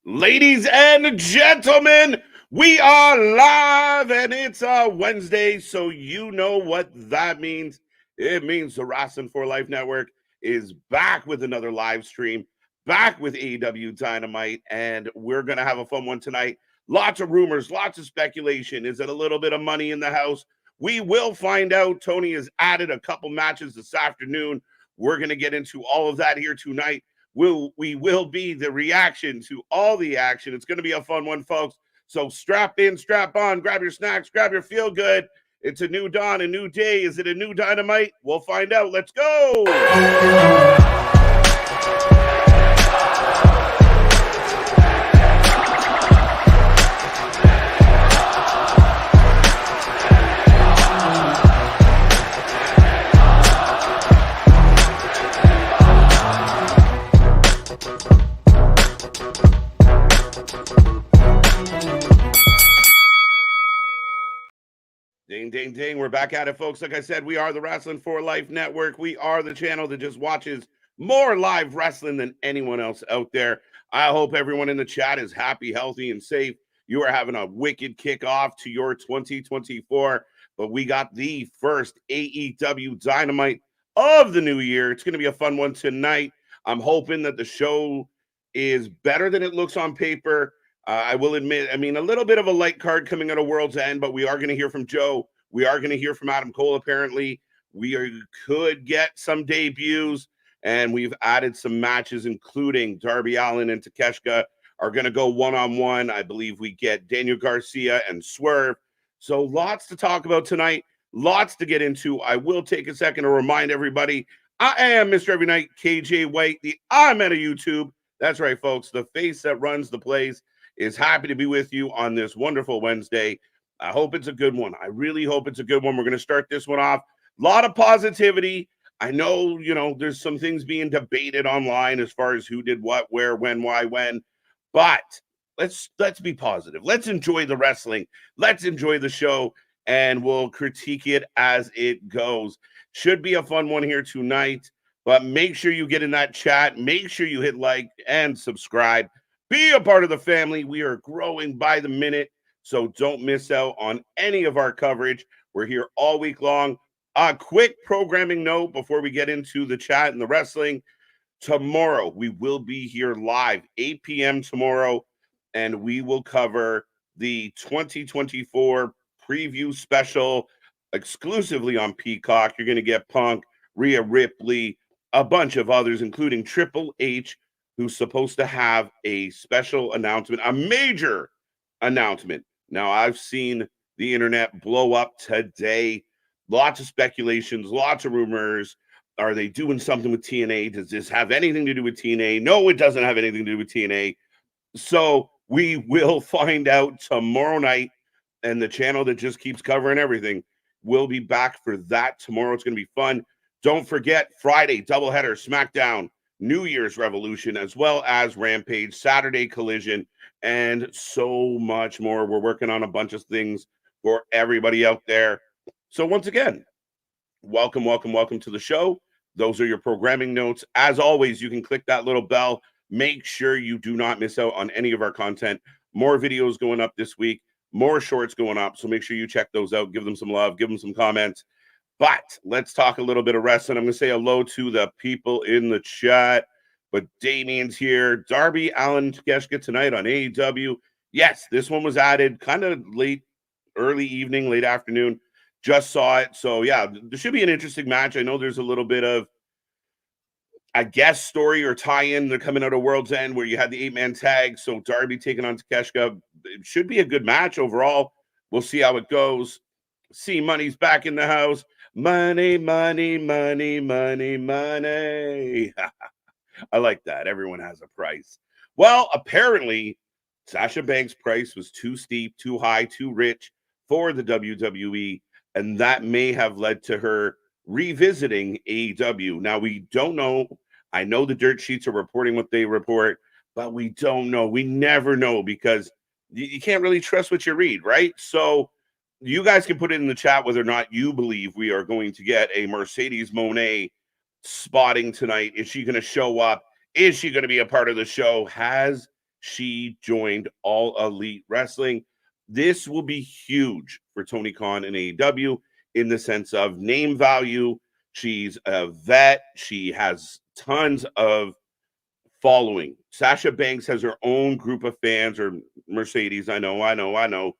Ladies and gentlemen, we are live and it's a Wednesday, so you know what that means. It means the Wrestling for Life Network is back with another live stream, back with AEW Dynamite, and we're going to have a fun one tonight. Lots of rumors, lots of speculation. Is it a little bit of money in the house? We will find out. Tony has added a couple matches this afternoon. We're going to get into all of that here tonight. We will be the reaction to all the action. It's going to be a fun one, folks. So strap in, strap on, grab your snacks, grab your feel good. It's a new dawn, a new day. Is it a new Dynamite? We'll find out. Let's go. Ding, ding, ding. We're back at it, folks. Like I said, we are the Wrestling for Life Network. We are the channel that just watches more live wrestling than anyone else out there. I hope everyone in the chat is happy, healthy, and safe. You are having a wicked kickoff to your 2024. But we got the first AEW Dynamite of the new year. It's going to be a fun one tonight. I'm hoping that the show is better than it looks on paper. I will admit, a little bit of a light card coming out of World's End, but we are going to hear from Joe. We are going to hear from Adam Cole, apparently. Could get some debuts, and we've added some matches, including Darby Allin and Takeshita are going to go one-on-one. I believe we get Daniel Garcia and Swerve. So lots to talk about tonight, lots to get into. I will take a second to remind everybody, I am Mr. Every Night, KJ White, the I'm at a YouTube. That's right, folks, the face that runs the place is happy to be with you on this wonderful Wednesday. I hope it's a good one. I really hope it's a good one. We're going to start this one off. A lot of positivity. I know, there's some things being debated online as far as who did what, where, when, why, when. But let's be positive. Let's enjoy the wrestling. Let's enjoy the show, and we'll critique it as it goes. Should be a fun one here tonight. But make sure you get in that chat. Make sure you hit like and subscribe. Be a part of the family. We are growing by the minute, so don't miss out on any of our coverage. We're here all week long. A quick programming note before we get into the chat and the wrestling. Tomorrow, we will be here live, 8 p.m. tomorrow, and we will cover the 2024 preview special exclusively on Peacock. You're going to get Punk, Rhea Ripley, a bunch of others, including Triple H, who's supposed to have a special announcement, a major announcement. Now, I've seen the internet blow up today. Lots of speculations, lots of rumors. Are they doing something with TNA? Does this have anything to do with TNA? No, it doesn't have anything to do with TNA. So we will find out tomorrow night, and the channel that just keeps covering everything will be back for that tomorrow. It's going to be fun. Don't forget, Friday, doubleheader, SmackDown, New Year's Revolution, as well as Rampage, Saturday Collision, and so much more. We're working on a bunch of things for everybody out there. So once again, welcome to the show. Those are your programming notes. As always, you can click that little bell. Make sure you do not miss out on any of our content. More videos going up this week, more shorts going up. So make sure you check those out. Give them some love. Give them some comments. But let's talk a little bit of wrestling. I'm going to say hello to the people in the chat. But Damien's here. Darby Allin Takeshita tonight on AEW. Yes, this one was added kind of late, early evening, late afternoon. Just saw it. So, yeah, there should be an interesting match. I know there's a little bit of, I guess, story or tie-in. They're coming out of World's End where you had the 8-man tag. So Darby taking on Takeshita. It should be a good match overall. We'll see how it goes. See, Money's back in the house. Money, money, money, money, money. I like that. Everyone has a price. Well, apparently, Sasha Banks' price was too steep, too high, too rich for the WWE, and that may have led to her revisiting AEW. Now, we don't know. I know the dirt sheets are reporting what they report, but we don't know. We never know because you can't really trust what you read, right? So you guys can put it in the chat whether or not you believe we are going to get a Mercedes Moné spotting tonight. Is she going to show up? Is she going to be a part of the show? Has she joined All Elite Wrestling. This will be huge for Tony Khan and AEW in the sense of name value. She's a vet. She has tons of following. Sasha Banks has her own group of fans, or Mercedes. I know.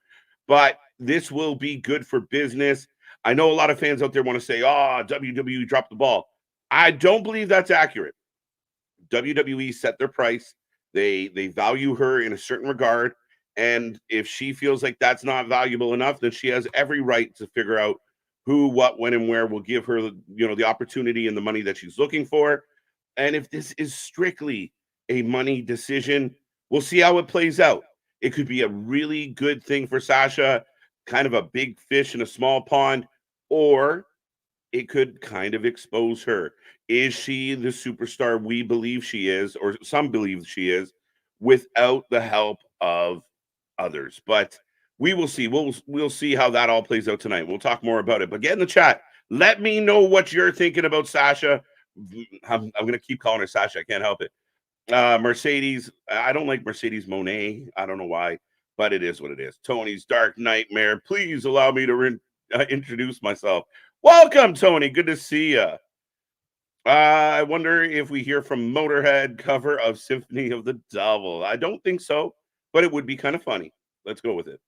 But this will be good for business. I know a lot of fans out there want to say, oh, WWE dropped the ball. I don't believe that's accurate. WWE set their price. They value her in a certain regard. And if she feels like that's not valuable enough, then she has every right to figure out who, what, when, and where will give her, the opportunity and the money that she's looking for. And if this is strictly a money decision, we'll see how it plays out. It could be a really good thing for Sasha, kind of a big fish in a small pond, or it could kind of expose her. Is she the superstar we believe she is, or some believe she is, without the help of others? But we will see. We'll see how that all plays out tonight. We'll talk more about it. But get in the chat. Let me know what you're thinking about Sasha. I'm going to keep calling her Sasha. I can't help it. Mercedes. I don't like Mercedes Monet. I don't know why, but it is what it is. Tony's Dark Nightmare. Please allow me to introduce myself. Welcome, Tony. Good to see you. I wonder if we hear from Motorhead cover of Symphony of the Devil. I don't think so, but it would be kind of funny. Let's go with it.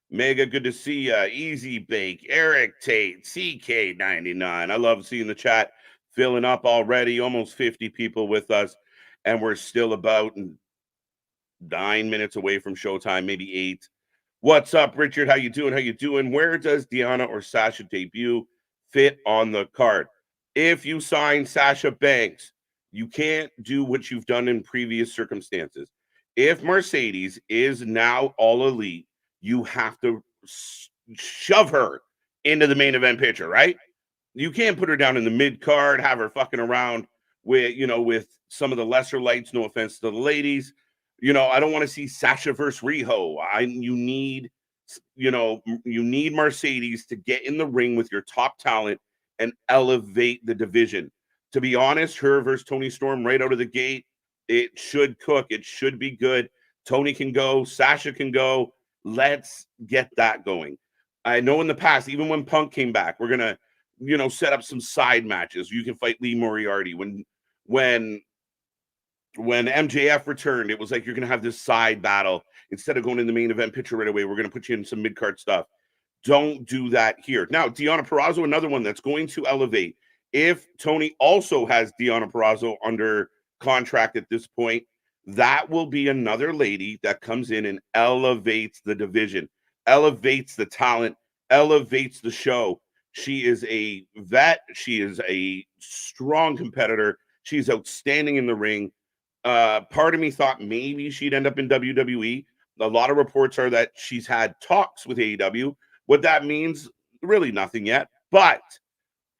Mega, good to see you. Easy Bake, Eric Tate, CK99. I love seeing the chat filling up already. Almost 50 people with us, and we're still about 9 minutes away from showtime, maybe 8. What's up, Richard? How you doing? Where does Deonna or Sasha debut fit on the card? If you sign Sasha Banks, you can't do what you've done in previous circumstances. If Mercedes is now All Elite, you have to shove her into the main event picture, right? You can't put her down in the mid card, have her fucking around with some of the lesser lights. No offense to the ladies. I don't want to see Sasha versus Riho. You need Mercedes to get in the ring with your top talent and elevate the division. To be honest, her versus Toni Storm right out of the gate, it should cook. It should be good. Tony can go. Sasha can go. Let's get that going. I know in the past, even when Punk came back, we're going to, set up some side matches. You can fight Lee Moriarty. When MJF returned, it was like you're going to have this side battle. Instead of going in the main event picture right away, we're going to put you in some mid-card stuff. Don't do that here. Now, Deonna Purrazzo, another one that's going to elevate. If Tony also has Deonna Purrazzo under contract at this point, that will be another lady that comes in and elevates the division, elevates the talent, elevates the show. She is a vet. She is a strong competitor. She's outstanding in the ring. Part of me thought maybe she'd end up in WWE. A lot of reports are that she's had talks with AEW. What that means, really nothing yet. But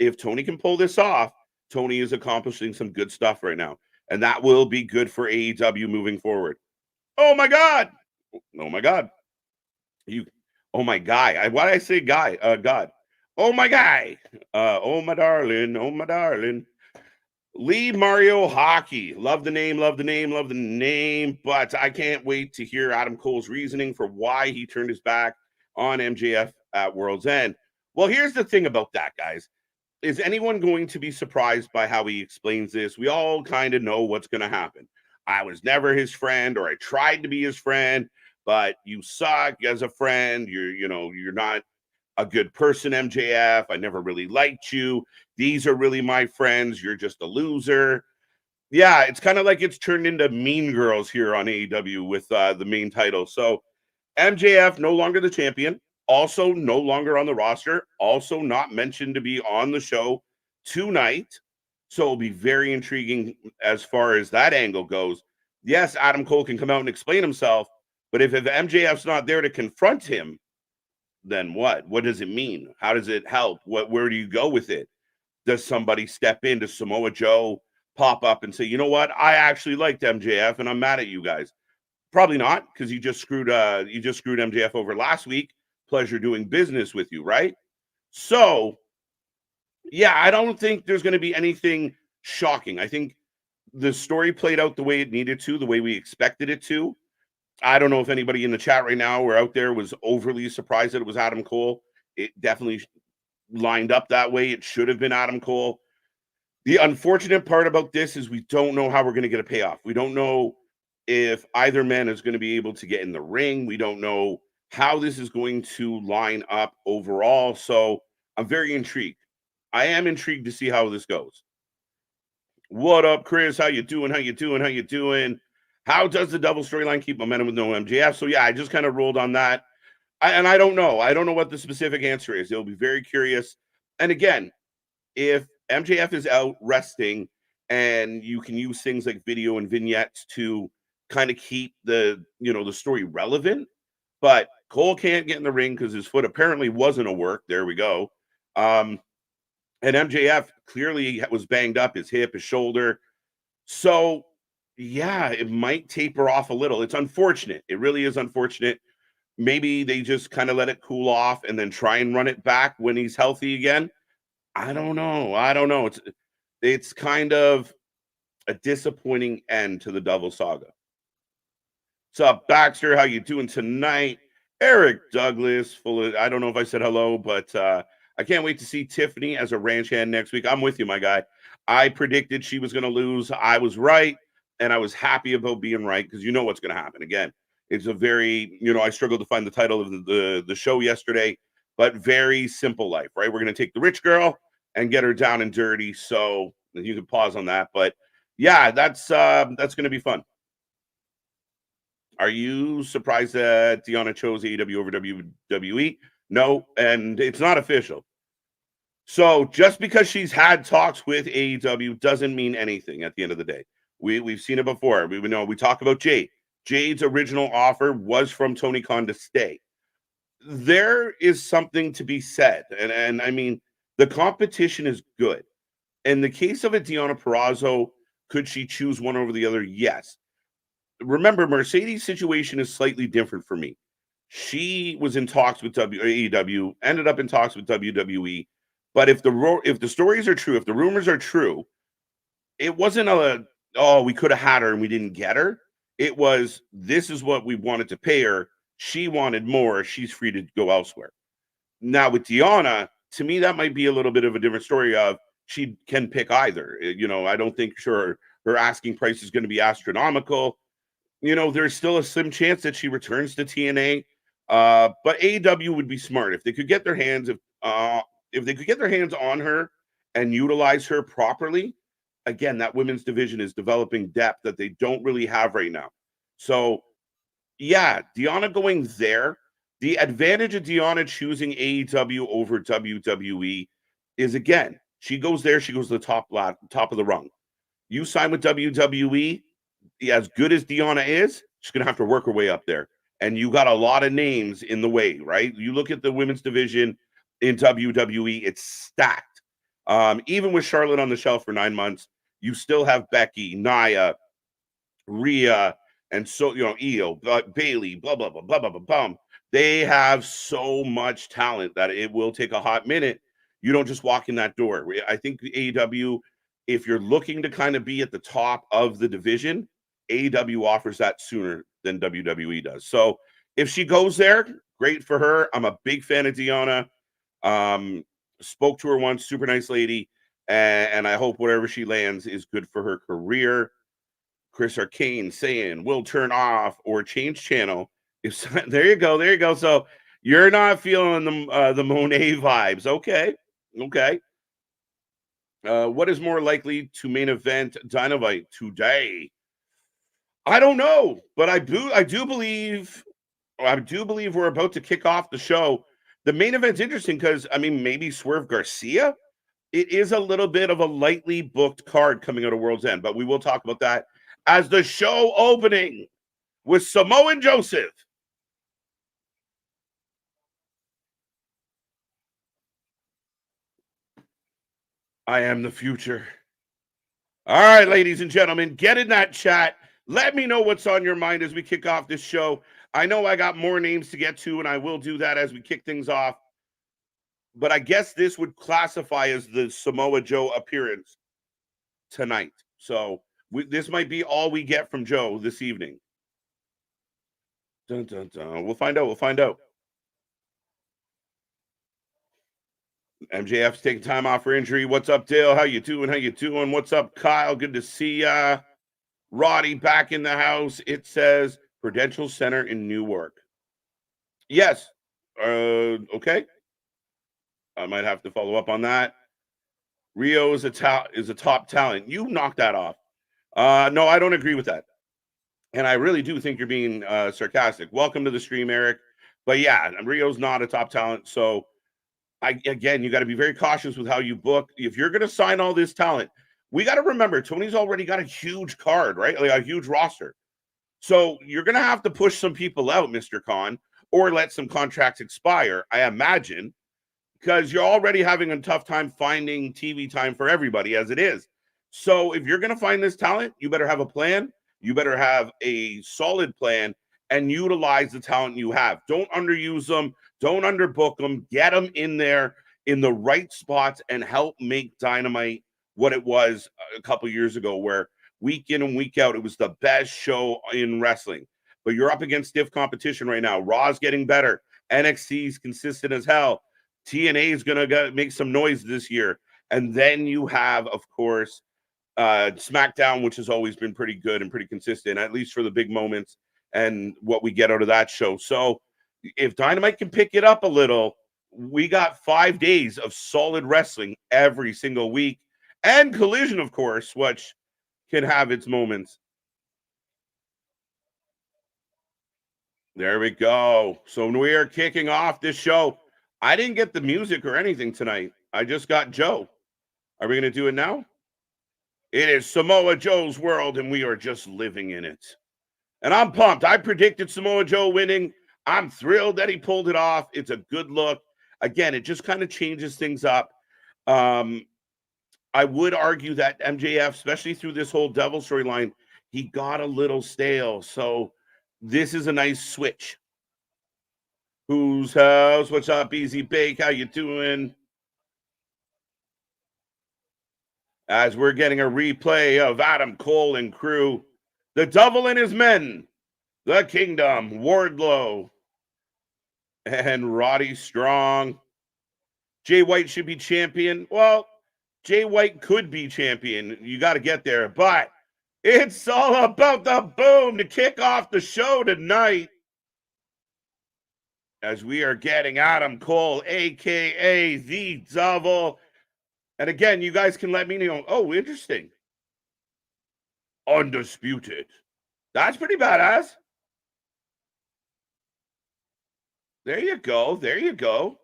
if Tony can pull this off, Tony is accomplishing some good stuff right now. And that will be good for AEW moving forward. Oh, my God. Oh, my God. Oh, my guy. Why did I say guy? God. Oh, my guy. Oh, my darling. Oh, my darling. Lee Mario Hockey. Love the name. But I can't wait to hear Adam Cole's reasoning for why he turned his back on MJF at World's End. Well, here's the thing about that, guys. Is anyone going to be surprised by how he explains this? We all kind of know what's going to happen. I was never his friend, or I tried to be his friend, but you suck as a friend. You're not a good person, MJF. I never really liked you. These are really my friends. You're just a loser. Yeah, it's kind of like it's turned into Mean Girls here on AEW with the main title. So MJF no longer the champion. Also no longer on the roster, also not mentioned to be on the show tonight. So it'll be very intriguing as far as that angle goes. Yes, Adam Cole can come out and explain himself, but if MJF's not there to confront him, then what? What does it mean? How does it help? Where do you go with it? Does somebody step in? Does Samoa Joe pop up and say, you know what? I actually liked MJF and I'm mad at you guys. Probably not, because you just screwed MJF over last week. Pleasure doing business with you, right? So, yeah, I don't think there's going to be anything shocking. I think The story played out the way it needed to, the way we expected it to. I don't know if anybody in the chat right now or out there was overly surprised that it was Adam Cole. It definitely lined up that way. It should have been Adam Cole. The unfortunate part about this is we don't know how we're going to get a payoff. We don't know if either man is going to be able to get in the ring. We don't know how this is going to line up overall. So I'm very intrigued. I am intrigued to see how this goes. What up, Chris? How you doing? How you doing? How you doing? How does the double storyline keep momentum with no MJF? So yeah, I just kind of rolled on that. I don't know. I don't know what the specific answer is. It'll be very curious. And again, if MJF is out resting and you can use things like video and vignettes to kind of keep the story relevant, but Cole can't get in the ring because his foot apparently wasn't a work. There we go. And MJF clearly was banged up, his hip, his shoulder. So yeah, it might taper off a little. It's unfortunate. It really is unfortunate. Maybe they just kind of let it cool off and then try and run it back when he's healthy again. I don't know. It's kind of a disappointing end to the Double Saga. What's up, Baxter? How you doing tonight? Eric Douglas, I don't know if I said hello, but I can't wait to see Tiffany as a ranch hand next week. I'm with you, my guy. I predicted she was going to lose. I was right, and I was happy about being right because you know what's going to happen. Again, it's a very, I struggled to find the title of the show yesterday, but very simple life, right? We're going to take the rich girl and get her down and dirty. So you can pause on that. But yeah, that's going to be fun. Are you surprised that Deonna chose AEW over WWE? No, and it's not official. So just because she's had talks with AEW doesn't mean anything at the end of the day. We've seen it before. We talk about Jade. Jade's original offer was from Tony Khan to stay. There is something to be said. And I mean, the competition is good. In the case of a Deonna Purrazzo, could she choose one over the other? Yes. Remember, Mercedes' situation is slightly different for me. She was in talks with AEW, ended up in talks with WWE. But if the stories are true, if the rumors are true, it wasn't we could have had her and we didn't get her. It was, this is what we wanted to pay her. She wanted more. She's free to go elsewhere. Now with Deonna, to me, that might be a little bit of a different story of she can pick either. I don't think her asking price is going to be astronomical. There's still a slim chance that she returns to TNA. But AEW would be smart if they could get their hands on her and utilize her properly. Again, that women's division is developing depth that they don't really have right now. So yeah, Deonna going there. The advantage of Deonna choosing AEW over WWE is, again, she goes there, she goes to the top of the rung. You sign with WWE, as good as Deonna is, she's going to have to work her way up there. And you got a lot of names in the way, right? You look at the women's division in WWE, it's stacked. Even with Charlotte on the shelf for 9 months, you still have Becky, Nia, Rhea, and so, Io, Bailey, blah, blah, blah, blah, blah, blah, blah. They have so much talent that it will take a hot minute. You don't just walk in that door. I think AEW, if you're looking to kind of be at the top of the division, AEW offers that sooner than WWE does. So if she goes there, great for her. I'm a big fan of Deonna. Spoke to her once, super nice lady. And I hope whatever she lands is good for her career. Chris Arcane saying, we'll turn off or change channel. There you go. So you're not feeling the Monet vibes. Okay. What is more likely to main event Dynamite today? I don't know, but I do believe we're about to kick off the show. The main event's interesting because, maybe Swerve Garcia. It is a little bit of a lightly booked card coming out of World's End, but we will talk about that as the show opening with Samoan Joseph. I am the future. All right, ladies and gentlemen, get in that chat. Let me know what's on your mind as we kick off this show. I know I got more names to get to, and I will do that as we kick things off. But I guess this would classify as the Samoa Joe appearance tonight. So This might be all we get from Joe this evening. Dun, dun, dun. We'll find out. We'll find out. MJF's taking time off for injury. What's up, Dale? How you doing? How you doing? What's up, Kyle? Good to see ya. Roddy back in the house. It says Prudential Center in Newark. Yes. Okay. I might have to follow up on that. Rio is a top talent. You knocked that off. No, I don't agree with that. And I really do think you're being sarcastic. Welcome to the stream, Eric. But yeah, Rio's not a top talent. So again, you got to be very cautious with how you book. If you're going to sign all this talent, we got to remember Tony's already got a huge card, right? Like a huge roster. So you're going to have to push some people out, Mr. Khan, or let some contracts expire, I imagine, because you're already having a tough time finding TV time for everybody as it is. So if you're going to find this talent, you better have a plan. You better have a solid plan and utilize the talent you have. Don't underuse them. Don't underbook them. Get them in there in the right spots and help make Dynamite what it was a couple years ago, where week in and week out, it was the best show in wrestling. But you're up against stiff competition right now. Raw's getting better. NXT's consistent as hell. TNA is going to make some noise this year. And then you have, of course, SmackDown, which has always been pretty good and pretty consistent, at least for the big moments and what we get out of that show. So if Dynamite can pick it up a little, we got 5 days of solid wrestling every single week. And Collision, of course, which can have its moments. There we go. So we are kicking off this show. I didn't get the music or anything tonight. I just got Joe. Are we going to do it now? It is Samoa Joe's world, and we are just living in it. And I'm pumped. I predicted Samoa Joe winning. I'm thrilled that he pulled it off. It's a good look. Again, it just kind of changes things up. I would argue that MJF, especially through this whole Devil storyline, he got a little stale. So this is a nice switch. Whose house? What's up, Easy Bake? How you doing? As we're getting a replay of Adam Cole and crew, the Devil and his men, the Kingdom, Wardlow, and Roddy Strong. Jay White should be champion. Well, Jay White could be champion. You got to get there. But it's all about the boom to kick off the show tonight. As we are getting Adam Cole, a.k.a. the Devil. And again, you guys can let me know. Oh, interesting. Undisputed. That's pretty badass. There you go. There you go.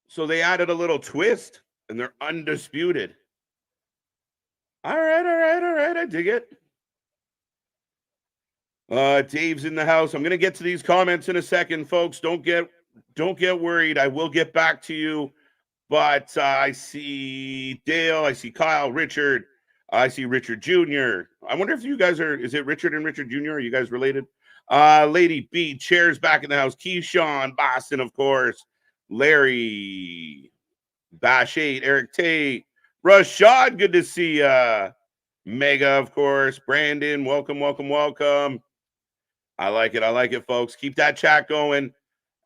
So they added a little twist, and they're undisputed. All right, all right, all right. I dig it. Dave's in the house. I'm gonna get to these comments in a second, folks. Don't get worried. I will get back to you. But I see Dale. I see Kyle, Richard. I see Richard Jr. I wonder if you guys is it Richard and Richard Jr.? Are you guys related? Lady B, Chairs back in the house. Keyshawn, Boston, of course. Larry, Bash 8, Eric Tate, Rashad, good to see ya. Mega, of course. Brandon, welcome, welcome, welcome. I like it, folks. Keep that chat going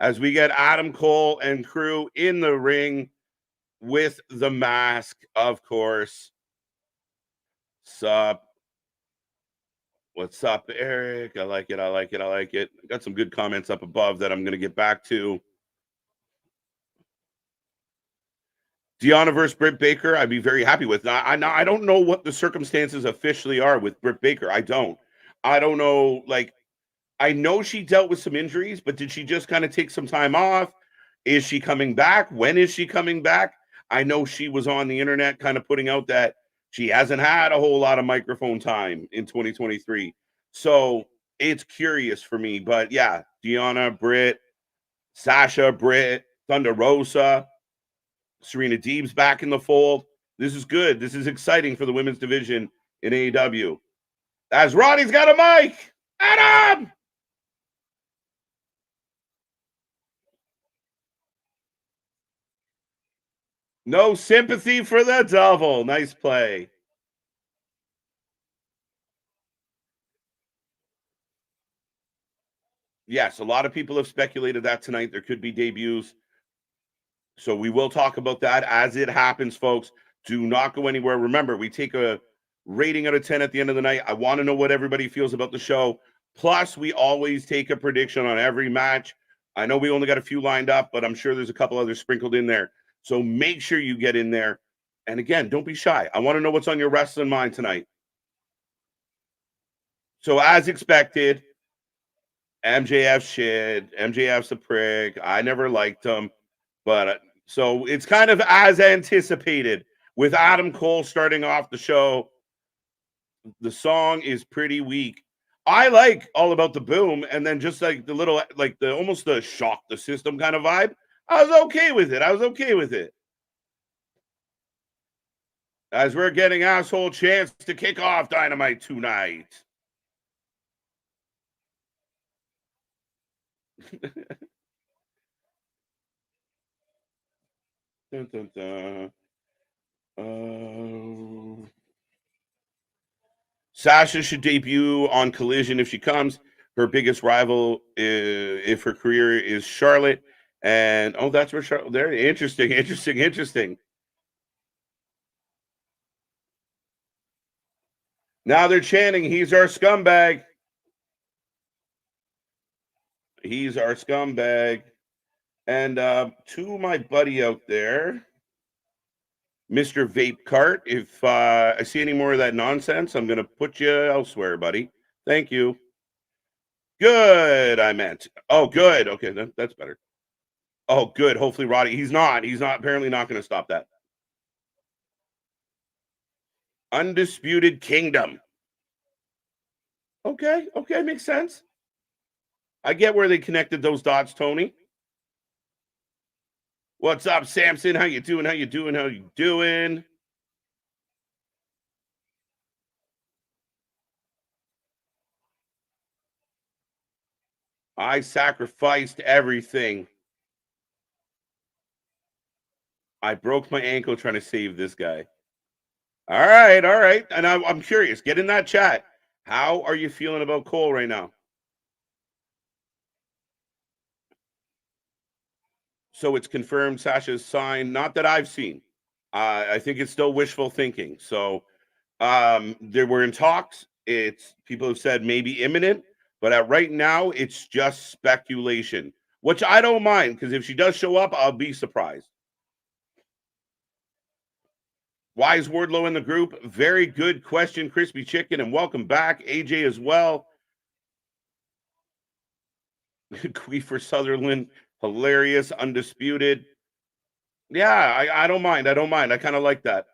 as we get Adam Cole and crew in the ring with the mask, of course. Sup? What's up, Eric? I like it. I like it. I like it. Got some good comments up above that I'm going to get back to. Deanna versus Britt Baker, I'd be very happy with. I don't know what the circumstances officially are with Britt Baker. I don't know. Like, I know she dealt with some injuries, but did she just kind of take some time off? Is she coming back? When is she coming back? I know she was on the internet kind of putting out that she hasn't had a whole lot of microphone time in 2023. So it's curious for me. But yeah, Deanna, Britt, Sasha, Britt, Thunder Rosa, Serena Deeb's back in the fold. This is good. This is exciting for the women's division in AEW. As Roddy's got a mic. Adam! No sympathy for the devil. Nice play. Yes, a lot of people have speculated that tonight there could be debuts. So we will talk about that as it happens, folks. Do not go anywhere. Remember, we take a rating out of 10 at the end of the night. I want to know what everybody feels about the show. Plus, we always take a prediction on every match. I know we only got a few lined up, but I'm sure there's a couple others sprinkled in there. So make sure you get in there. And again, don't be shy. I want to know what's on your wrestling mind tonight. So, as expected, MJF shit. MJF's a prick. I never liked him. But so it's kind of as anticipated with Adam Cole starting off the show. The song is pretty weak. I like All About the Boom, and then just like the little, like the almost the shock the system kind of vibe. I was okay with it. I was okay with it. As we're getting asshole chance to kick off Dynamite tonight. Dun, dun, dun. Sasha should debut on Collision if she comes. Her biggest rival, if her career is Charlotte, and oh, that's where Charlotte. There, interesting, interesting, interesting. Now they're chanting, "He's our scumbag. He's our scumbag." And to my buddy out there, Mr. Vape Cart, if I see any more of that nonsense, I'm going to put you elsewhere, buddy. Thank you. Good, I meant. Oh, good. Okay, that's better. Oh, good. Hopefully, Roddy. He's not. He's not. Apparently, not going to stop that. Undisputed Kingdom. Okay. Okay, makes sense. I get where they connected those dots, Tony. What's up, Samson? How you doing? How you doing? How you doing? I sacrificed everything. I broke my ankle trying to save this guy. All right, all right. And I'm curious. Get in that chat. How are you feeling about Cole right now? So it's confirmed Sasha's signed. Not that I've seen. I think it's still wishful thinking. So they were in talks. It's people have said maybe imminent, but right now it's just speculation, which I don't mind because if she does show up, I'll be surprised. Why is Wardlow in the group? Very good question, Crispy Chicken, and welcome back, AJ as well. Queefer Sutherland, hilarious, undisputed. Yeah, I don't mind. I don't mind. I kind of like that.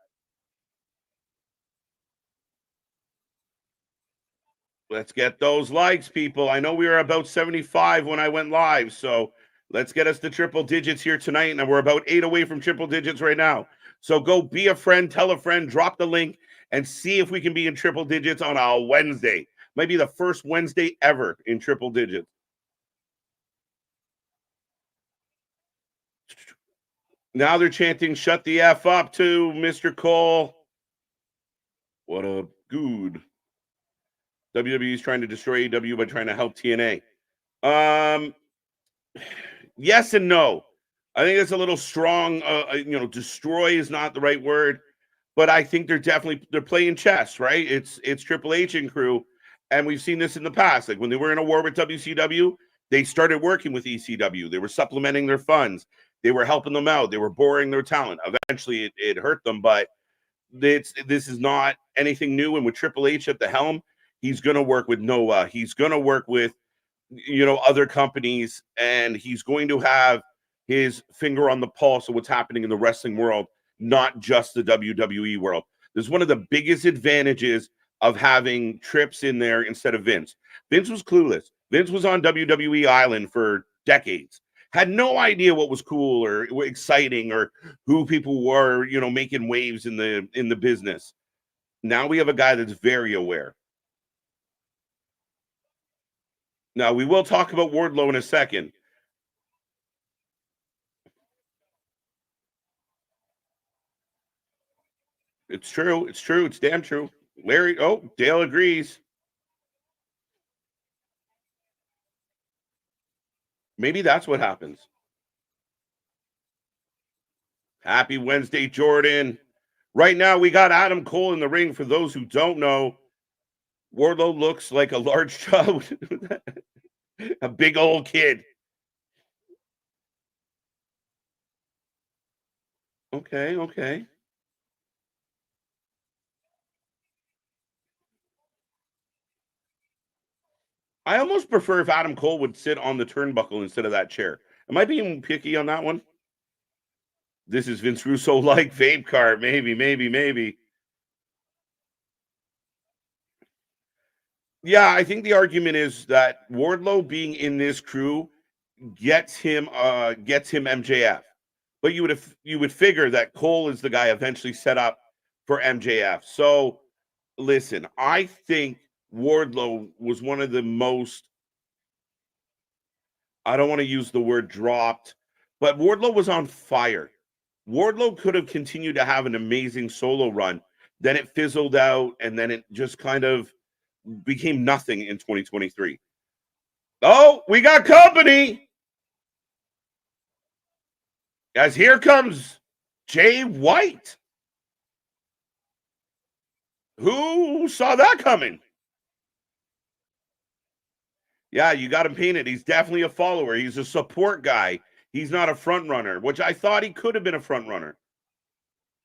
Let's get those likes, people. I know we were about 75 when I went live, so let's get us to triple digits here tonight. And we're about 8 away from triple digits right now. So go be a friend, tell a friend, drop the link, and see if we can be in triple digits on a Wednesday. Might be the first Wednesday ever in triple digits. Now they're chanting, "Shut the F up" to Mr. Cole. What a good. WWE is trying to destroy AEW by trying to help TNA. Yes and no. I think it's a little strong. Destroy is not the right word, but I think they're playing chess, right? It's Triple H and crew, and we've seen this in the past. Like when they were in a war with WCW, they started working with ECW. They were supplementing their funds. They were helping them out. They were boring their talent. Eventually, it hurt them, but this is not anything new. And with Triple H at the helm, he's going to work with Noah. He's going to work with other companies, and he's going to have his finger on the pulse of what's happening in the wrestling world, not just the WWE world. This is one of the biggest advantages of having Trips in there instead of Vince. Vince was clueless. Vince was on WWE Island for decades, had no idea what was cool or exciting or who people were, making waves in the business. Now we have a guy that's very aware. Now we will talk about Wardlow in a second. It's true. It's true. It's damn true. Larry, oh, Dale agrees. Maybe that's what happens. Happy Wednesday, Jordan. Right now, we got Adam Cole in the ring. For those who don't know, Wardlow looks like a large child, a big old kid. Okay, okay. I almost prefer if Adam Cole would sit on the turnbuckle instead of that chair. Am I being picky on that one? This is Vince Russo like vape cart. Maybe, maybe, maybe. Yeah, I think the argument is that Wardlow being in this crew gets him MJF. But you would figure that Cole is the guy eventually set up for MJF. So listen, I think Wardlow was one of the most, I don't want to use the word dropped, but Wardlow was on fire. Wardlow could have continued to have an amazing solo run. Then it fizzled out, and then it just kind of became nothing in 2023. Oh, we got company. As here comes Jay White. Who saw that coming? Yeah, you got him painted. He's definitely a follower. He's a support guy. He's not a front runner, which I thought he could have been a front runner.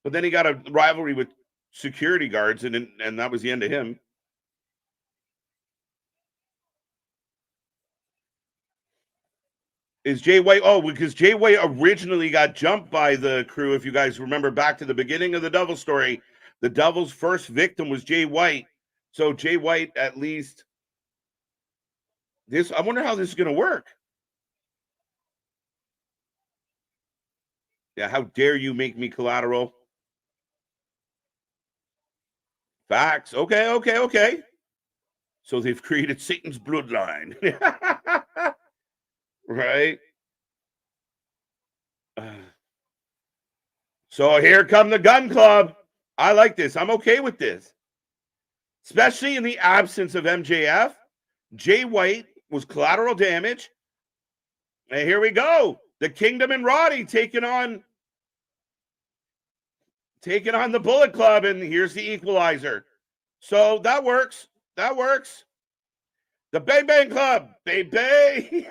But then he got a rivalry with security guards, and that was the end of him. Is Jay White? Oh, because Jay White originally got jumped by the crew. If you guys remember back to the beginning of the Devil story, the Devil's first victim was Jay White. So Jay White, at least this. I wonder how this is going to work. Yeah, how dare you make me collateral? Facts. Okay, okay, okay. So they've created Satan's bloodline. Right? So here come the gun club. I like this. I'm okay with this. Especially in the absence of MJF. Jay White was collateral damage. And here we go. The Kingdom and Roddy taking on the Bullet Club, and here's the equalizer. So that works. That works. The Bang Bang Club, baby.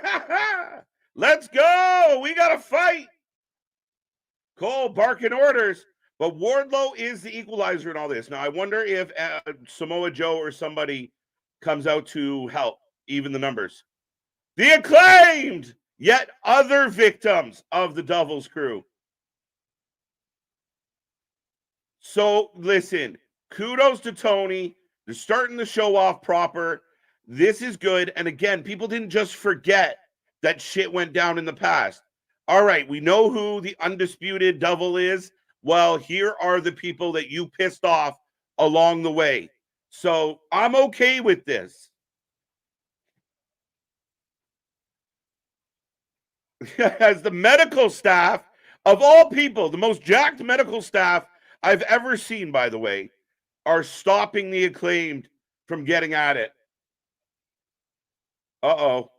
Let's go. We got to fight. Cole barking orders, but Wardlow is the equalizer in all this. Now, I wonder if Samoa Joe or somebody comes out to help even the numbers. The Acclaimed, yet other victims of the Devil's crew. So, listen, kudos to Tony. They're starting the show off proper. This is good. And again, people didn't just forget that shit went down in the past. All right, we know who the undisputed devil is. Well, here are the people that you pissed off along the way. So I'm okay with this. As the medical staff, of all people, the most jacked medical staff I've ever seen, by the way, are stopping the Acclaimed from getting at it. Uh-oh.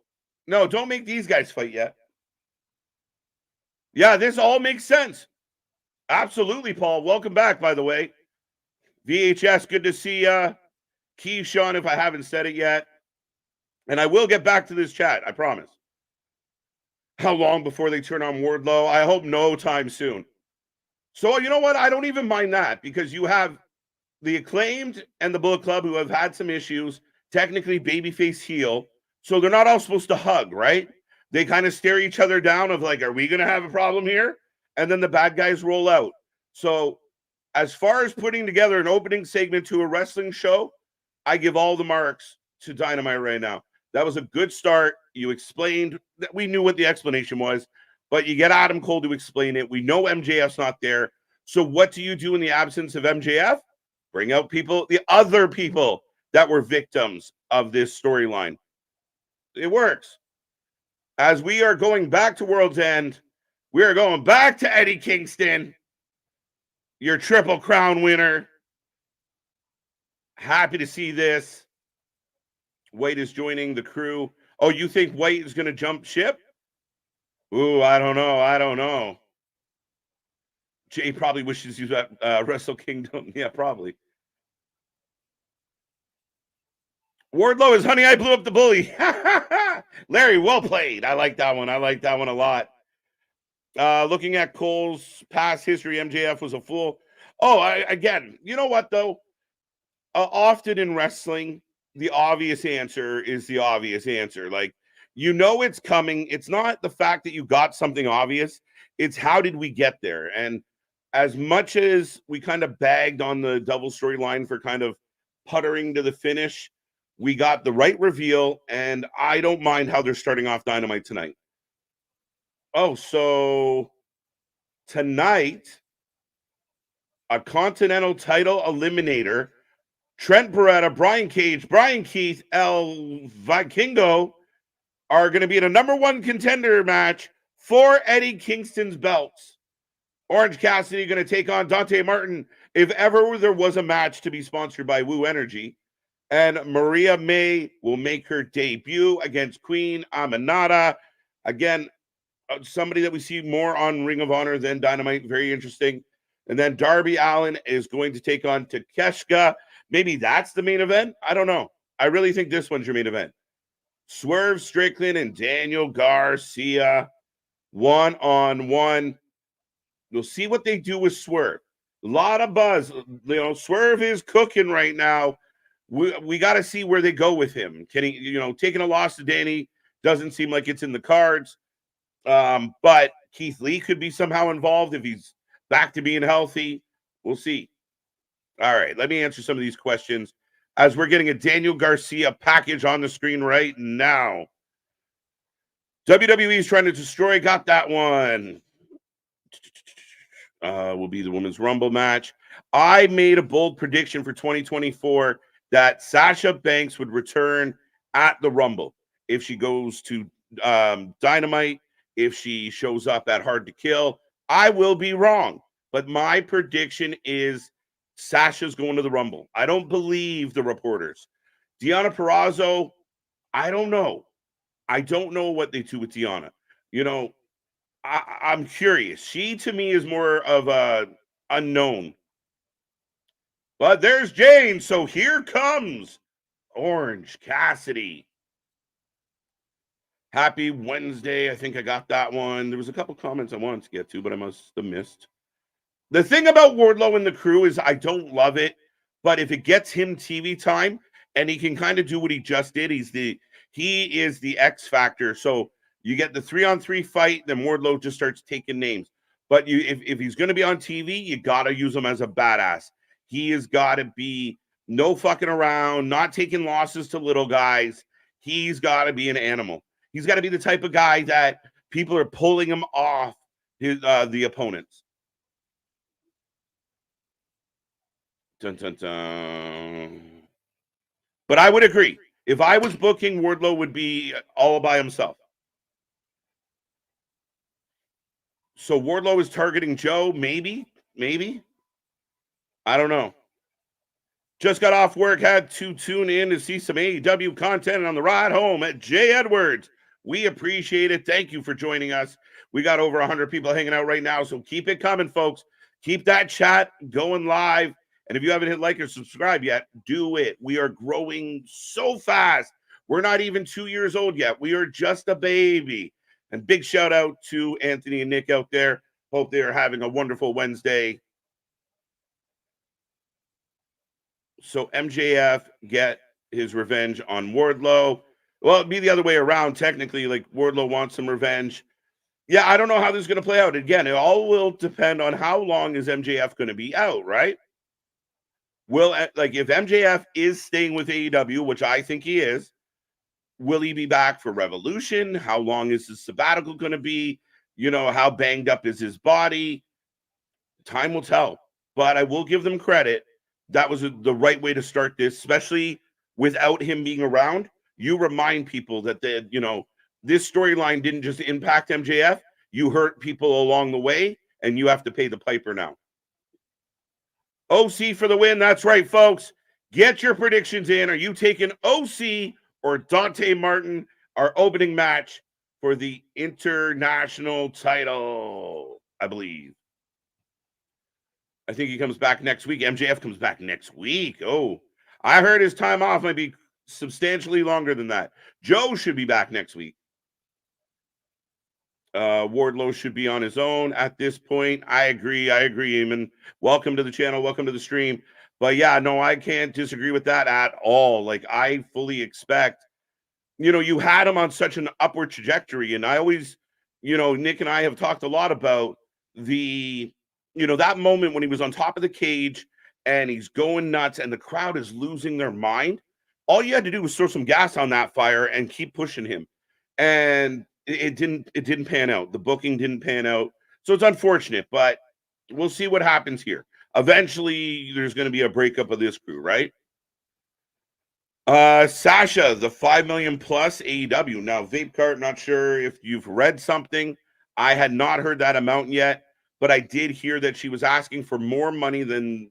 No, don't make these guys fight yet. Yeah, this all makes sense. Absolutely, Paul. Welcome back, by the way. VHS, good to see you. Keyshawn, if I haven't said it yet. And I will get back to this chat, I promise. How long before they turn on Wardlow? I hope no time soon. So, you know what? I don't even mind that, because you have the Acclaimed and the Bullet Club who have had some issues, technically babyface heel. So they're not all supposed to hug, right? They kind of stare each other down of like, are we going to have a problem here? And then the bad guys roll out. So as far as putting together an opening segment to a wrestling show, I give all the marks to Dynamite right now. That was a good start. You explained that we knew what the explanation was, but you get Adam Cole to explain it. We know MJF's not there. So what do you do in the absence of MJF? Bring out people, the other people that were victims of this storyline. It works. As we are going back to World's End, we are going back to Eddie Kingston. your Triple Crown winner. Happy to see this. White is joining the crew. Oh, you think White is going to jump ship? Ooh, I don't know. Jay probably wishes he was at Wrestle Kingdom. Yeah, probably. Wardlow is Honey, I Blew Up the Bully. Larry, well played. I like that one. I like that one a lot. Looking at Cole's past history, MJF was a fool. Oh, again, you know what, though? Often in wrestling, the obvious answer is the obvious answer. Like, you know it's coming. It's not the fact that you got something obvious. It's how did we get there? And as much as we kind of bagged on the double storyline for kind of puttering to the finish, we got the right reveal, and I don't mind how they're starting off Dynamite tonight. Oh, so tonight, a Continental title eliminator, Trent Beretta, Brian Cage, Brian Keith, El Vikingo are going to be in a number one contender match for Eddie Kingston's belts. Orange Cassidy going to take on Dante Martin if ever there was a match to be sponsored by Woo Energy. And Maria May will make her debut against Queen Aminata. Again, somebody that we see more on Ring of Honor than Dynamite. Very interesting. And then Darby Allin is going to take on Takeshita. Maybe that's the main event. I don't know. I really think this one's your main event. Swerve Strickland and Daniel Garcia, one-on-one. You'll see what they do with Swerve. A lot of buzz. You know, Swerve is cooking right now. We got to see where they go with him. Can he, taking a loss to Danny doesn't seem like it's in the cards. But Keith Lee could be somehow involved if he's back to being healthy. We'll see. All right, let me answer some of these questions as we're getting a Daniel Garcia package on the screen right now. WWE is trying to destroy. Got that one. Will be the Women's Rumble match. I made a bold prediction for 2024 that Sasha Banks would return at the Rumble if she goes to Dynamite, if she shows up at Hard to Kill. I will be wrong, but my prediction is Sasha's going to the Rumble. I don't believe the reporters. Deonna Purrazzo, I don't know. I don't know what they do with Deonna. I'm curious. She, to me, is more of a unknown. But there's Jane, so here comes Orange Cassidy. Happy Wednesday. I think I got that one. There was a couple comments I wanted to get to, but I must have missed. The thing about Wardlow and the crew is I don't love it, but if it gets him TV time and he can kind of do what he just did, he is the X factor. So you get the 3-on-3 fight, then Wardlow just starts taking names. But if he's going to be on TV, you got to use him as a badass. He has got to be no fucking around, not taking losses to little guys. He's got to be an animal. He's got to be the type of guy that people are pulling him off the opponents. Dun, dun, dun. But I would agree. If I was booking, Wardlow would be all by himself. So Wardlow is targeting Joe? Maybe. I don't know. Just got off work, had to tune in to see some AEW content on the ride home at Jay Edwards. We appreciate it. Thank you for joining us. We got over 100 people hanging out right now, so keep it coming, folks. Keep that chat going live. And if you haven't hit like or subscribe yet, do it. We are growing so fast. We're not even 2 years old yet. We are just a baby. And big shout out to Anthony and Nick out there. Hope they are having a wonderful Wednesday. So MJF get his revenge on Wardlow. Well, it'd be the other way around, technically. Like, Wardlow wants some revenge. Yeah, I don't know how this is going to play out. Again, it all will depend on how long is MJF going to be out, right? If MJF is staying with AEW, which I think he is, will he be back for Revolution? How long is his sabbatical going to be? How banged up is his body? Time will tell. But I will give them credit. That was the right way to start this, especially without him being around. You remind people that this storyline didn't just impact MJF. You hurt people along the way, and you have to pay the piper now. OC for the win. That's right, folks. Get your predictions in. Are you taking OC or Dante Martin, our opening match for the international title? I believe. I think he comes back next week. MJF comes back next week. Oh, I heard his time off might be substantially longer than that. Joe should be back next week. Wardlow should be on his own at this point. I agree, Eamon. Welcome to the channel. Welcome to the stream. But yeah, no, I can't disagree with that at all. Like, I fully expect, you had him on such an upward trajectory. And I always, Nick and I have talked a lot about that moment when he was on top of the cage and he's going nuts and the crowd is losing their mind. All you had to do was throw some gas on that fire and keep pushing him. And it didn't pan out. The booking didn't pan out. So it's unfortunate, but we'll see what happens here. Eventually, there's going to be a breakup of this crew, right? Sasha, the 5 million plus AEW. Now, Vape Cart, not sure if you've read something. I had not heard that amount yet, but I did hear that she was asking for more money than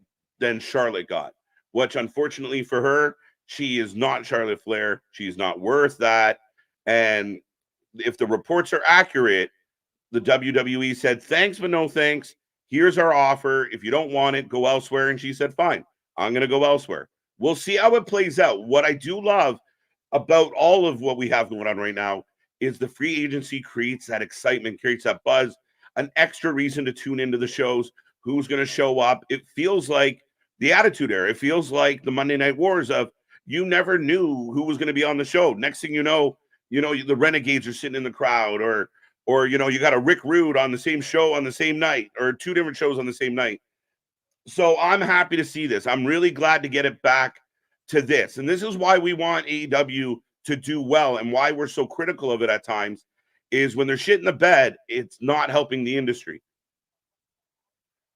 Charlotte got, which unfortunately for her, she is not Charlotte Flair. She's not worth that. And if the reports are accurate, the WWE said, thanks, but no thanks. Here's our offer. If you don't want it, go elsewhere. And she said, fine, I'm going to go elsewhere. We'll see how it plays out. What I do love about all of what we have going on right now is the free agency creates that excitement, creates that buzz, an extra reason to tune into the shows, who's going to show up. It feels like the Attitude Era. It feels like the Monday Night Wars of you never knew who was going to be on the show. Next thing you know, the Renegades are sitting in the crowd, or you got a Rick Rude on the same show on the same night, or two different shows on the same night. So I'm happy to see this. I'm really glad to get it back to this. And this is why we want AEW to do well, and why we're so critical of it at times is when they're shit in the bed, it's not helping the industry.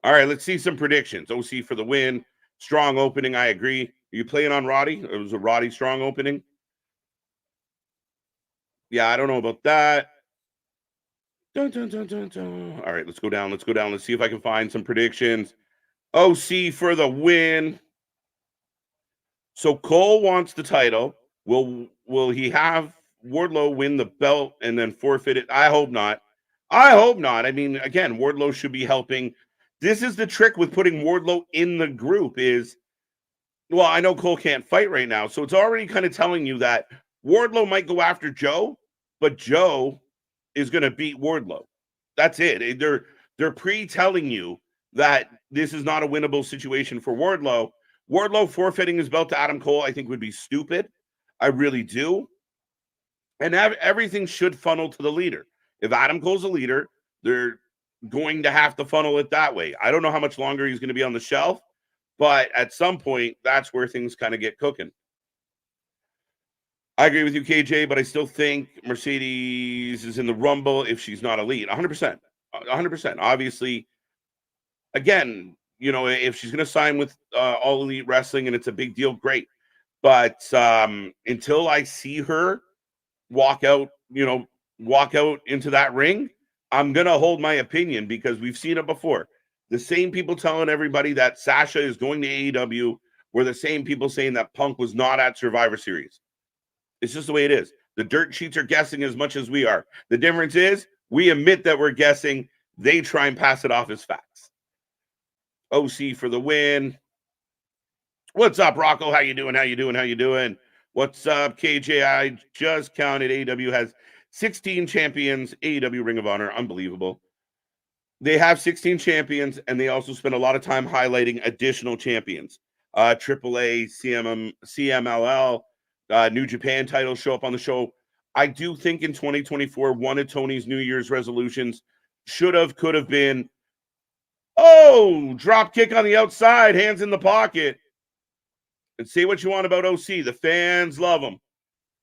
All right, let's see some predictions. OC for the win. Strong opening, I agree. Are you playing on Roddy? It was a Roddy strong opening. Yeah, I don't know about that. Dun, dun, dun, dun, dun. All right, let's go down. Let's see if I can find some predictions. OC for the win. So Cole wants the title. Will he have Wardlow win the belt and then forfeit it? I hope not. I mean, again, Wardlow should be helping. This is the trick with putting Wardlow in the group is, well, I know Cole can't fight right now, so it's already kind of telling you that Wardlow might go after Joe, but Joe is going to beat Wardlow. That's it. They're pre-telling you that this is not a winnable situation for Wardlow. Wardlow forfeiting his belt to Adam Cole, I think, would be stupid. I really do. And everything should funnel to the leader. If Adam Cole's a leader, they're going to have to funnel it that way. I don't know how much longer he's going to be on the shelf, but at some point, that's where things kind of get cooking. I agree with you, KJ, but I still think Mercedes is in the Rumble if she's not elite. 100%. 100%. Obviously, again, if she's going to sign with All Elite Wrestling and it's a big deal, great. But until I see her walk out into that ring, I'm going to hold my opinion because we've seen it before. The same people telling everybody that Sasha is going to AEW were the same people saying that Punk was not at Survivor Series. It's just the way it is. The dirt sheets are guessing as much as we are. The difference is we admit that we're guessing. They try and pass it off as facts. OC for the win. What's up, Rocco? How you doing? What's up, KJ? I just counted. AEW has 16 champions. AEW Ring of Honor. Unbelievable. They have 16 champions, and they also spend a lot of time highlighting additional champions. AAA, CMLL, New Japan titles show up on the show. I do think in 2024, one of Tony's New Year's resolutions could have been, drop kick on the outside, hands in the pocket. And say what you want about OC. The fans love him.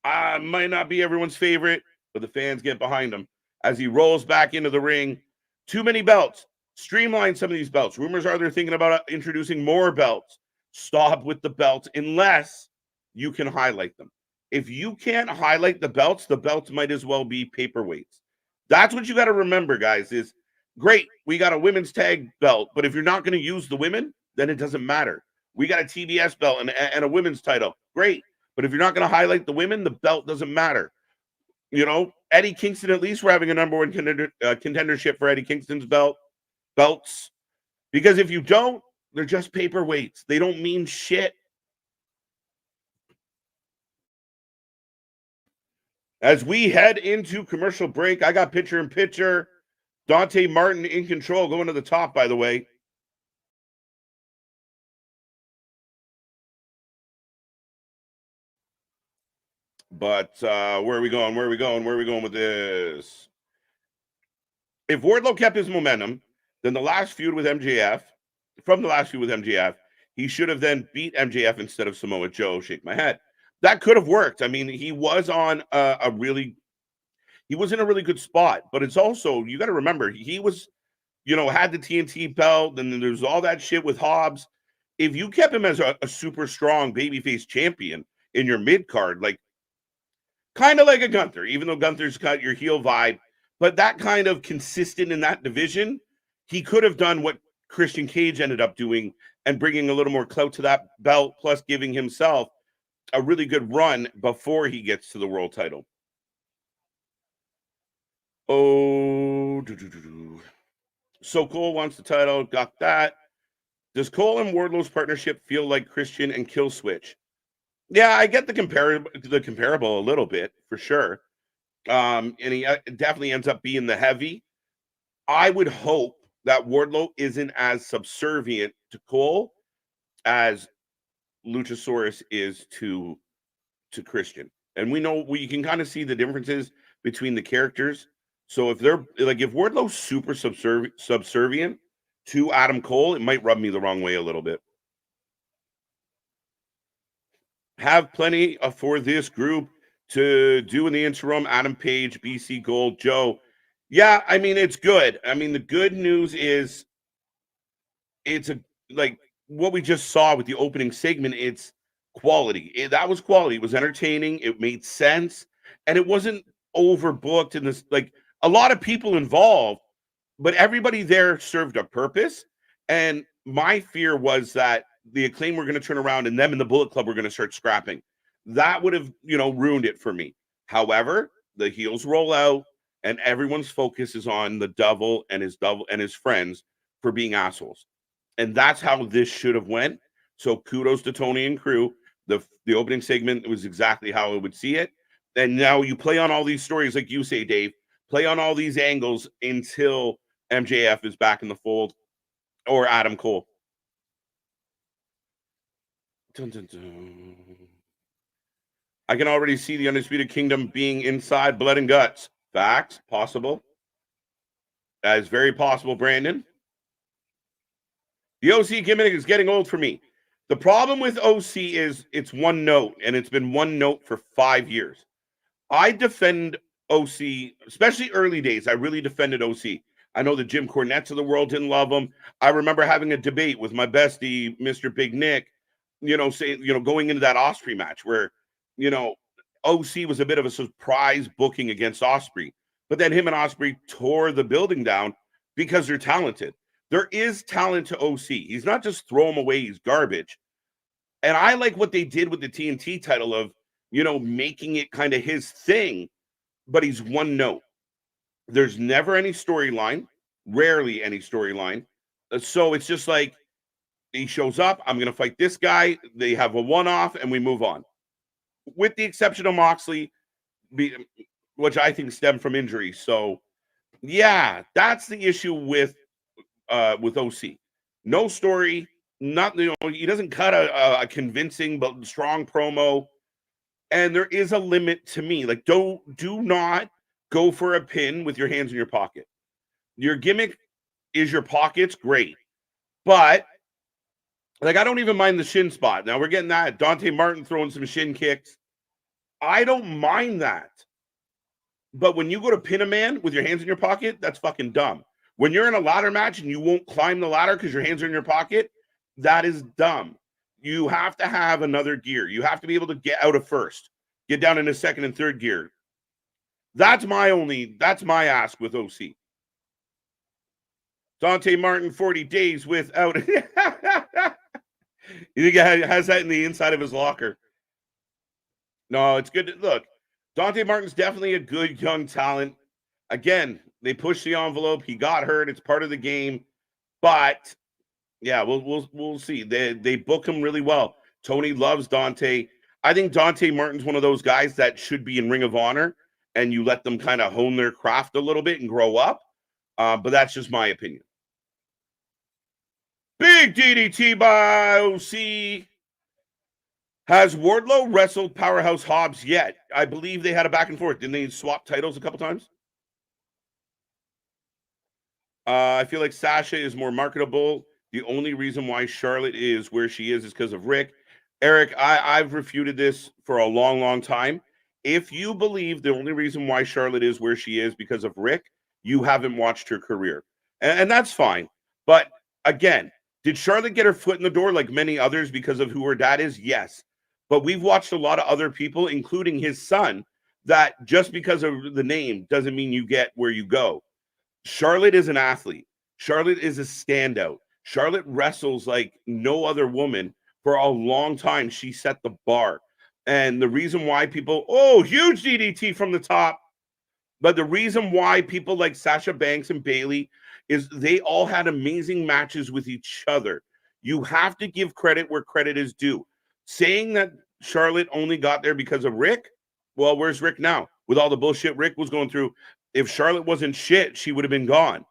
Might not be everyone's favorite, but the fans get behind him as he rolls back into the ring. Too many belts. Streamline some of these belts. Rumors are they're thinking about introducing more belts. Stop with the belts unless you can highlight them. If you can't highlight the belts might as well be paperweights. That's what you got to remember, guys, is great. We got a women's tag belt, but if you're not going to use the women, then it doesn't matter. We got a TBS belt and a women's title. Great. But if you're not going to highlight the women, the belt doesn't matter. You know, Eddie Kingston, at least we're having a number one contendership for Eddie Kingston's belts. Because if you don't, they're just paperweights. They don't mean shit. As we head into commercial break, I got picture in picture. Dante Martin in control, going to the top, by the way. But where are we going? Where are we going? Where are we going with this? If Wardlow kept his momentum, then from the last feud with MJF, he should have then beat MJF instead of Samoa Joe. Shake my head. That could have worked. I mean, he was on he was in a really good spot, but it's also, you got to remember, he was, had the TNT belt, and then there's all that shit with Hobbs. If you kept him as a super strong babyface champion in your mid card, like kind of like a Gunther, even though Gunther's got your heel vibe, but that kind of consistent in that division, he could have done what Christian Cage ended up doing and bringing a little more clout to that belt, plus giving himself a really good run before he gets to the world title. Oh, So Cole wants the title, got that. Does Cole and Wardlow's partnership feel like Christian and Killswitch? Yeah, I get the comparable a little bit for sure. And he definitely ends up being the heavy. I would hope that Wardlow isn't as subservient to Cole as Luchasaurus is to Christian. And we can kind of see the differences between the characters. So if Wardlow's super subservient to Adam Cole, it might rub me the wrong way a little bit. Have plenty for this group to do in the interim. Adam Page, BC Gold, Joe. Yeah, I mean, it's good. I mean, the good news is it's like what we just saw with the opening segment. It's quality. That was quality. It was entertaining. It made sense. And it wasn't overbooked in this, like a lot of people involved, but everybody there served a purpose. And my fear was that the Acclaim were going to turn around and them and the Bullet Club were going to start scrapping. That would have, ruined it for me. However, the heels roll out and everyone's focus is on the devil and his friends for being assholes. And that's how this should have went. So kudos to Tony and crew. The opening segment was exactly how I would see it. And now you play on all these stories, like you say, Dave, play on all these angles until MJF is back in the fold or Adam Cole. Dun, dun, dun. I can already see the Undisputed Kingdom being inside Blood and Guts. Facts, possible. That is very possible, Brandon. The OC gimmick is getting old for me. The problem with OC is it's one note, and it's been one note for 5 years. I defend OC, especially early days. I really defended OC. I know the Jim Cornettes of the world didn't love him. I remember having a debate with my bestie, Mr. Big Nick, going into that Osprey match where, OC was a bit of a surprise booking against Osprey. But then him and Osprey tore the building down because they're talented. There is talent to OC. He's not just throw him away, he's garbage. And I like what they did with the TNT title of, making it kind of his thing, but he's one note. There's never any storyline, rarely any storyline. So it's just like he shows up, I'm going to fight this guy. They have a one-off and we move on. With the exception of Moxley, which I think stemmed from injury. So, yeah, that's the issue with OC. No story, he doesn't cut a convincing but strong promo. And there is a limit to me. Like, do not go for a pin with your hands in your pocket. Your gimmick is your pockets, great. But, I don't even mind the shin spot. Now, we're getting that. Dante Martin throwing some shin kicks. I don't mind that. But when you go to pin a man with your hands in your pocket, that's fucking dumb. When you're in a ladder match and you won't climb the ladder because your hands are in your pocket, that is dumb. You have to have another gear. You have to be able to get out of first, get down into second and third gear. That's my ask with OC. Dante Martin, 40 days without You think he has that in the inside of his locker? No, it's good. Look, Dante Martin's definitely a good young talent. Again, they pushed the envelope. He got hurt. It's part of the game. But yeah, we'll see. They book him really well. Tony loves Dante. I think Dante Martin's one of those guys that should be in Ring of Honor, and you let them kind of hone their craft a little bit and grow up. But that's just my opinion. Big DDT by OC. Has Wardlow wrestled Powerhouse Hobbs yet? I believe they had a back and forth. Didn't they swap titles a couple times? I feel like Sasha is more marketable. The only reason why Charlotte is where she is because of Rick. Eric, I've refuted this for a long, long time. If you believe the only reason why Charlotte is where she is because of Rick, you haven't watched her career. And that's fine. But again, did Charlotte get her foot in the door like many others because of who her dad is? Yes. But we've watched a lot of other people, including his son, that just because of the name doesn't mean you get where you go. Charlotte is an athlete. Charlotte is a standout. Charlotte wrestles like no other woman for a long time. She set the bar. And the reason why people, huge DDT from the top. But the reason why people like Sasha Banks and Bayley is they all had amazing matches with each other. You have to give credit where credit is due. Saying that Charlotte only got there because of Rick, well, where's Rick now? With all the bullshit Rick was going through, if Charlotte wasn't shit, she would have been gone.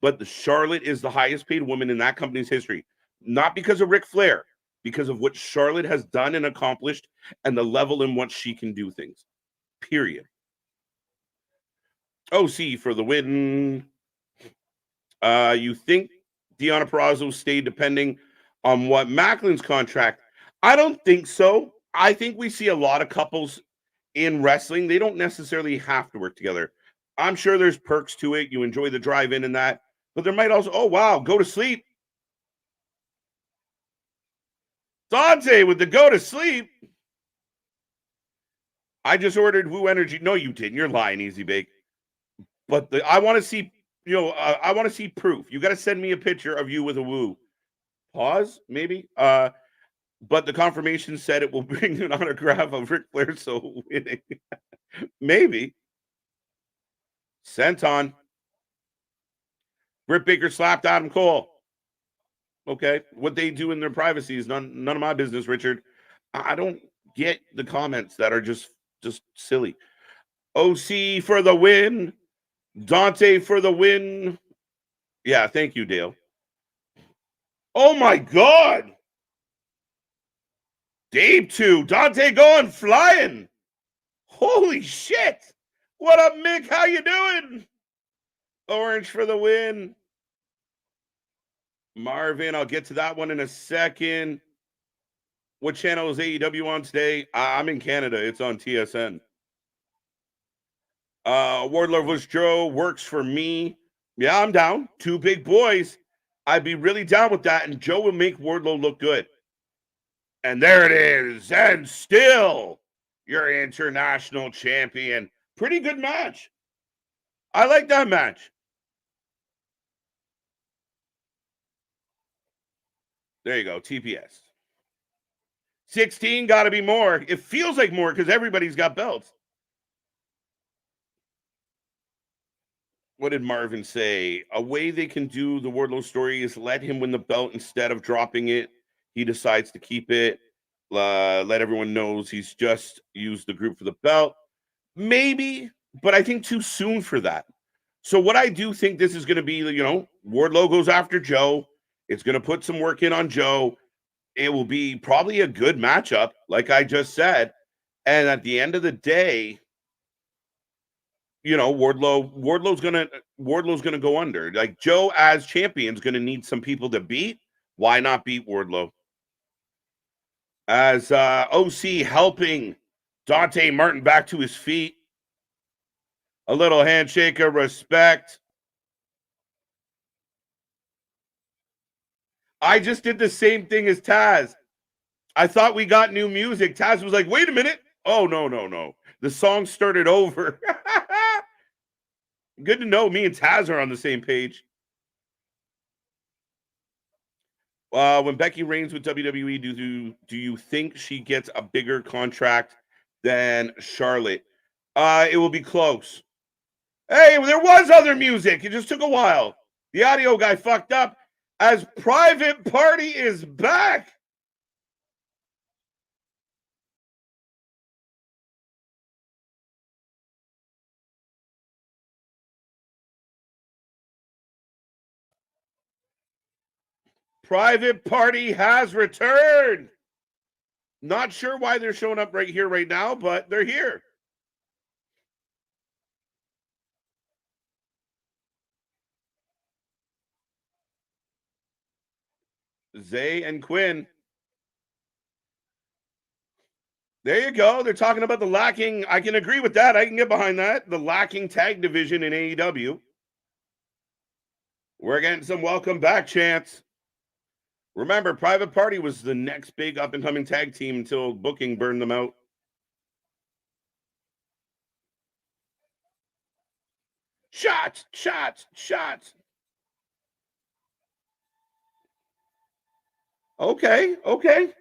But Charlotte is the highest paid woman in that company's history. Not because of Ric Flair, because of what Charlotte has done and accomplished and the level in which she can do things. Period. OC for the win. You think Deonna Purrazzo stayed depending on what Macklin's contract? I don't think so. I think we see a lot of couples in wrestling. They don't necessarily have to work together. I'm sure there's perks to it. You enjoy the drive in and that. But there might also, go to sleep. Dante with the go to sleep. I just ordered Woo Energy. No, you didn't. You're lying, Easy Bake. But I want to see, I want to see proof. You got to send me a picture of you with a Woo. Pause, maybe. But the confirmation said it will bring an autograph of Ric Flair so winning. Maybe. Sent on. Britt Baker slapped Adam Cole. Okay. What they do in their privacy is none of my business, Richard. I don't get the comments that are just silly. OC for the win. Dante for the win. Yeah, thank you, Dale. Oh my God. Dave 2. Dante going flying. Holy shit. What up, Mick? How you doing? Orange for the win. Marvin, I'll get to that one in a second. What channel is AEW on today? I'm in Canada. It's on TSN. Wardlow vs. Joe works for me. Yeah, I'm down. Two big boys. I'd be really down with that, and Joe will make Wardlow look good. And there it is. And still, your international champion. Pretty good match. I like that match. There you go, TPS. 16 got to be more. It feels like more because everybody's got belts. What did Marvin say? A way they can do the Wardlow story is let him win the belt instead of dropping it. He decides to keep it. Let everyone knows he's just used the group for the belt. Maybe, but I think too soon for that. So what I do think this is going to be, Wardlow goes after Joe. It's going to put some work in on Joe. It will be probably a good matchup, like I just said. And at the end of the day, Wardlow's gonna go under. Like Joe as champion's gonna need some people to beat. Why not beat Wardlow? As OC helping Dante Martin back to his feet. A little handshake of respect. I just did the same thing as Taz. I thought we got new music. Taz was like, wait a minute. Oh, no. The song started over. Good to know me and Taz are on the same page. When Becky reigns with WWE, do you think she gets a bigger contract than Charlotte? It will be close. Hey, there was other music. It just took a while. The audio guy fucked up. As Private Party is back. Private Party has returned. Not sure why they're showing up right here, right now, but they're here. Zay and Quinn. There you go. They're talking about the lacking. I can agree with that. I can get behind that. The lacking tag division in AEW. We're getting some welcome back chants. Remember, Private Party was the next big up and coming tag team until booking burned them out. Shots, shots, shots. Okay, okay.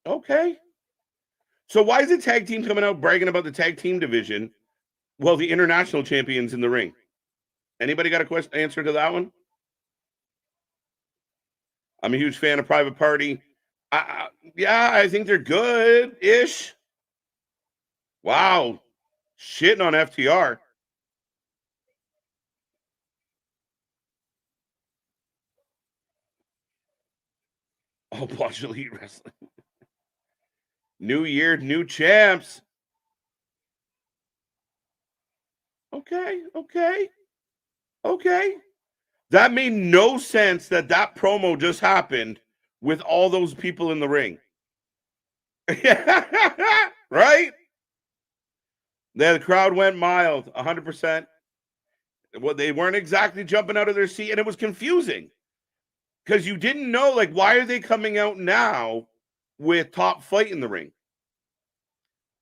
Okay. So why is the tag team coming out bragging about the tag team division? Well, the international champions in the ring. Anybody got a question answer to that one? I'm a huge fan of Private Party. Yeah, I think they're good-ish. Wow. Shitting on FTR. Oh, watch Elite Wrestling. New year, new champs. Okay, okay, okay. That made no sense that promo just happened with all those people in the ring. Right? The crowd went mild, 100%. Well, they weren't exactly jumping out of their seat, and it was confusing because you didn't know, like, why are they coming out now with Top Flight in the ring?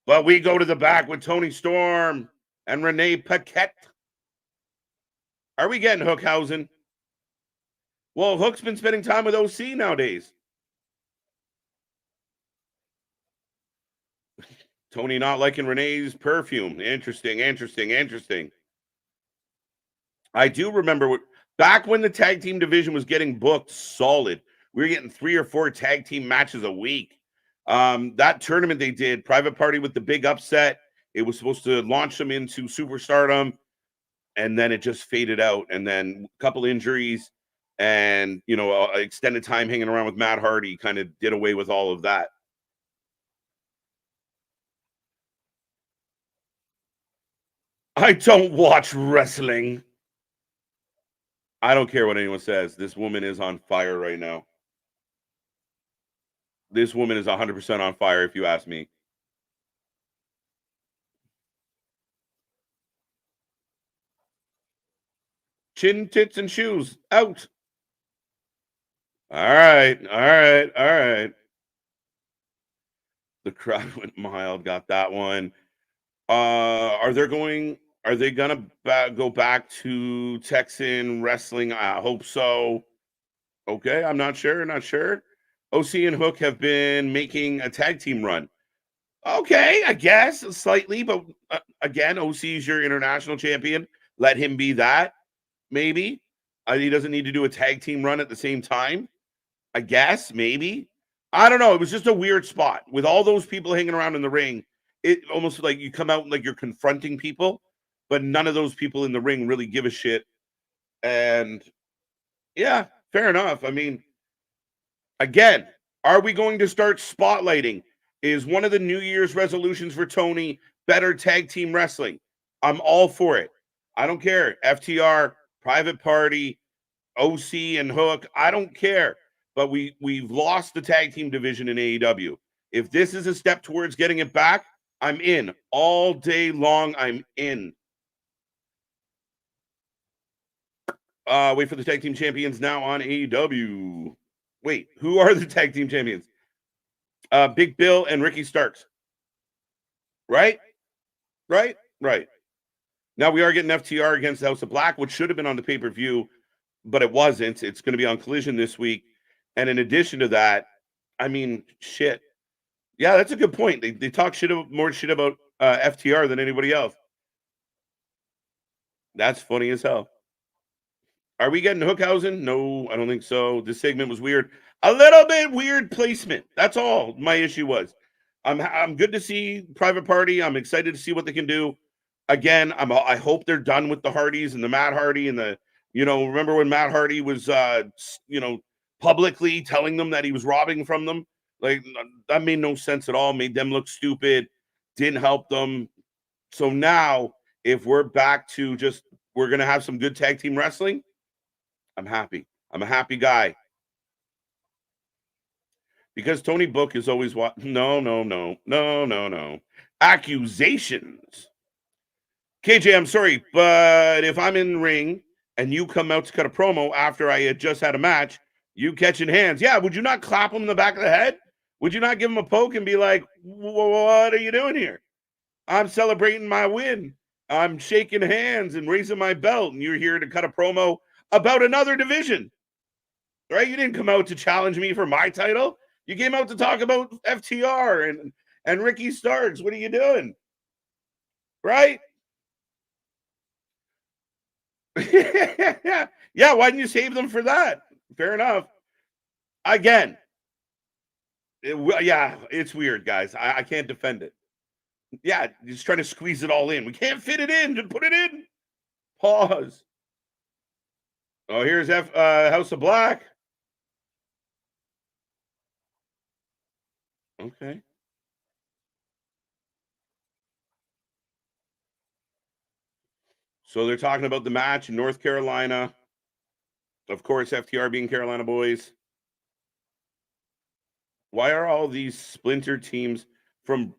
But we go to the back with Tony Storm and Renee Paquette. Are we getting Hookhausen? Well, Hook's been spending time with OC nowadays. Tony not liking Renee's perfume. Interesting, interesting, interesting. I do remember back when the tag team division was getting booked solid. We were getting 3 or 4 tag team matches a week. That tournament they did, Private Party with the big upset, it was supposed to launch them into superstardom, and then it just faded out. And then a couple injuries and, extended time hanging around with Matt Hardy kind of did away with all of that. I don't watch wrestling. I don't care what anyone says. This woman is on fire right now. This woman is 100% on fire, if you ask me. Chin, tits, and shoes out. All right, all right, all right. The crowd went mild. Got that one. Are they gonna go back to Texan wrestling? I hope so. Okay, I'm not sure. Not sure. OC and Hook have been making a tag team run. Okay, I guess slightly, but again, OC is your international champion. Let him be that. Maybe he doesn't need to do a tag team run at the same time. I guess maybe. I don't know. It was just a weird spot with all those people hanging around in the ring. It almost like you come out like you're confronting people, but none of those people in the ring really give a shit. And yeah, fair enough. I mean, again, are we going to start spotlighting? Is one of the New Year's resolutions for Tony better tag team wrestling? I'm all for it. I don't care. FTR, Private Party, OC, and Hook. I don't care. But we've lost the tag team division in AEW. If this is a step towards getting it back, I'm in. All day long, I'm in. Wait for the tag team champions now on AEW. Wait, who are the tag team champions? Big Bill and Ricky Starks. Right? Right? Right. Now we are getting FTR against House of Black, which should have been on the pay-per-view. but it wasn't. It's going to be on Collision this week. And in addition to that, I mean, shit. Yeah, that's a good point. They talk more shit about FTR than anybody else. That's funny as hell. Are we getting Hookhausen? No, I don't think so. This segment was weird. A little bit weird placement. That's all my issue was. I'm good to see Private Party. I'm excited to see what they can do. Again, I hope they're done with the Hardys and the Matt Hardy and the remember when Matt Hardy was publicly telling them that he was robbing from them? Like that made no sense at all. Made them look stupid. Didn't help them. So now if we're back to we're gonna have some good tag team wrestling, I'm happy. I'm a happy guy. Because Tony Book is always no. Accusations. KJ, I'm sorry, but if I'm in the ring and you come out to cut a promo after I had just had a match, you catching hands. Yeah, would you not clap him in the back of the head? Would you not give him a poke and be like, what are you doing here? I'm celebrating my win. I'm shaking hands and raising my belt, and you're here to cut a promo about another division, right? You didn't come out to challenge me for my title. You came out to talk about FTR and Ricky Starks. What are you doing? Right? Yeah, why didn't you save them for that? Fair enough. Again, it's weird, guys. I can't defend it. Yeah, just trying to squeeze it all in. We can't fit it in. Just put it in. Pause. Oh, here's House of Black. Okay. So they're talking about the match in North Carolina. Of course, FTR being Carolina boys. Why are all these splinter teams from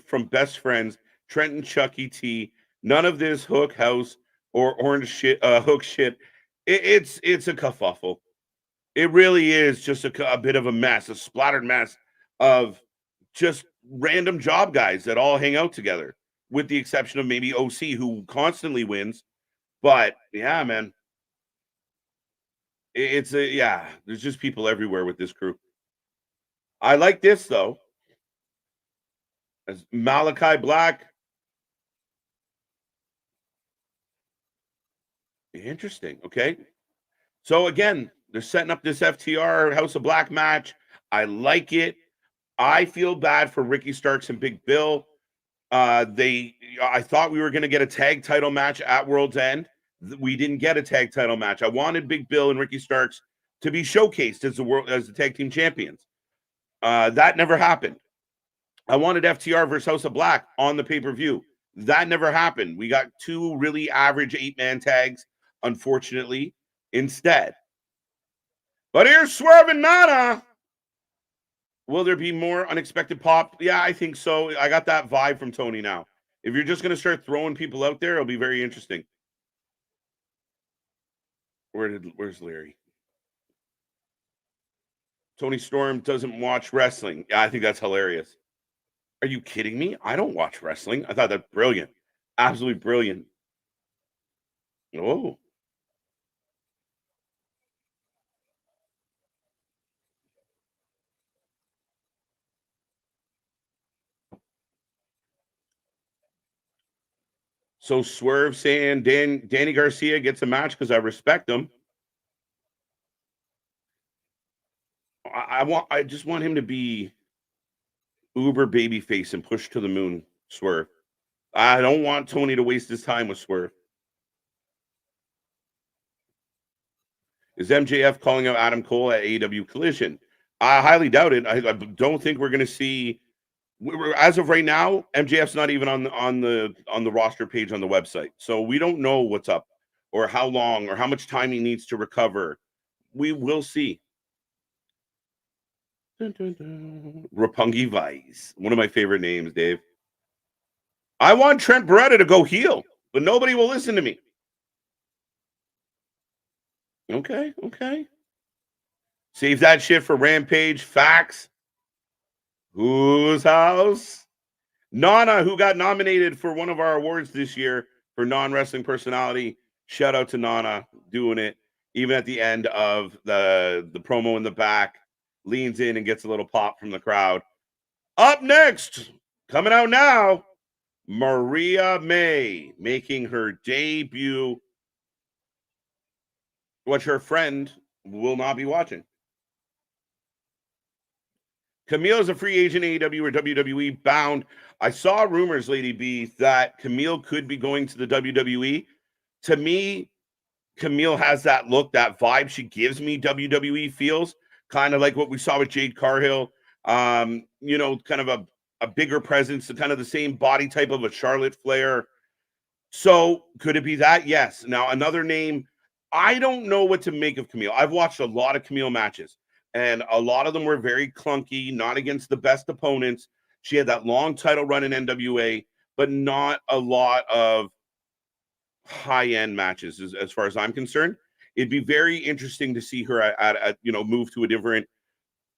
from best friends, Trenton, Chucky T? None of this Hook House or Orange shit, Hook shit. It's a kerfuffle. It really is just a bit of a mess, a splattered mess of just random job guys that all hang out together, with the exception of maybe OC, who constantly wins. But yeah, man, there's just people everywhere with this crew. I like this though. As Malachi Black. Interesting. Okay. So again, they're setting up this FTR House of Black match. I like it. I feel bad for Ricky Starks and Big Bill. I thought we were going to get a tag title match at World's End. We didn't get a tag title match. I wanted Big Bill and Ricky Starks to be showcased as the tag team champions. That never happened. I wanted FTR versus House of Black on the pay-per-view. That never happened. We got two really average 8-man tags, unfortunately, instead. But here's Swerve and Nana. Will there be more unexpected pop? Yeah, I think so. I got that vibe from Tony now. If you're just going to start throwing people out there, it'll be very interesting. Where's Larry? Tony Storm doesn't watch wrestling. Yeah, I think that's hilarious. Are you kidding me? I don't watch wrestling. I thought that's brilliant. Absolutely brilliant. Oh. So Swerve saying Danny Garcia gets a match because I respect him. I just want him to be uber babyface and push to the moon, Swerve. I don't want Tony to waste his time with Swerve. Is MJF calling out Adam Cole at AEW Collision? I highly doubt it. I don't think we're going to see. As of right now, MJF's not even on the roster page on the website, so we don't know what's up or how long or how much time he needs to recover. We will see. Dun, dun, dun. Roppongi Vice, one of my favorite names, Dave. I want Trent Beretta to go heel, but nobody will listen to me. Okay. Save that shit for Rampage. Facts. Whose house? Nana, who got nominated for one of our awards this year for non-wrestling personality. Shout out to Nana doing it. even at the end of the promo in the back, leans in and gets a little pop from the crowd. Up next, coming out now, Maria May making her debut, which her friend will not be watching. Camille is a free agent, AEW or WWE bound. I saw rumors, Lady B, that Camille could be going to the WWE. To me, Camille has that look, that vibe. She gives me WWE feels, kind of like what we saw with Jade Cargill. Kind of a bigger presence, kind of the same body type of a Charlotte Flair. So could it be that? Yes. Now, another name, I don't know what to make of Camille. I've watched a lot of Camille matches, and a lot of them were very clunky, not against the best opponents. She had that long title run in NWA, but not a lot of high-end matches as far as I'm concerned. It'd be very interesting to see her at move to a different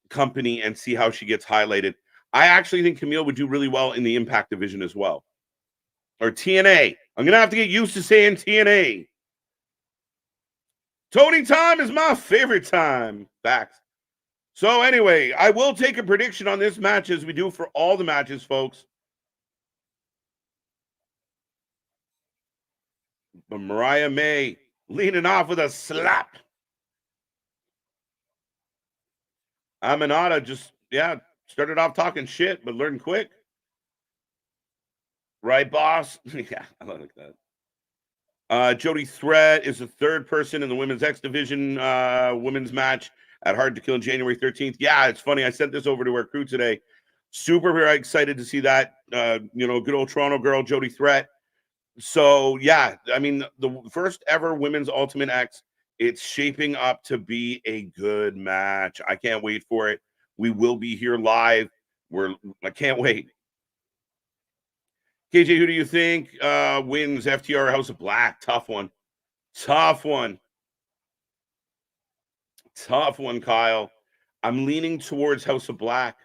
company and see how she gets highlighted. I actually think Camille would do really well in the Impact division as well. Or TNA. I'm going to have to get used to saying TNA. Tony time is my favorite time. Facts. So anyway, I will take a prediction on this match as we do for all the matches, folks. But Mariah May leaning off with a slap. Aminata just, started off talking shit, but learned quick. Right, boss? Yeah, I like that. Jody Threat is the third person in the Women's X Division women's match at Hard to Kill on January 13th. Yeah, it's funny. I sent this over to our crew today. Super very excited to see that. Good old Toronto girl, Jody Threat. So, yeah, I mean, the first ever Women's Ultimate X, it's shaping up to be a good match. I can't wait for it. We will be here live. I can't wait. KJ, who do you think wins FTR House of Black? Tough one. Tough one, Kyle. I'm leaning towards House of Black.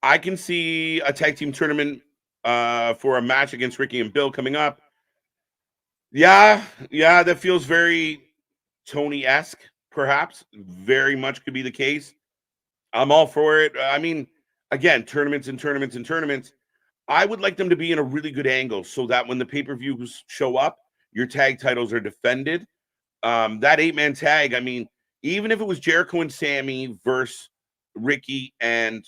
I can see a tag team tournament for a match against Ricky and Bill coming up. Yeah, that feels very Tony-esque, perhaps. Very much could be the case. I'm all for it. I mean, again, tournaments. I would like them to be in a really good angle so that when the pay-per-views show up, your tag titles are defended. That 8-man tag, I mean, even if it was Jericho and Sammy versus Ricky and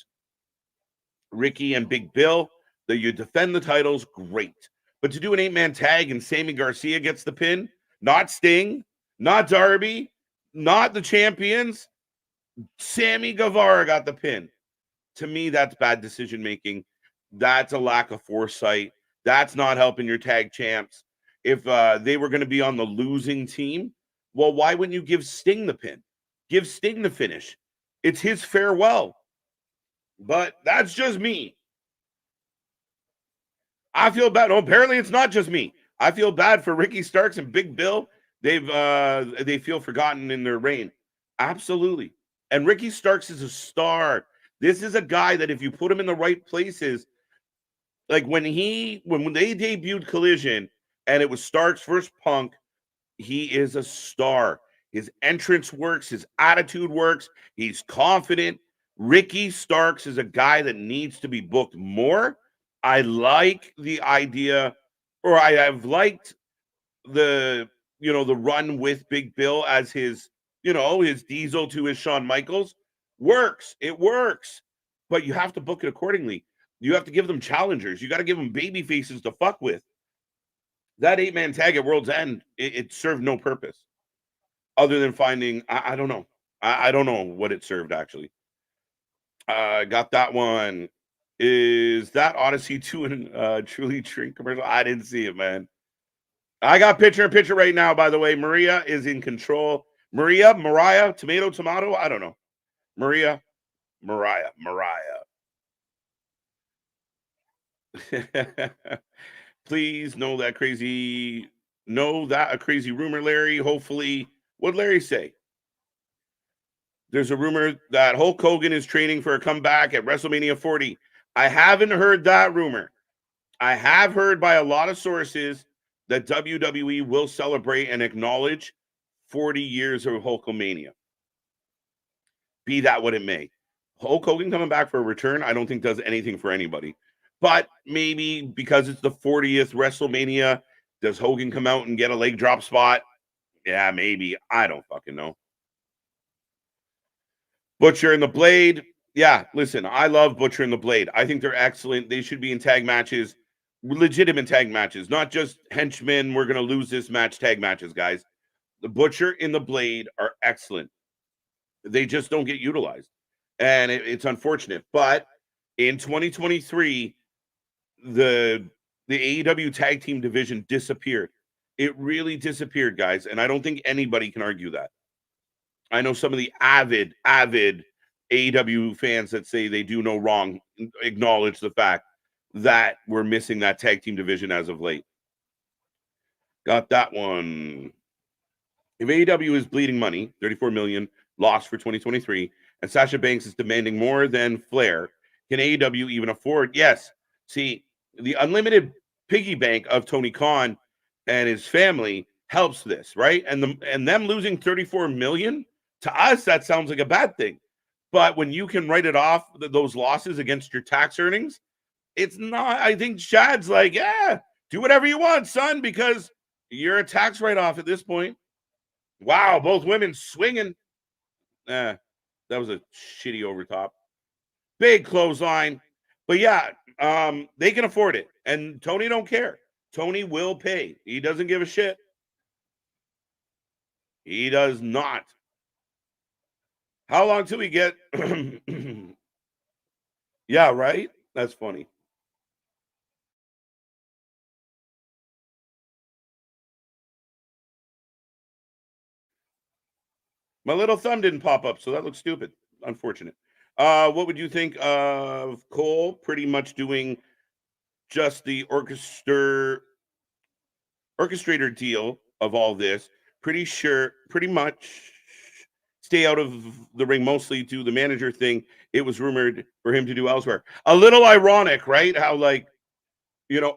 Big Bill, that you defend the titles, great. But to do an 8-man tag and Sammy Garcia gets the pin, not Sting, not Darby, not the champions, Sammy Guevara got the pin. To me, that's bad decision making. That's a lack of foresight. That's not helping your tag champs. If they were going to be on the losing team, well, why wouldn't you give Sting the pin? Give Sting the finish. It's his farewell. But that's just me. I feel bad. Oh, apparently it's not just me. I feel bad for Ricky Starks and Big Bill. They feel forgotten in their reign. Absolutely. And Ricky Starks is a star. This is a guy that if you put him in the right places, like when they debuted Collision and it was Starks versus Punk, he is a star. His entrance works, his attitude works, he's confident. Ricky Starks is a guy that needs to be booked more. I like the idea, or I have liked the run with Big Bill as his Diesel to his Shawn Michaels. It works, but you have to book it accordingly. You have to give them challengers. You got to give them baby faces to fuck with. That 8-man tag at World's End, it served no purpose other than finding, I don't know. I don't know what it served, actually. Got that one. Is that Odyssey 2 and Truly Drink commercial? I didn't see it, man. I got picture in picture right now, by the way. Maria is in control. Mariah, tomato, I don't know. Mariah. Please know that a crazy rumor, Larry. Hopefully, what'd Larry say? There's a rumor that Hulk Hogan is training for a comeback at WrestleMania 40. I haven't heard that rumor. I have heard by a lot of sources that WWE will celebrate and acknowledge 40 years of Hulkamania. Be that what it may. Hulk Hogan coming back for a return, I don't think does anything for anybody. But maybe because it's the 40th WrestleMania, does Hogan come out and get a leg drop spot? Yeah, maybe. I don't fucking know. Butcher and the Blade. Yeah, listen, I love Butcher and the Blade. I think they're excellent. They should be in tag matches, legitimate tag matches, not just henchmen. We're going to lose this match tag matches, guys. The Butcher and the Blade are excellent. They just don't get utilized. And it's unfortunate. But in 2023, the AEW tag team division disappeared. It really disappeared, guys. And I don't think anybody can argue that. I know some of the avid AEW fans that say they do no wrong acknowledge the fact that we're missing that tag team division as of late. Got that one. If AEW is bleeding money, $34 million lost for 2023, and Sasha Banks is demanding more than Flair, can AEW even afford? Yes. See, the unlimited piggy bank of Tony Khan and his family helps this, right? And them losing 34 million, to us, that sounds like a bad thing. But when you can write it off, those losses against your tax earnings, it's not. I think Chad's like, yeah, do whatever you want, son, because you're a tax write-off at this point. Wow, both women swinging. That was a shitty overtop. Big clothesline. But yeah, they can afford it. And Tony don't care. Tony will pay. He doesn't give a shit. He does not. How long till we get... Yeah, right? That's funny. My little thumb didn't pop up, so that looks stupid. Unfortunate. What would you think of Cole pretty much doing just the orchestrator deal of all this? Pretty much stay out of the ring, mostly do the manager thing. It was rumored for him to do elsewhere. A little ironic, right? How, like,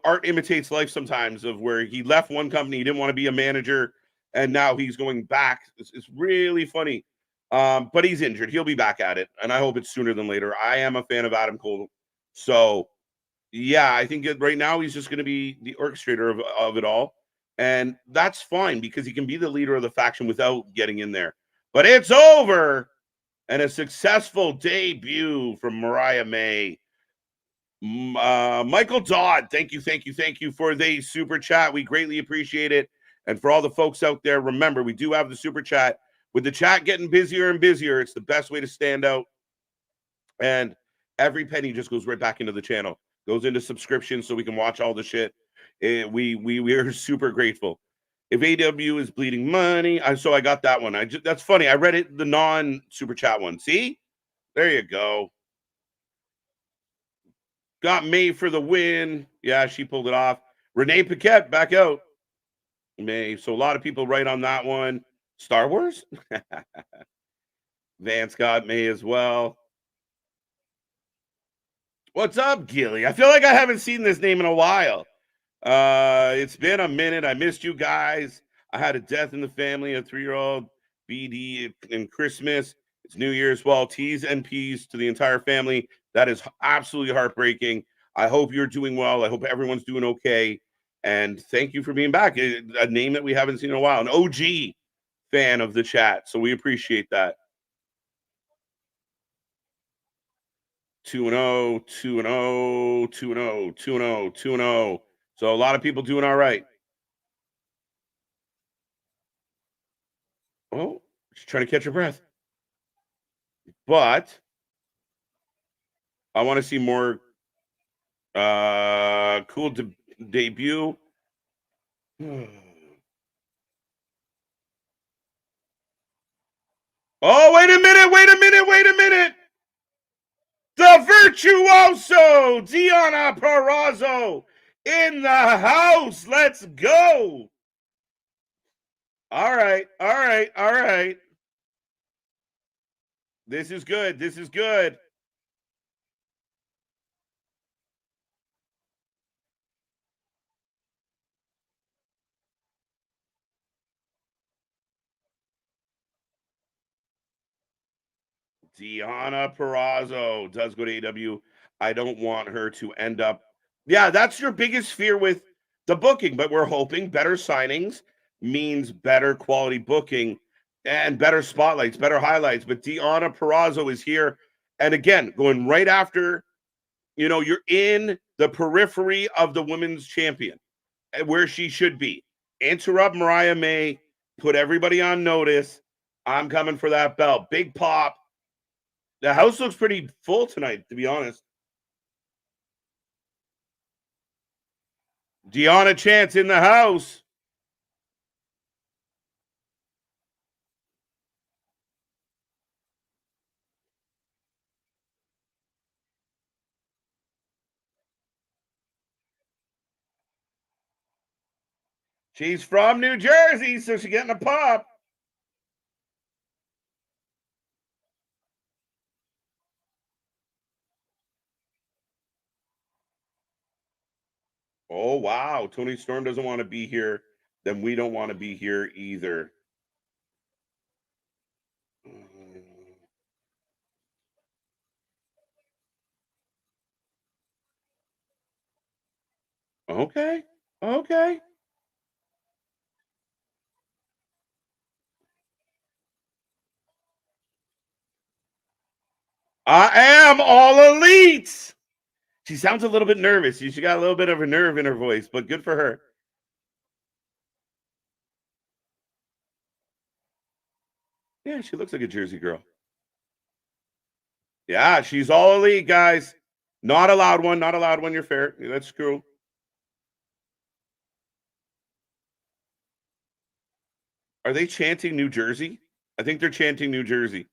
art imitates life sometimes, of where he left one company, he didn't want to be a manager, and now he's going back. It's really funny. But he's injured. He'll be back at it, and I hope it's sooner than later. I am a fan of Adam Cole. So, yeah, I think right now he's just going to be the orchestrator of it all. And that's fine, because he can be the leader of the faction without getting in there. But it's over. And a successful debut from Mariah May. Michael Dodd, thank you for the super chat. We greatly appreciate it. And for all the folks out there, remember, we do have the super chat. With the chat getting busier and busier, it's the best way to stand out. And every penny just goes right back into the channel, goes into subscription, so we can watch all the shit. We are super grateful. If AEW is bleeding money, so I got that one. That's funny. I read it, the non super chat one. See, there you go. Got May for the win. Yeah, she pulled it off. Renee Paquette back out. May. So a lot of people right on that one. Star Wars? Vance got May as well. What's up, Gilly? I feel like I haven't seen this name in a while. It's been a minute. I missed you guys. I had a death in the family, a 3-year-old BD in Christmas. It's New Year's. Well, T's and P's to the entire family. That is absolutely heartbreaking. I hope you're doing well. I hope everyone's doing okay. And thank you for being back. A name that we haven't seen in a while. An OG fan of the chat. So we appreciate that. 2-0, 2-0, 2-0, 2-0, 2-0. So a lot of people doing all right. Oh, just trying to catch your breath. But I want to see more cool debut. Oh, wait a minute. The virtuoso Deonna Purrazzo in the house. Let's go. All right. This is good. Deonna Purrazzo does go to AEW. I don't want her to end up. Yeah, that's your biggest fear with the booking, but we're hoping better signings means better quality booking and better spotlights, better highlights. But Deonna Purrazzo is here. And again, going right after, you're in the periphery of the women's champion, where she should be. Interrupt Mariah May, put everybody on notice. I'm coming for that belt. Big pop. The house looks pretty full tonight, to be honest. Deanna Chance in the house. She's from New Jersey, so she's getting a pop. Oh, wow. Tony Storm doesn't want to be here. Then we don't want to be here either. Okay. Okay. I am all elite. She sounds a little bit nervous. She got a little bit of a nerve in her voice, but good for her. Yeah, she looks like a Jersey girl. Yeah, she's all elite, guys. Not a loud one. Not a loud one. You're fair. That's cool. Are they chanting New Jersey? I think they're chanting New Jersey.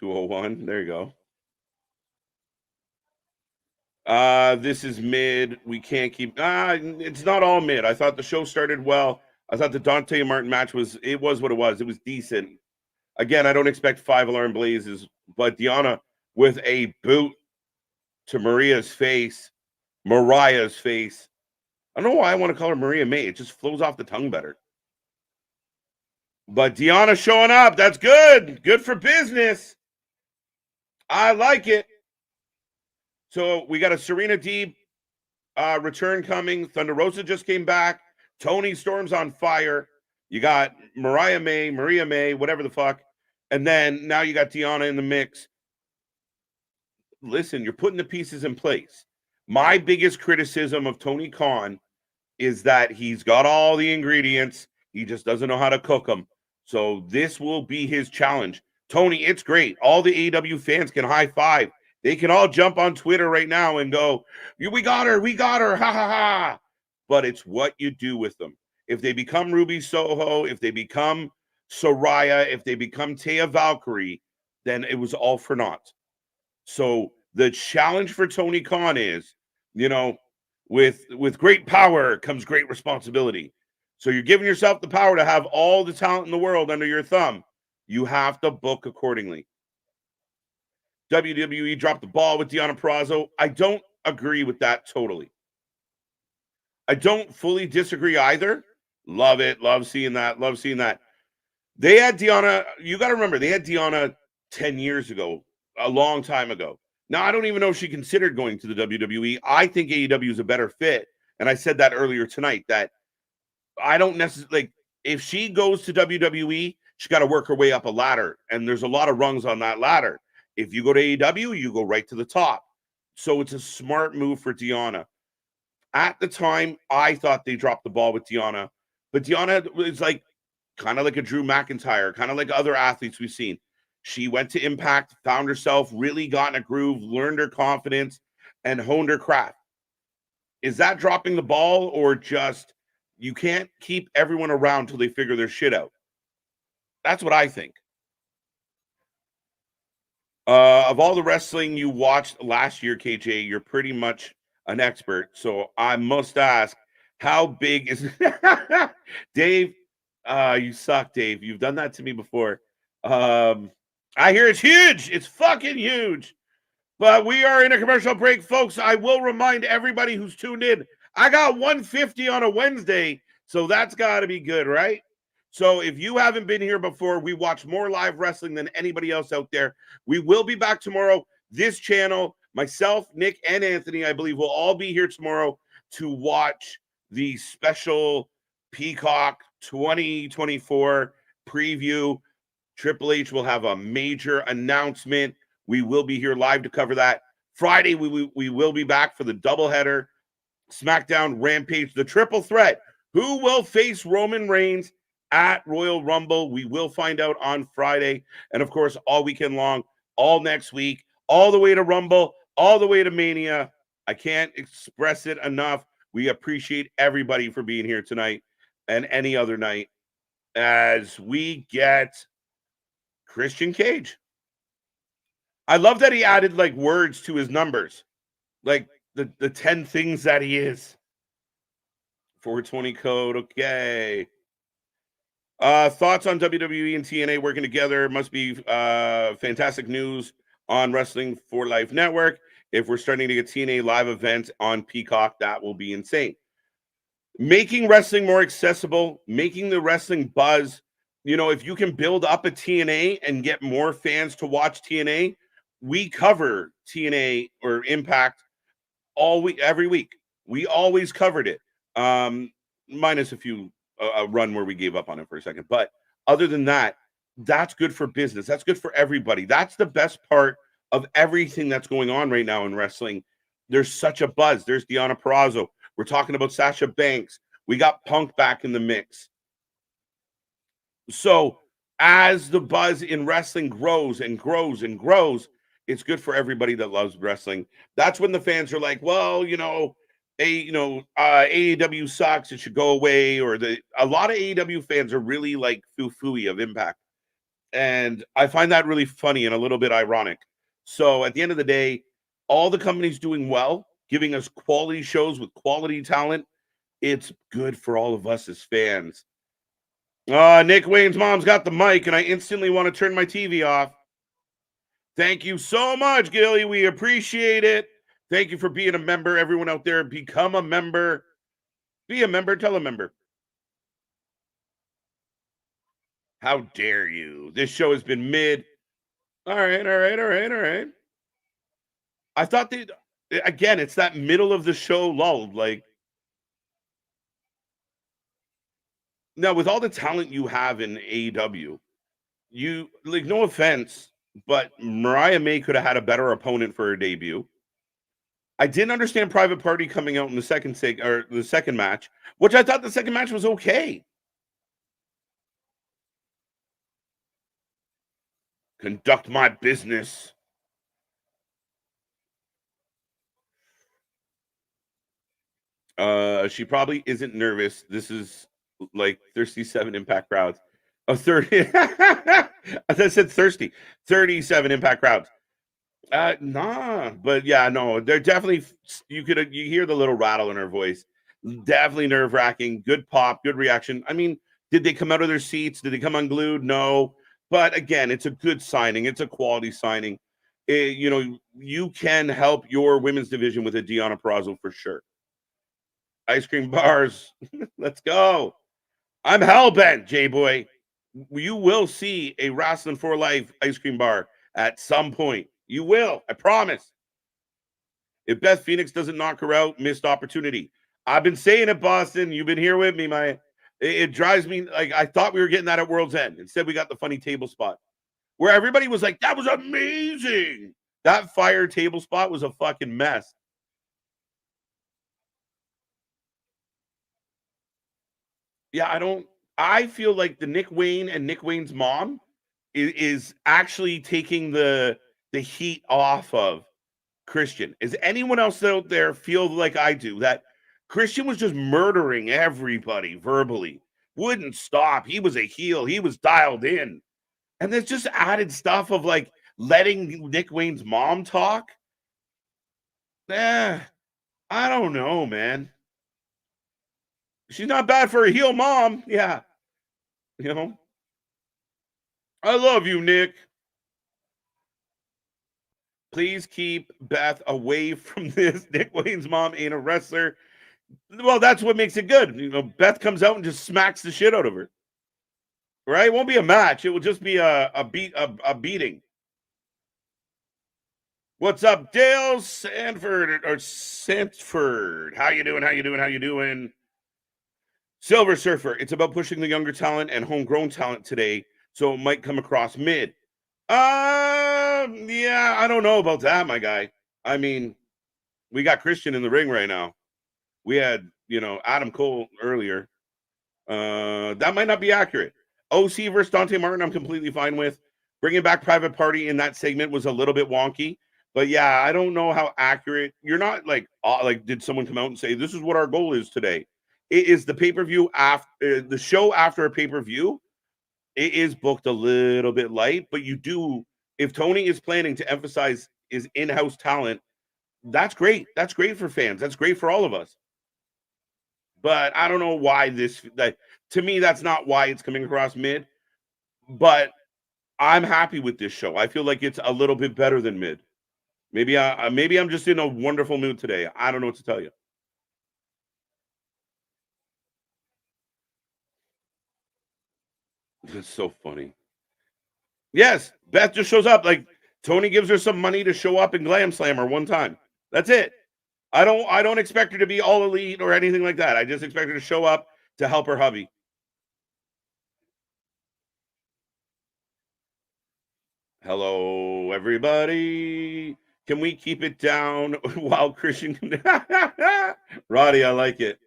201. There you go. This is mid. We can't keep. It's not all mid. I thought the show started well. I thought the Dante and Martin match was what it was. It was decent. Again, I don't expect 5 alarm blazes, but Deonna with a boot to Mariah's face. I don't know why I want to call her Maria May. It just flows off the tongue better. But Deonna showing up. That's good. Good for business. I like it. So we got a Serena Deeb return coming. Thunder Rosa just came back. Tony Storm's on fire. You got Maria May, whatever the fuck. And then now you got Deonna in the mix. Listen, you're putting the pieces in place. My biggest criticism of Tony Khan is that he's got all the ingredients. He just doesn't know how to cook them. So this will be his challenge. Tony, it's great. All the AEW fans can high five. They can all jump on Twitter right now and go, we got her, ha, ha, ha. But it's what you do with them. If they become Ruby Soho, if they become Soraya, if they become Taya Valkyrie, then it was all for naught. So the challenge for Tony Khan is, with great power comes great responsibility. So you're giving yourself the power to have all the talent in the world under your thumb. You have to book accordingly. WWE dropped the ball with Deonna Purrazzo. I don't agree with that totally. I don't fully disagree either. Love it. Love seeing that. They had Deonna. You got to remember, they had Deonna 10 years ago, a long time ago. Now, I don't even know if she considered going to the WWE. I think AEW is a better fit. And I said that earlier tonight, that I don't necessarily, if she goes to WWE, she got to work her way up a ladder. And there's a lot of rungs on that ladder. If you go to AEW, you go right to the top. So it's a smart move for Deonna. At the time, I thought they dropped the ball with Deonna. But Deonna is kind of like a Drew McIntyre, kind of like other athletes we've seen. She went to Impact, found herself, really got in a groove, learned her confidence, and honed her craft. Is that dropping the ball, or just you can't keep everyone around till they figure their shit out? That's what I think. Of all the wrestling you watched last year, KJ, you're pretty much an expert. So I must ask, how big is Dave? You suck, Dave. You've done that to me before. I hear it's huge. It's fucking huge. But we are in a commercial break, folks. I will remind everybody who's tuned in, I got 150 on a Wednesday, so that's got to be good, right? So if you haven't been here before, we watch more live wrestling than anybody else out there. We will be back tomorrow. This channel, myself, Nick, and Anthony, I believe, will all be here tomorrow to watch the special Peacock 2024 preview. Triple H will have a major announcement. We will be here live to cover that. Friday, we will be back for the doubleheader. SmackDown, Rampage, the triple threat. Who will face Roman Reigns at Royal Rumble? We will find out on Friday. And of course, all weekend long, all next week, all the way to Rumble, all the way to Mania. I can't express it enough. We appreciate everybody for being here tonight and any other night as we get Christian Cage. I love that he added like words to his numbers, like the 10 things that he is. 420 code, okay. Thoughts on WWE and TNA working together must be fantastic news on Wrestling for Life Network. If we're starting to get TNA live events on Peacock, that will be insane. Making wrestling more accessible, making the wrestling buzz. You know, if you can build up a TNA and get more fans to watch TNA, we cover TNA or Impact all week, every week. We always covered it, minus a run where we gave up on it for a second. But other than that, that's good for business. That's good for everybody. That's the best part of everything that's going on right now in wrestling. There's such a buzz. There's Deonna Purrazzo. We're talking about Sasha Banks. We got Punk back in the mix. So as the buzz in wrestling grows and grows and grows, it's good for everybody that loves wrestling. That's when the fans are like, well, AEW sucks, it should go away. Or a lot of AEW fans are really like foo-fooey of Impact. And I find that really funny and a little bit ironic. So at the end of the day, all the companies doing well, giving us quality shows with quality talent, it's good for all of us as fans. Nick Wayne's mom's got the mic, and I instantly want to turn my TV off. Thank you so much, Gilly. We appreciate it. Thank you for being a member. Everyone out there, become a member. Be a member. Tell a member. How dare you? This show has been mid. All right. I thought again, it's that middle of the show lull. Like, now with all the talent you have in AEW, no offense, but Mariah May could have had a better opponent for her debut. I didn't understand Private Party coming out in the second match, which I thought the second match was okay. Conduct my business. She probably isn't nervous. This is like 37 Impact crowds. Oh, 30. I said thirsty. 37 Impact crowds. Nah, but yeah, no, they're definitely. You hear the little rattle in her voice. Definitely nerve-wracking. Good pop, good reaction. I mean, did they come out of their seats? Did they come unglued? No. But again, it's a good signing. It's a quality signing. You can help your women's division with a Deonna Purrazzo for sure. Ice cream bars. Let's go. I'm hellbent, J-Boy. You will see a Wrestling for Life ice cream bar at some point. You will. I promise. If Beth Phoenix doesn't knock her out, missed opportunity. I've been saying it, Boston. You've been here with me, it drives me. Like, I thought we were getting that at World's End. Instead, we got the funny table spot where everybody was like, that was amazing. That fire table spot was a fucking mess. Yeah, I feel like the Nick Wayne and Nick Wayne's mom is actually taking the heat off of Christian. Is anyone else out there feel like I do, that Christian was just murdering everybody verbally, wouldn't stop. He was a heel. He was dialed in. And there's just added stuff of like letting Nick Wayne's mom talk. I don't know, man. She's not bad for a heel mom. Yeah. I love you, Nick. Please keep Beth away from this. Nick Wayne's mom ain't a wrestler. Well, that's what makes it good. You know, Beth comes out and just smacks the shit out of her. Right? It won't be a match. It will just be a beating. What's up, Dale Sanford or Sanford? How you doing? How you doing? How you doing? Silver Surfer. It's about pushing the younger talent and homegrown talent today, so it might come across mid. Yeah, I don't know about that, my guy. I mean, we got Christian in the ring right now. We had, Adam Cole earlier. That might not be accurate. OC versus Dante Martin, I'm completely fine with. Bringing back Private Party in that segment was a little bit wonky, but yeah, I don't know how accurate. You're not like did someone come out and say this is what our goal is today? It is the pay per view after the show after a pay per view. It is booked a little bit light, but you do if Tony is planning to emphasize his in house talent, that's great. That's great for fans. That's great for all of us. But I don't know why to me, that's not why it's coming across mid. But I'm happy with this show. I feel like it's a little bit better than mid. Maybe I'm just in a wonderful mood today. I don't know what to tell you. It's so funny. Yes, Beth just shows up. Like Tony gives her some money to show up and glam slam her one time. That's it. I don't expect her to be all elite or anything like that. I just expect her to show up to help her hubby. Hello, everybody. Can we keep it down while Christian? Roddy, I like it.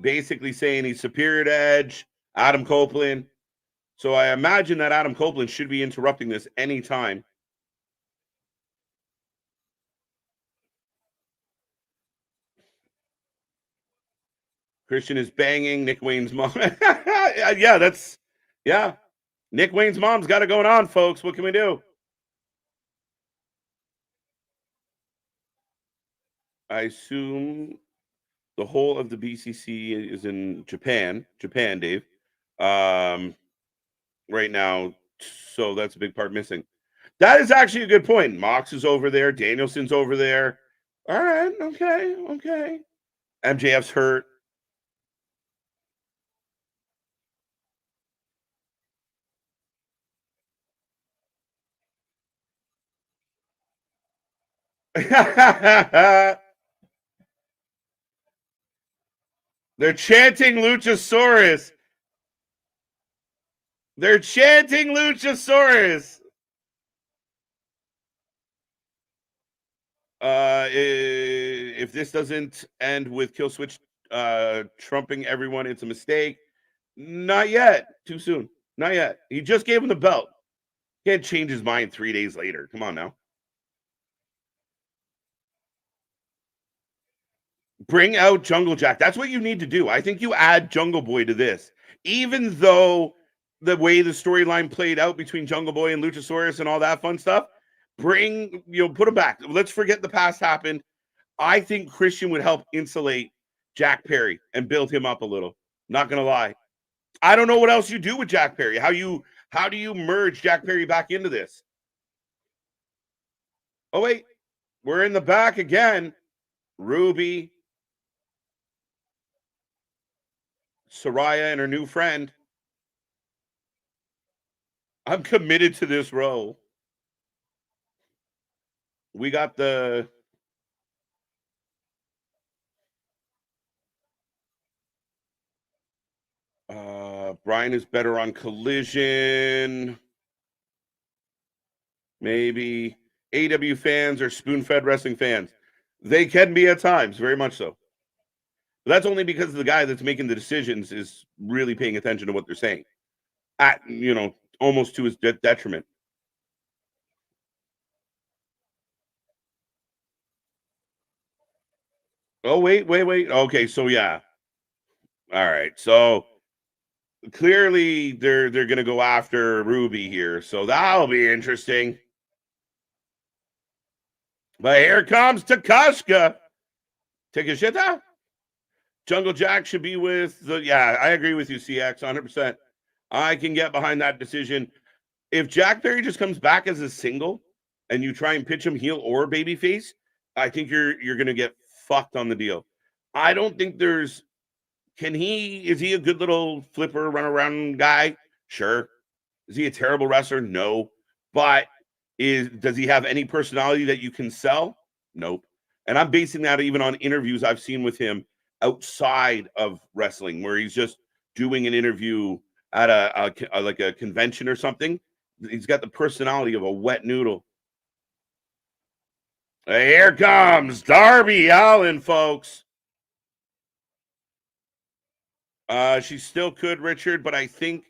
Basically saying he's superior to Edge, Adam Copeland. So I imagine that Adam Copeland should be interrupting this anytime. Christian is banging Nick Wayne's mom. Yeah. Nick Wayne's mom's got it going on, folks. What can we do? I assume the whole of the BCC is in Japan, Dave. Right now, so that's a big part missing. That is actually a good point. Mox is over there. Danielson's over there. All right, okay. MJF's hurt. They're chanting Luchasaurus. They're chanting Luchasaurus. If this doesn't end with Killswitch trumping everyone, it's a mistake. Not yet. Too soon. Not yet. He just gave him the belt. Can't change his mind 3 days later. Come on now. Bring out Jungle Jack. That's what you need to do. I think you add Jungle Boy to this. Even though the way the storyline played out between Jungle Boy and Luchasaurus and all that fun stuff, put him back. Let's forget the past happened. I think Christian would help insulate Jack Perry and build him up a little. Not gonna lie. I don't know what else you do with Jack Perry. How do you merge Jack Perry back into this? Oh, wait. We're in the back again. Ruby, Soraya, and her new friend. I'm committed to this role. We got the Brian is better on Collision. Maybe AEW fans or spoon-fed wrestling fans. They can be at times, very much so. But that's only because the guy that's making the decisions is really paying attention to what they're saying. At almost to his detriment. Oh, wait. Okay, so yeah. All right. So clearly they're gonna go after Ruby here. So that'll be interesting. But here comes Takashka. Takashita? Jungle Jack should be with I agree with you, CX, 100%. I can get behind that decision. If Jack Perry just comes back as a single and you try and pitch him heel or babyface, I think you're gonna get fucked on the deal. I don't think there's. Is he a good little flipper, run around guy? Sure. Is he a terrible wrestler? No. But does he have any personality that you can sell? Nope. And I'm basing that even on interviews I've seen with him outside of wrestling, where he's just doing an interview at like a convention or something. He's got the personality of a wet noodle. Here comes Darby Allin, folks. She still could, Richard, but I think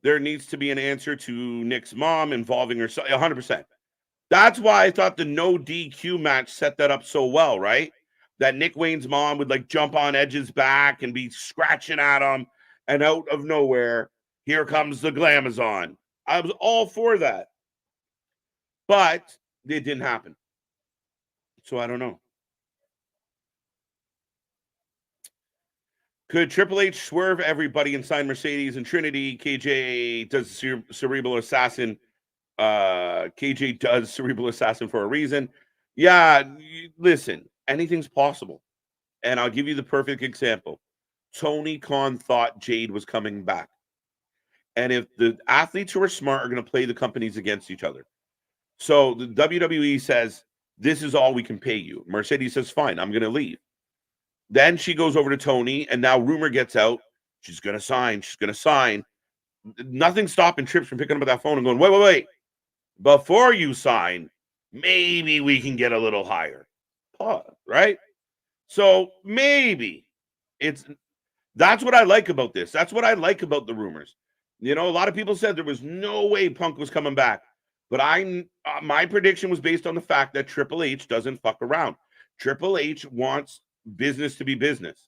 there needs to be an answer to Nick's mom involving herself. 100%. That's why I thought the no DQ match set that up so well, right? That Nick Wayne's mom would like jump on Edge's back and be scratching at him, and out of nowhere, here comes the Glamazon. I was all for that, but it didn't happen. So I don't know. Could Triple H swerve everybody and sign Mercedes and Trinity? KJ does cerebral assassin. KJ does cerebral assassin for a reason. Yeah, listen, anything's possible. And I'll give you the perfect example. Tony Khan thought Jade was coming back. And if the athletes who are smart are going to play the companies against each other. So the WWE says, this is all we can pay you. Mercedes says, fine, I'm going to leave. Then she goes over to Tony, and now rumor gets out. She's going to sign. She's going to sign. Nothing's stopping Trips from picking up that phone and going, wait. Before you sign, maybe we can get a little higher. Right? So maybe that's what I like about this. That's what I like about the rumors. You know, a lot of people said there was no way Punk was coming back. But my prediction was based on the fact that Triple H doesn't fuck around. Triple H wants business to be business,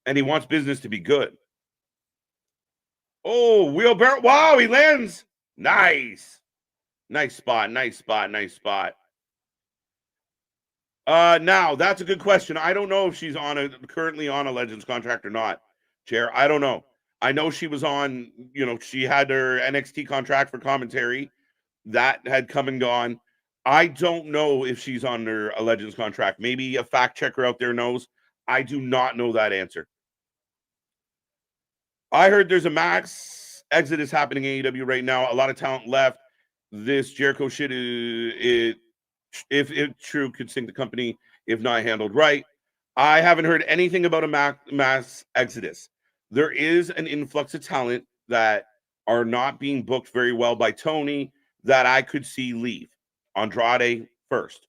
and he wants business to be good. Oh, wheelbarrow. Wow, he lands. Nice spot. Now that's a good question. I don't know if she's currently on a Legends contract or not, Chair. I don't know. I know she was on, she had her NXT contract for commentary. That had come and gone. I don't know if she's on a Legends contract. Maybe a fact checker out there knows. I do not know that answer. I heard there's a max exodus happening in AEW right now. A lot of talent left. This Jericho shit, if true, could sink the company if not handled right. I haven't heard anything about a mass exodus. There is an influx of talent that are not being booked very well by Tony that I could see leave. Andrade first.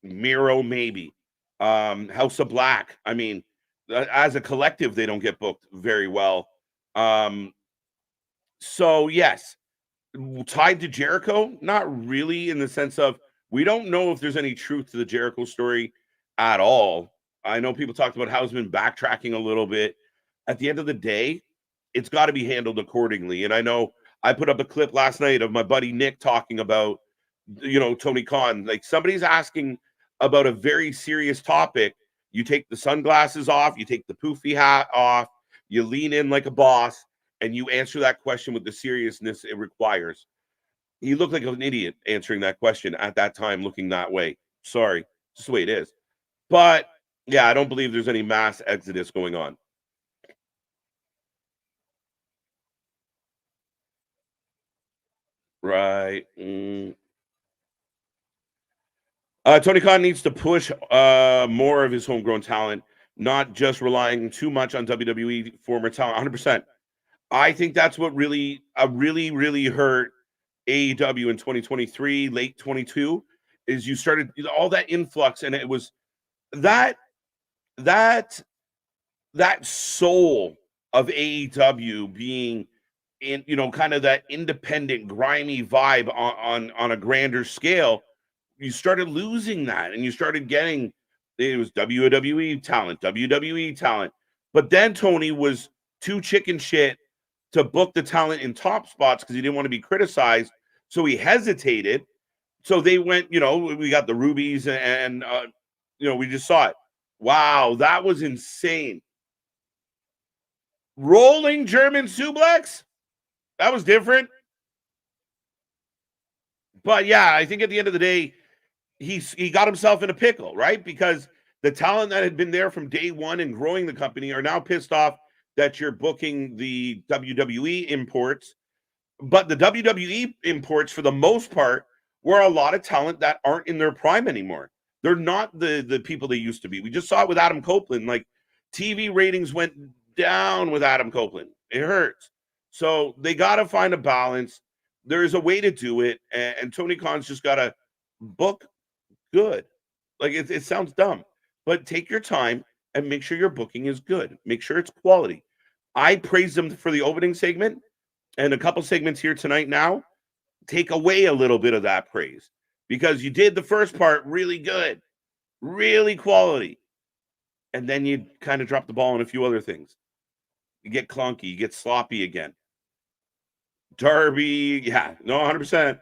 Miro maybe. House of Black. I mean, as a collective, they don't get booked very well. So yes, tied to Jericho, not really in the sense of we don't know if there's any truth to the Jericho story at all. I know people talked about how he's been backtracking a little bit. At the end of the day, it's got to be handled accordingly. And I know I put up a clip last night of my buddy Nick talking about, Tony Khan. Like, somebody's asking about a very serious topic. You take the sunglasses off, you take the poofy hat off, you lean in like a boss, and you answer that question with the seriousness it requires. He looked like an idiot answering that question at that time, looking that way. Sorry, just the way it is. But yeah, I don't believe there's any mass exodus going on. Right. Tony Khan needs to push more of his homegrown talent, not just relying too much on WWE former talent. 100%. I think that's what really hurt AEW in 2023, late 22, is you started all that influx, and it was that soul of AEW being in, kind of that independent, grimy vibe on a grander scale. You started losing that, and you started getting, it was WWE talent. But then Tony was too chicken shit to book the talent in top spots because he didn't want to be criticized. So he hesitated. So they went, we got the Rubies and we just saw it. Wow, that was insane. Rolling German suplex? That was different. But yeah, I think at the end of the day, he got himself in a pickle, right? Because The talent that had been there from day one and growing the company are now pissed off that you're booking the WWE imports. But the WWE imports, for the most part, were a lot of talent that aren't in their prime anymore. They're not the people they used to be. We just saw it with Adam Copeland. Like, TV ratings went down with Adam Copeland. It hurts. So they got to find a balance. There's a way to do it. And Tony Khan's just got to book good. Like, it sounds dumb, but take your time and make sure your booking is good. Make sure it's quality. I praised them for the opening segment, and a couple segments here tonight now take away a little bit of that praise, because you did the first part really good, really quality, and then you kind of drop the ball on a few other things. You get clunky, you get sloppy again. Darby, yeah, no, 100%.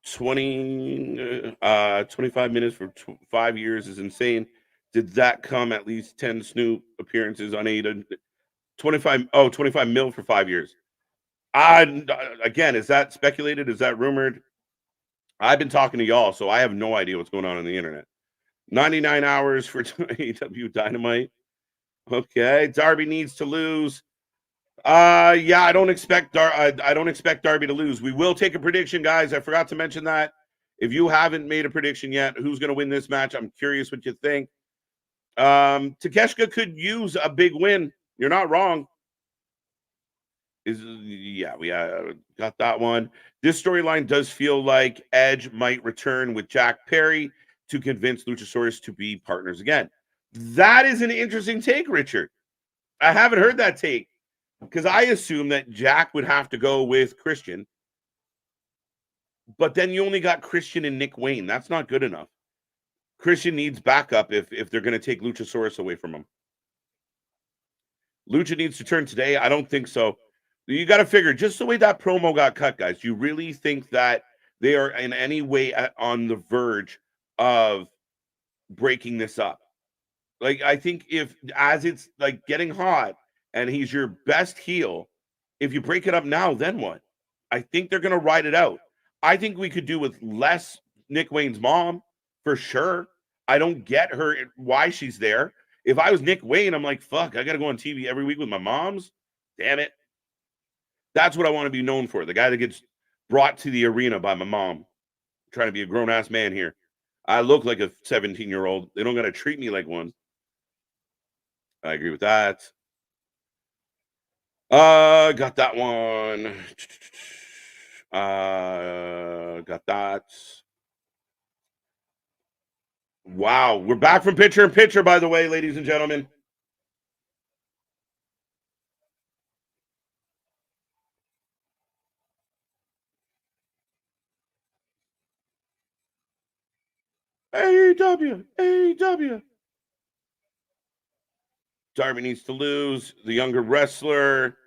25 minutes for 5 years is insane. Did that come at least 10 Snoop appearances on AEW? 25 mil for 5 years. Again, is that speculated? Is that rumored? I've been talking to y'all, so I have no idea what's going on the internet. 99 hours for AEW Dynamite. Okay, Darby needs to lose. Yeah, I don't expect Darby to lose. We will take a prediction, guys. I forgot to mention that. If you haven't made a prediction yet, who's going to win this match? I'm curious what you think. Takeshita could use a big win. You're not wrong. We got that one. This storyline does feel like Edge might return with Jack Perry to convince Luchasaurus to be partners again. That is an interesting take, Richard. I haven't heard that take, because I assume that Jack would have to go with Christian. But then you only got Christian and Nick Wayne. That's not good enough. Christian needs backup if they're going to take Luchasaurus away from him. Lucha needs to turn today. I don't think so. You got to figure, just the way that promo got cut, guys, you really think that they are in any way on the verge of breaking this up? Like, I think as it's like getting hot and he's your best heel, if you break it up now, then what? I think they're going to ride it out. I think we could do with less Nick Wayne's mom, for sure. I don't get her, why she's there. If I was Nick Wayne, I'm like, fuck, I got to go on TV every week with my moms? Damn it. That's what I want to be known for. The guy that gets brought to the arena by my mom. I'm trying to be a grown-ass man here. I look like a 17-year-old. They don't got to treat me like one. I agree with that. Got that one. Got that. Wow. We're back from picture in picture, by the way, ladies and gentlemen. AEW. Darby needs to lose. The younger wrestler.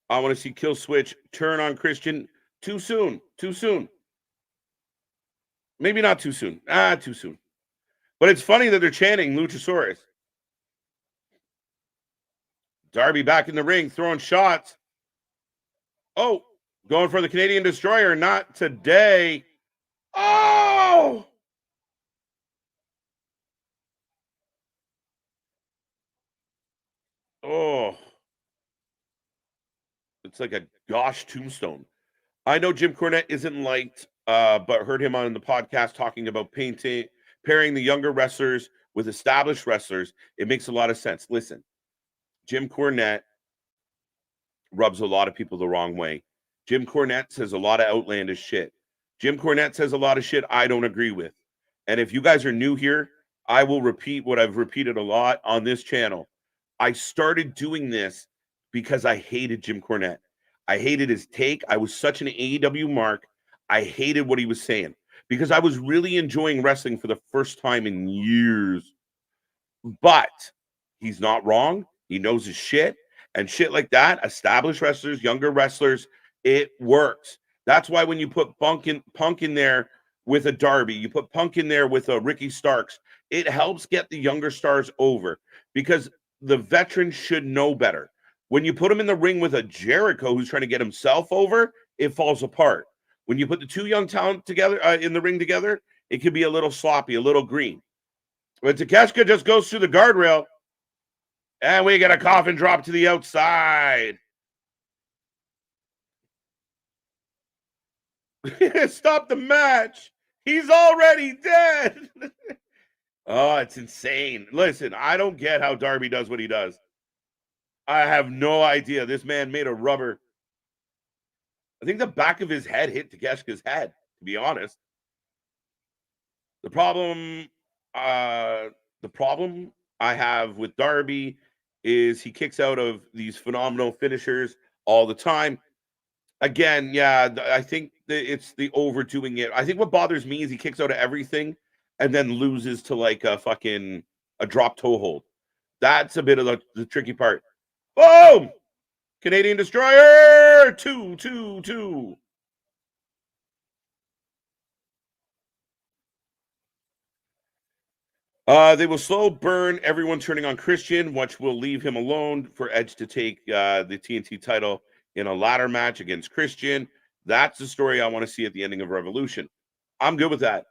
I want to see Kill Switch turn on Christian. Too soon. Maybe not too soon. Too soon. But it's funny that they're chanting Luchasaurus. Darby back in the ring, throwing shots. Oh, going for the Canadian Destroyer. Not today. Oh! Oh. It's like a gosh tombstone. I know Jim Cornette isn't liked, but heard him on the podcast talking about pairing the younger wrestlers with established wrestlers. It makes a lot of sense. Listen, Jim Cornette rubs a lot of people the wrong way. Jim Cornette says a lot of outlandish shit. Jim Cornette says a lot of shit I don't agree with. And if you guys are new here, I will repeat what I've repeated a lot on this channel. I started doing this because I hated Jim Cornette. I hated his take. I was such an AEW mark. I hated what he was saying because I was really enjoying wrestling for the first time in years. But he's not wrong. He knows his shit. And shit like that, established wrestlers, younger wrestlers, it works. That's why when you put Punk in there with a Darby, you put Punk in there with a Ricky Starks, it helps get the younger stars over because the veterans should know better. When you put him in the ring with a Jericho who's trying to get himself over, it falls apart. When you put the two young talent together in the ring together, it could be a little sloppy, a little green. But Takeshita just goes through the guardrail, and we get a coffin drop to the outside. Stop the match. He's already dead. Oh, it's insane. Listen, I don't get how Darby does what he does. I have no idea. This man made a rubber. I think the back of his head hit Takeshita's head, to be honest. The problem I have with Darby is he kicks out of these phenomenal finishers all the time. Again, yeah, I think it's the overdoing it. I think what bothers me is he kicks out of everything and then loses to like a drop toe hold. That's a bit of the tricky part. Boom! Canadian Destroyer! 2-2-2. They will slow burn everyone turning on Christian, which will leave him alone for Edge to take the TNT title in a ladder match against Christian. That's the story I want to see at the ending of Revolution. I'm good with that.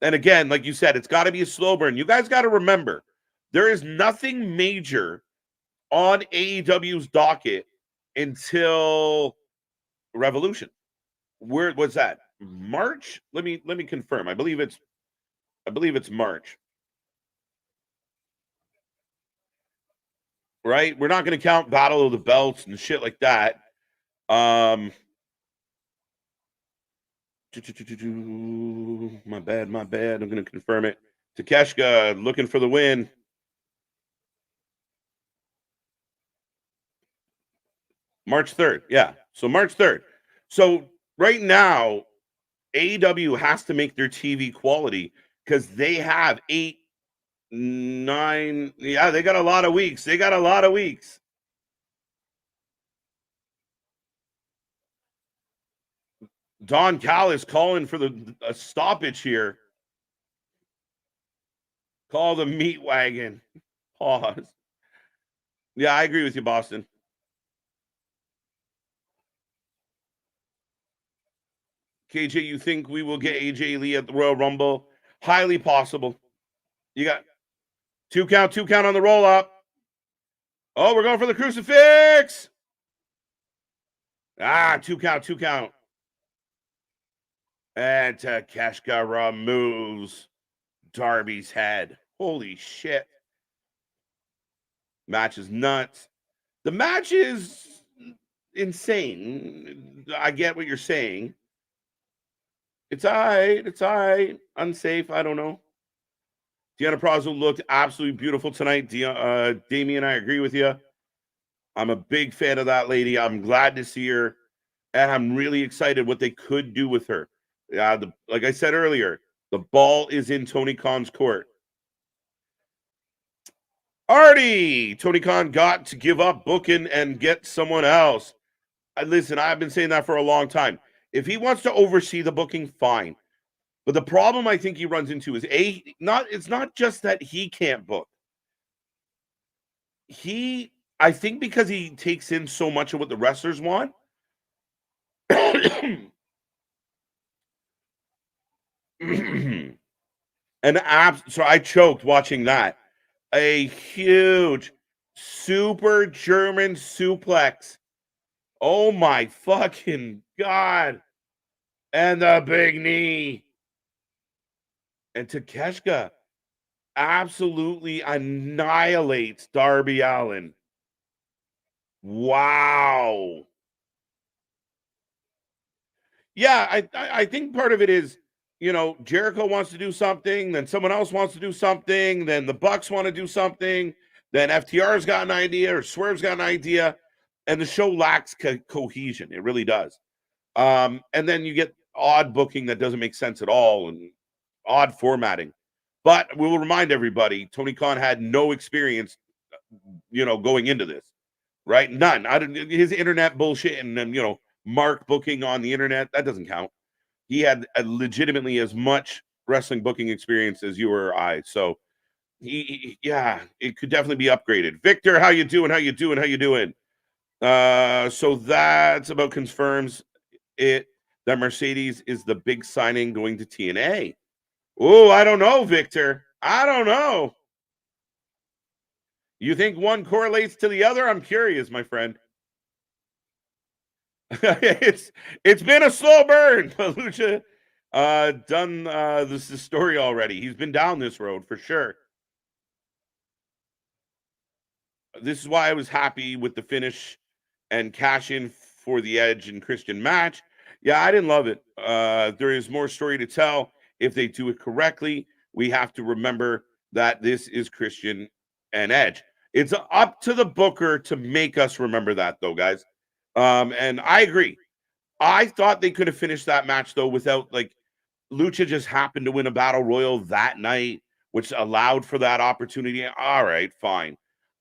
And again, like you said, it's got to be a slow burn. You guys got to remember, there is nothing major on AEW's docket until Revolution. Where was that? March? Let me confirm. I believe it's March. Right? We're not going to count Battle of the Belts and shit like that. My bad. I'm going to confirm it. Takeshita looking for the win. March 3rd. Yeah. So March 3rd. So right now, AEW has to make their TV quality because they have 8, 9. Yeah, they got a lot of weeks. Don Callis calling for a stoppage here. Call the meat wagon. Pause. Yeah, I agree with you, Boston. KJ, you think we will get AJ Lee at the Royal Rumble? Highly possible. You got 2 count on the roll up. Oh, we're going for the crucifix. 2 count. And Takeshita removes Darby's head. Holy shit. Match is nuts. The match is insane. I get what you're saying. It's all right. Unsafe. I don't know. Deanna Prazo looked absolutely beautiful tonight. Damien, I agree with you. I'm a big fan of that lady. I'm glad to see her. And I'm really excited what they could do with her. Like I said earlier, the ball is in Tony Khan's court. Artie! Tony Khan got to give up booking and get someone else. Listen, I've been saying that for a long time. If he wants to oversee the booking, fine. But the problem I think he runs into is it's not just that he can't book. I think because he takes in so much of what the wrestlers want. So I choked watching that. A huge super German suplex. Oh my fucking God. And the big knee. And Takeshita absolutely annihilates Darby Allin. Wow. Yeah, I think part of it is, Jericho wants to do something, then someone else wants to do something, then the Bucks want to do something, then FTR's got an idea or Swerve's got an idea, and the show lacks cohesion. It really does. And then you get odd booking that doesn't make sense at all and odd formatting. But we will remind everybody, Tony Khan had no experience, going into this, right? None. His internet bullshit and Mark booking on the internet, that doesn't count. He had legitimately as much wrestling booking experience as you or I. So it could definitely be upgraded. Victor, how you doing? So that's about confirms it that Mercedes is the big signing going to TNA. Oh, I don't know, Victor. I don't know. You think one correlates to the other? I'm curious, my friend. it's been a slow burn. Lucha done this story already. He's been down this road for sure. This is why I was happy with the finish and cash in for the Edge and Christian match. Yeah, I didn't love it. There is more story to tell if they do it correctly. We have to remember that this is Christian and Edge. It's up to the booker to make us remember that, though, guys. And I agree. I thought they could have finished that match though without like Lucha just happened to win a battle royal that night, which allowed for that opportunity. All right, fine.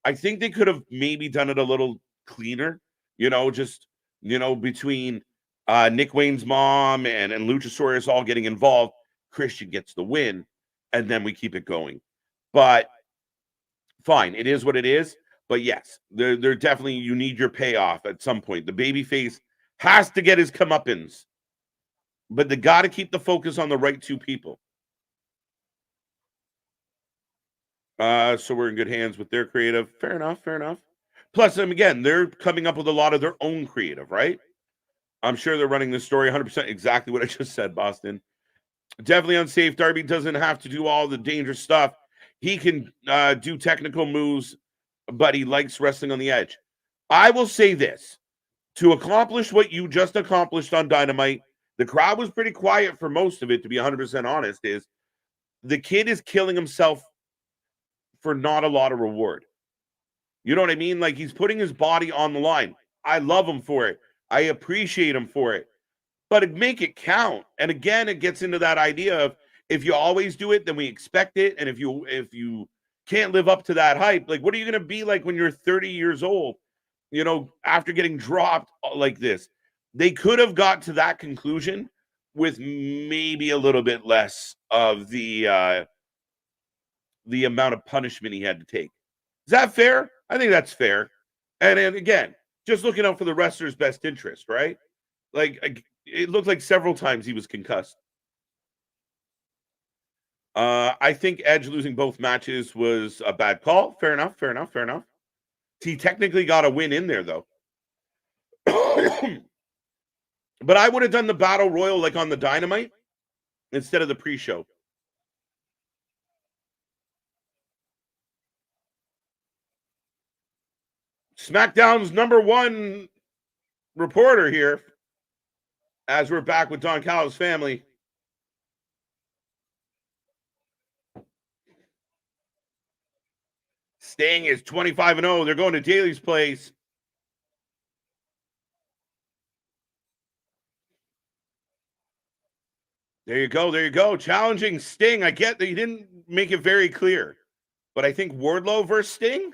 I think they could have maybe done it a little cleaner, just between Nick Wayne's mom and Luchasaurus all getting involved. Christian gets the win, and then we keep it going. But fine, it is what it is. But yes, they're definitely you need your payoff at some point. The babyface has to get his comeuppance, but they got to keep the focus on the right two people. So we're in good hands with their creative. Fair enough. Fair enough. Plus, again, they're coming up with a lot of their own creative, right? I'm sure they're running the story 100% exactly what I just said, Boston. Definitely unsafe. Darby doesn't have to do all the dangerous stuff. He can do technical moves, but he likes wrestling on the edge. I will say this. To accomplish what you just accomplished on Dynamite, the crowd was pretty quiet for most of it, to be 100% honest, is the kid is killing himself for not a lot of reward. You know what I mean? Like he's putting his body on the line. I love him for it. I appreciate him for it. But make it count. And again, it gets into that idea of if you always do it, then we expect it. And if you can't live up to that hype, like what are you going to be like when you're 30 years old? After getting dropped like this, they could have got to that conclusion with maybe a little bit less of the amount of punishment he had to take. Is that fair? I think that's fair. And again, just looking out for the wrestler's best interest, right? Like it looked like several times he was concussed. I think Edge losing both matches was a bad call. Fair enough. Fair enough. Fair enough. He technically got a win in there, though. But I would have done the battle royal like on the Dynamite instead of the pre-show. SmackDown's #1 reporter here, as we're back with Don Callis' family. Sting is 25-0. They're going to Daly's place. There you go. There you go. Challenging Sting. I get that you didn't make it very clear, but I think Wardlow versus Sting.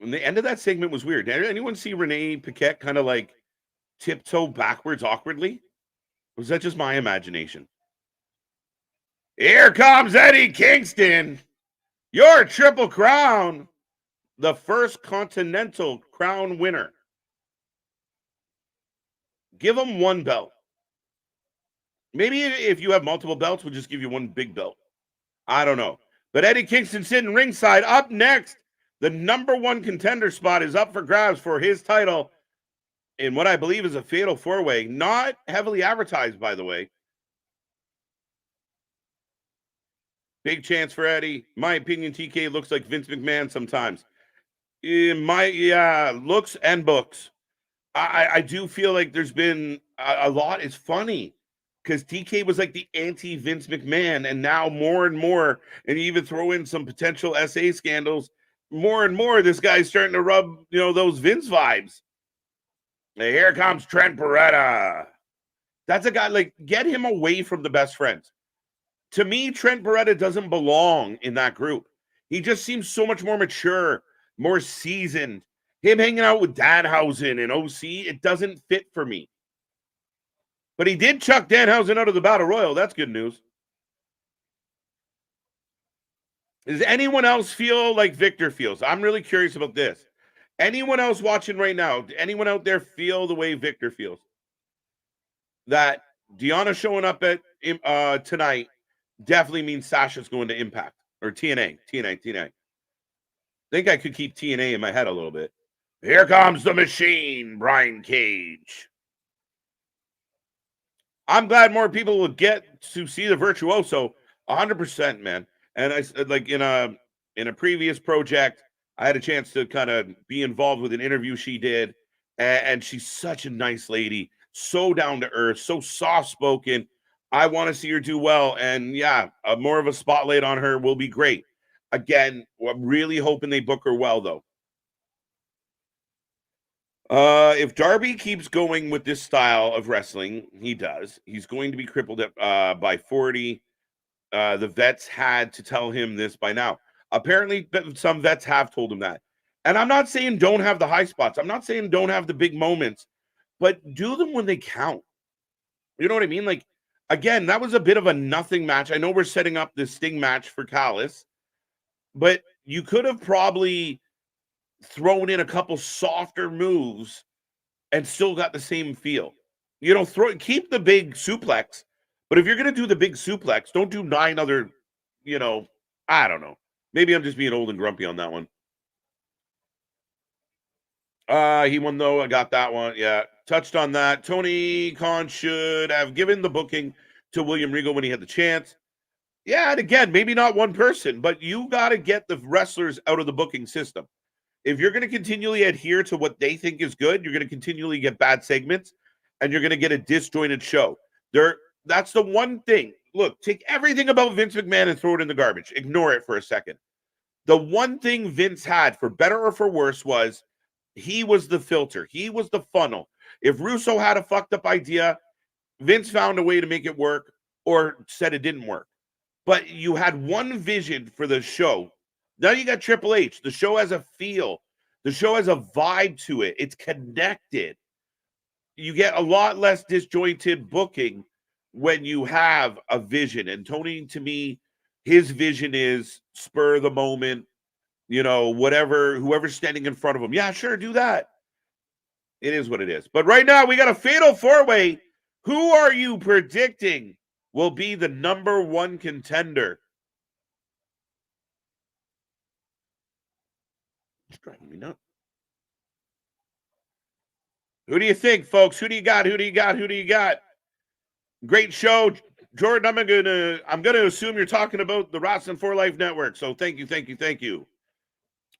And the end of that segment was weird. Did anyone see Renee Paquette kind of like tiptoe backwards awkwardly? Or was that just my imagination? Here comes Eddie Kingston, your Triple Crown, the first Continental Crown winner. Give him one belt. Maybe if you have multiple belts, we'll just give you one big belt. I don't know. But Eddie Kingston sitting ringside. Up next, the #1 contender spot is up for grabs for his title in what I believe is a fatal four-way. Not heavily advertised, by the way. Big chance for Eddie. My opinion, TK looks like Vince McMahon sometimes. Looks and books. I do feel like there's been a lot. It's funny because TK was like the anti-Vince McMahon, and now more and more, and you even throw in some potential SA scandals, more and more, this guy's starting to rub, those Vince vibes. And here comes Trent Beretta. That's a guy, like, get him away from the best friends. To me, Trent Beretta doesn't belong in that group. He just seems so much more mature, more seasoned. Him hanging out with Danhausen and OC, it doesn't fit for me. But he did chuck Danhausen out of the Battle Royal. That's good news. Does anyone else feel like Victor feels? I'm really curious about this. Anyone else watching right now? Anyone out there feel the way Victor feels? that Deanna showing up at tonight definitely means Sasha's going to Impact or TNA. TNA. Think I could keep TNA in my head a little bit. Here comes the machine, Brian Cage. I'm glad more people will get to see the virtuoso. 100%, man. And I like in a previous project, I had a chance to kind of be involved with an interview she did, and she's such a nice lady, so down to earth, so soft spoken. I want to see her do well, and yeah, more of a spotlight on her will be great. Again, I'm really hoping they book her well, though. If Darby keeps going with this style of wrestling, he does. He's going to be crippled by 40. The vets had to tell him this by now. Apparently, some vets have told him that. And I'm not saying don't have the high spots. I'm not saying don't have the big moments, but do them when they count. You know what I mean? Like, again, that was a bit of a nothing match. I know we're setting up this Sting match for Callis, but you could have probably thrown in a couple softer moves and still got the same feel. You know, keep the big suplex, but if you're gonna do the big suplex, don't do 9 other, you know, I don't know. Maybe I'm just being old and grumpy on that one. He won though. I got that one. Yeah, touched on that. Tony Khan should have given the booking to William Regal when he had the chance. Yeah, and again, maybe not one person, but you got to get the wrestlers out of the booking system. If you're going to continually adhere to what they think is good, you're going to continually get bad segments and you're going to get a disjointed show. That's the one thing. Look, take everything about Vince McMahon and throw it in the garbage. Ignore it for a second. The one thing Vince had, for better or for worse, was he was the filter. He was the funnel. If Russo had a fucked up idea, Vince found a way to make it work or said it didn't work. But you had one vision for the show. Now you got Triple H. The show has a feel. The show has a vibe to it. It's connected. You get a lot less disjointed booking when you have a vision. And Tony, to me, his vision is spur the moment, you know, whatever, whoever's standing in front of him. Yeah, sure, do that. It is what it is. But right now, we got a fatal 4-way. Who are you predicting will be the number 1 contender? It's driving me nuts. Who do you think, folks? Who do you got? Who do you got? Who do you got? Great show, Jordan. I'm gonna assume you're talking about the Wrestling for Life Network. So thank you.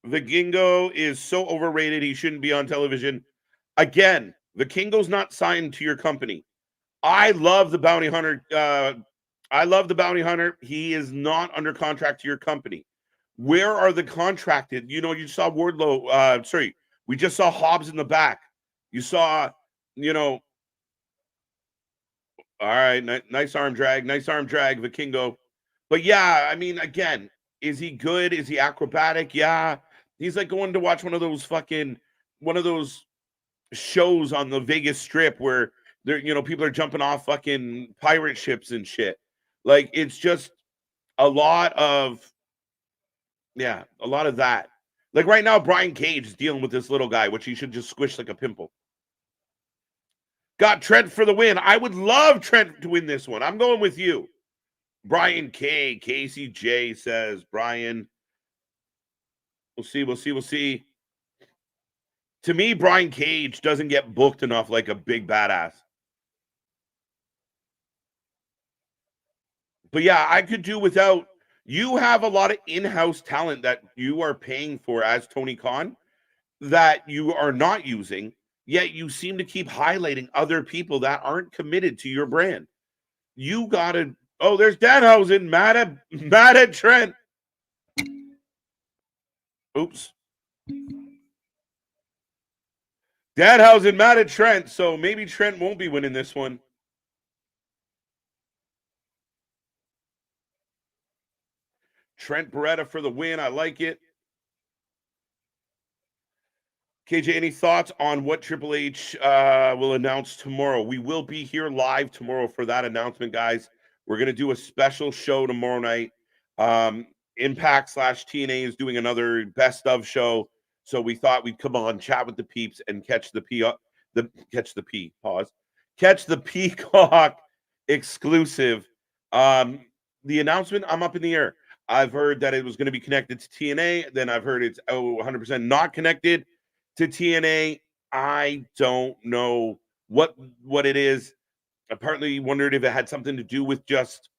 Vikingo is so overrated. He shouldn't be on television. Again, Vikingo's not signed to your company. I love the bounty hunter. He is not under contract to your company. Where are the contracted? You know, you saw Wardlow. We just saw Hobbs in the back. You saw, you know, all right, nice arm drag, Vikingo. But yeah, I mean, again, is he good? Is he acrobatic? Yeah. He's like going to watch one of those shows on the Vegas Strip where people are jumping off fucking pirate ships and shit. Like, it's just a lot of that. Like right now, Brian Cage is dealing with this little guy, which he should just squish like a pimple. Got Trent for the win. I would love Trent to win this one. I'm going with you. Brian K. Casey J says, Brian. We'll see. To me, Brian Cage doesn't get booked enough like a big badass. But yeah, I could do without. You have a lot of in-house talent that you are paying for as Tony Khan that you are not using, yet you seem to keep highlighting other people that aren't committed to your brand. You gotta. Oh, there's Danhausen mad at Trent. Oops. Danhausen mad at Trent, so maybe Trent won't be winning this one. Trent Beretta for the win. I like it. KJ, any thoughts on what Triple H will announce tomorrow? We will be here live tomorrow for that announcement, guys. We're going to do a special show tomorrow night. Impact / TNA is doing another best of show. So we thought we'd come on, chat with the peeps, and catch the P. Pause. catch the Peacock exclusive. The announcement, I'm up in the air. I've heard that it was going to be connected to TNA. Then I've heard it's 100% not connected to TNA. I don't know what it is. I partly wondered if it had something to do with just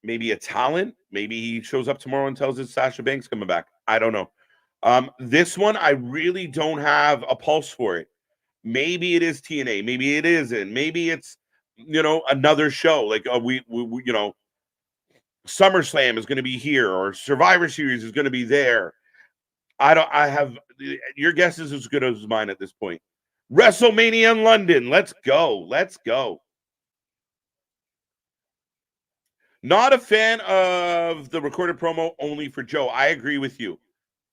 maybe a talent. Maybe he shows up tomorrow and tells us Sasha Banks coming back. I don't know. This one, I really don't have a pulse for it. Maybe it is TNA. Maybe it isn't. Maybe it's another show like we SummerSlam is going to be here or Survivor Series is going to be there. I have your guess is as good as mine at this point. WrestleMania in London. Let's go. Let's go. Not a fan of the recorded promo only for Joe. I agree with you.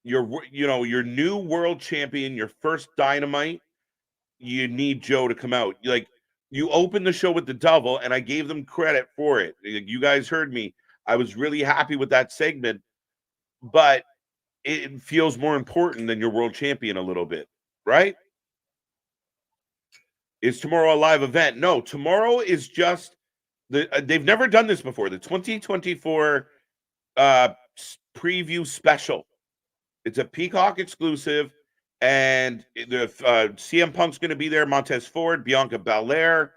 Your new world champion, your first Dynamite, you need Joe to come out. Like, you opened the show with the double, and I gave them credit for it. You guys heard me. I was really happy with that segment, but it feels more important than your world champion a little bit, right? Is tomorrow a live event? No, tomorrow is just they've never done this before. The 2024 preview special. It's a Peacock exclusive, and the CM Punk's going to be there. Montez Ford, Bianca Belair,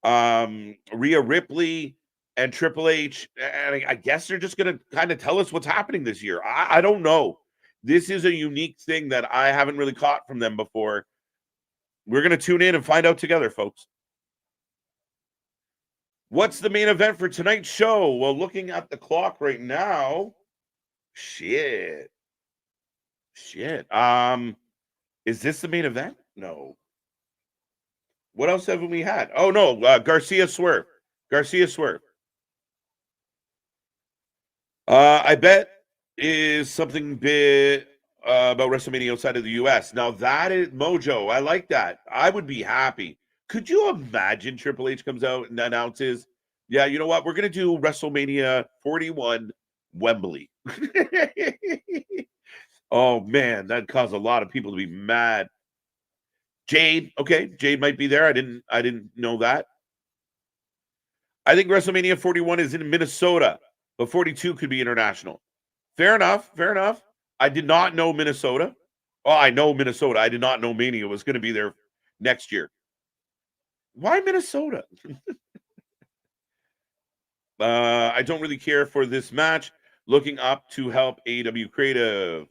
Rhea Ripley, and Triple H. And I guess they're just going to kind of tell us what's happening this year. I don't know. This is a unique thing that I haven't really caught from them before. We're going to tune in and find out together, folks. What's the main event for tonight's show? Well, looking at the clock right now, shit. Is this the main event? No. What else haven't we had? Oh, no, Garcia Swerve. I bet is something big about WrestleMania outside of the U.S. Now, that is Mojo. I like that. I would be happy. Could you imagine Triple H comes out and announces, yeah, you know what? We're going to do WrestleMania 41 Wembley. Oh, man, that'd cause a lot of people to be mad. Jade, okay, Jade might be there. I didn't know that. I think WrestleMania 41 is in Minnesota, but 42 could be international. Fair enough. I did not know Minnesota. Oh, I know Minnesota. I did not know Mania was going to be there next year. Why Minnesota? I don't really care for this match. Looking up to help AEW Creative.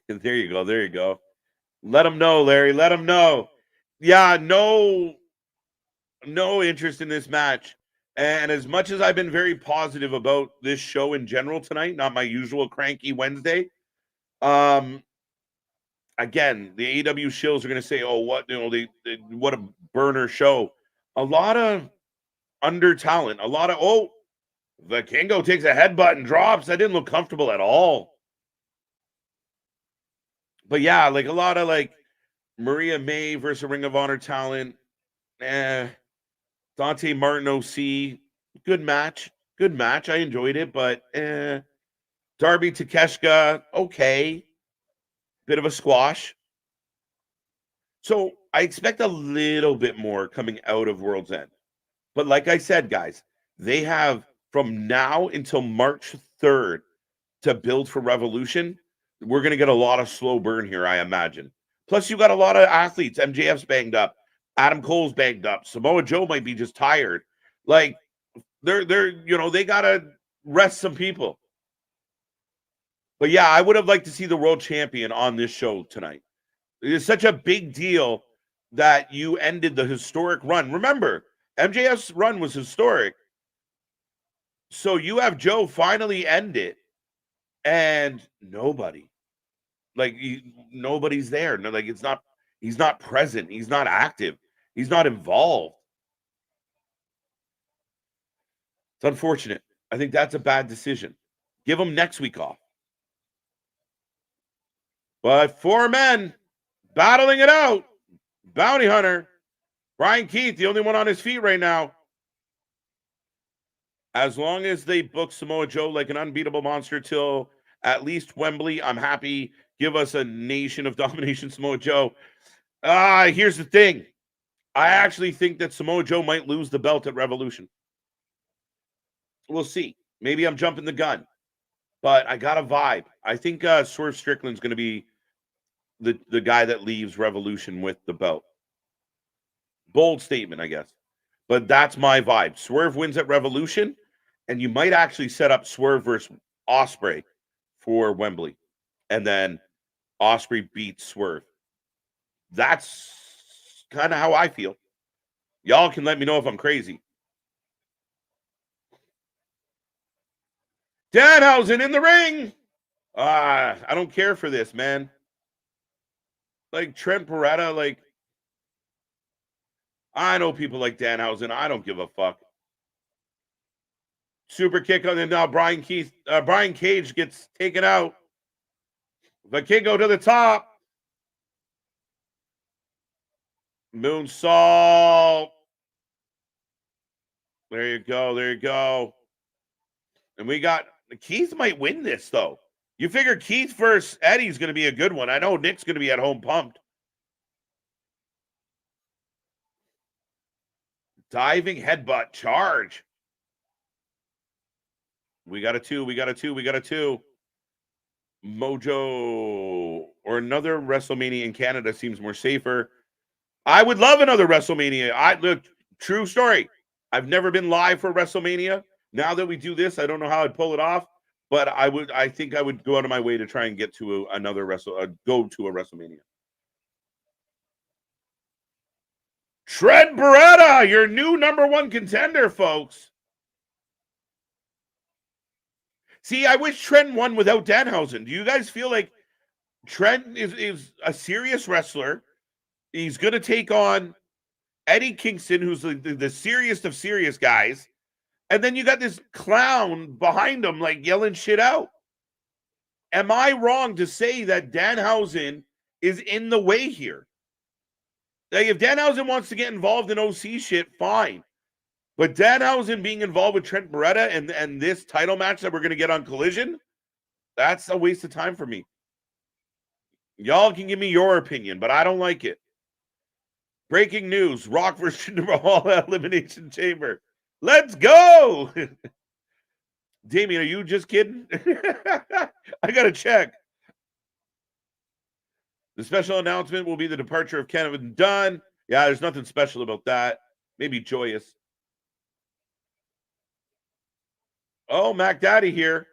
There you go. Let them know, Larry. Let them know. Yeah, no interest in this match. And as much as I've been very positive about this show in general tonight, not my usual cranky Wednesday, again, the AEW shills are going to say, "Oh, what what a burner show." A lot of under talent. A lot of the Kingo takes a headbutt and drops. That didn't look comfortable at all. But yeah, like a lot of like Maria May versus Ring of Honor talent. Dante Martin OC, good match. I enjoyed it, but Darby Takeshita, okay. Bit of a squash. So I expect a little bit more coming out of World's End. But like I said, guys, they have from now until March 3rd to build for Revolution. We're going to get a lot of slow burn here, I imagine. Plus, you got a lot of athletes. MJF's banged up. Adam Cole's banged up. Samoa Joe might be just tired. Like, they're they got to rest some people. But yeah, I would have liked to see the world champion on this show tonight. It's such a big deal that you ended the historic run. Remember, MJF's run was historic. So you have Joe finally end it, and nobody. Like, nobody's there. No, like, he's not present. He's not active. He's not involved. It's unfortunate. I think that's a bad decision. Give him next week off. But 4 men battling it out. Bounty Hunter, Brian Keith, the only one on his feet right now. As long as they book Samoa Joe like an unbeatable monster till at least Wembley, I'm happy. Give us a Nation of Domination Samoa Joe. Here's the thing. I actually think that Samoa Joe might lose the belt at Revolution. We'll see. Maybe I'm jumping the gun, but I got a vibe. I think Swerve Strickland's going to be the guy that leaves Revolution with the belt. Bold statement, I guess. But that's my vibe. Swerve wins at Revolution, and you might actually set up Swerve versus Ospreay for Wembley. And then Ospreay beats Swerve. That's kind of how I feel. Y'all can let me know if I'm crazy. Danhausen in the ring. I don't care for this, man. Like Trent Beretta, like I know people like Danhausen. I don't give a fuck. Super kick on him now. Brian Cage gets taken out. Vikingo to the top. Moonsault. There you go. There you go. And we got Keith might win this though. You figure Keith versus Eddie's going to be a good one. I know Nick's going to be at home pumped. Diving headbutt charge. We got a two. We got a two. We got a two. Mojo or another WrestleMania in Canada seems more safer. I would love another WrestleMania. Look, true story. I've never been live for WrestleMania. Now that we do this, I don't know how I'd pull it off, but I think I would go out of my way to try and get to go to a WrestleMania. Trent Beretta, your new #1 contender, folks. See, I wish Trent won without Danhausen. Do you guys feel like Trent is a serious wrestler? He's going to take on Eddie Kingston, who's the serious of serious guys. And then you got this clown behind him, like yelling shit out. Am I wrong to say that Danhausen is in the way here? Like, if Danhausen wants to get involved in OC shit, fine. But Danhausen being involved with Trent Beretta and this title match that we're going to get on Collision, that's a waste of time for me. Y'all can give me your opinion, but I don't like it. Breaking news, Rock versus Jinder Mahal Elimination Chamber. Let's go! Damien, are you just kidding? I got to check. The special announcement will be the departure of Kevin Dunn. Yeah, there's nothing special about that. Maybe joyous. Oh, Mac Daddy here.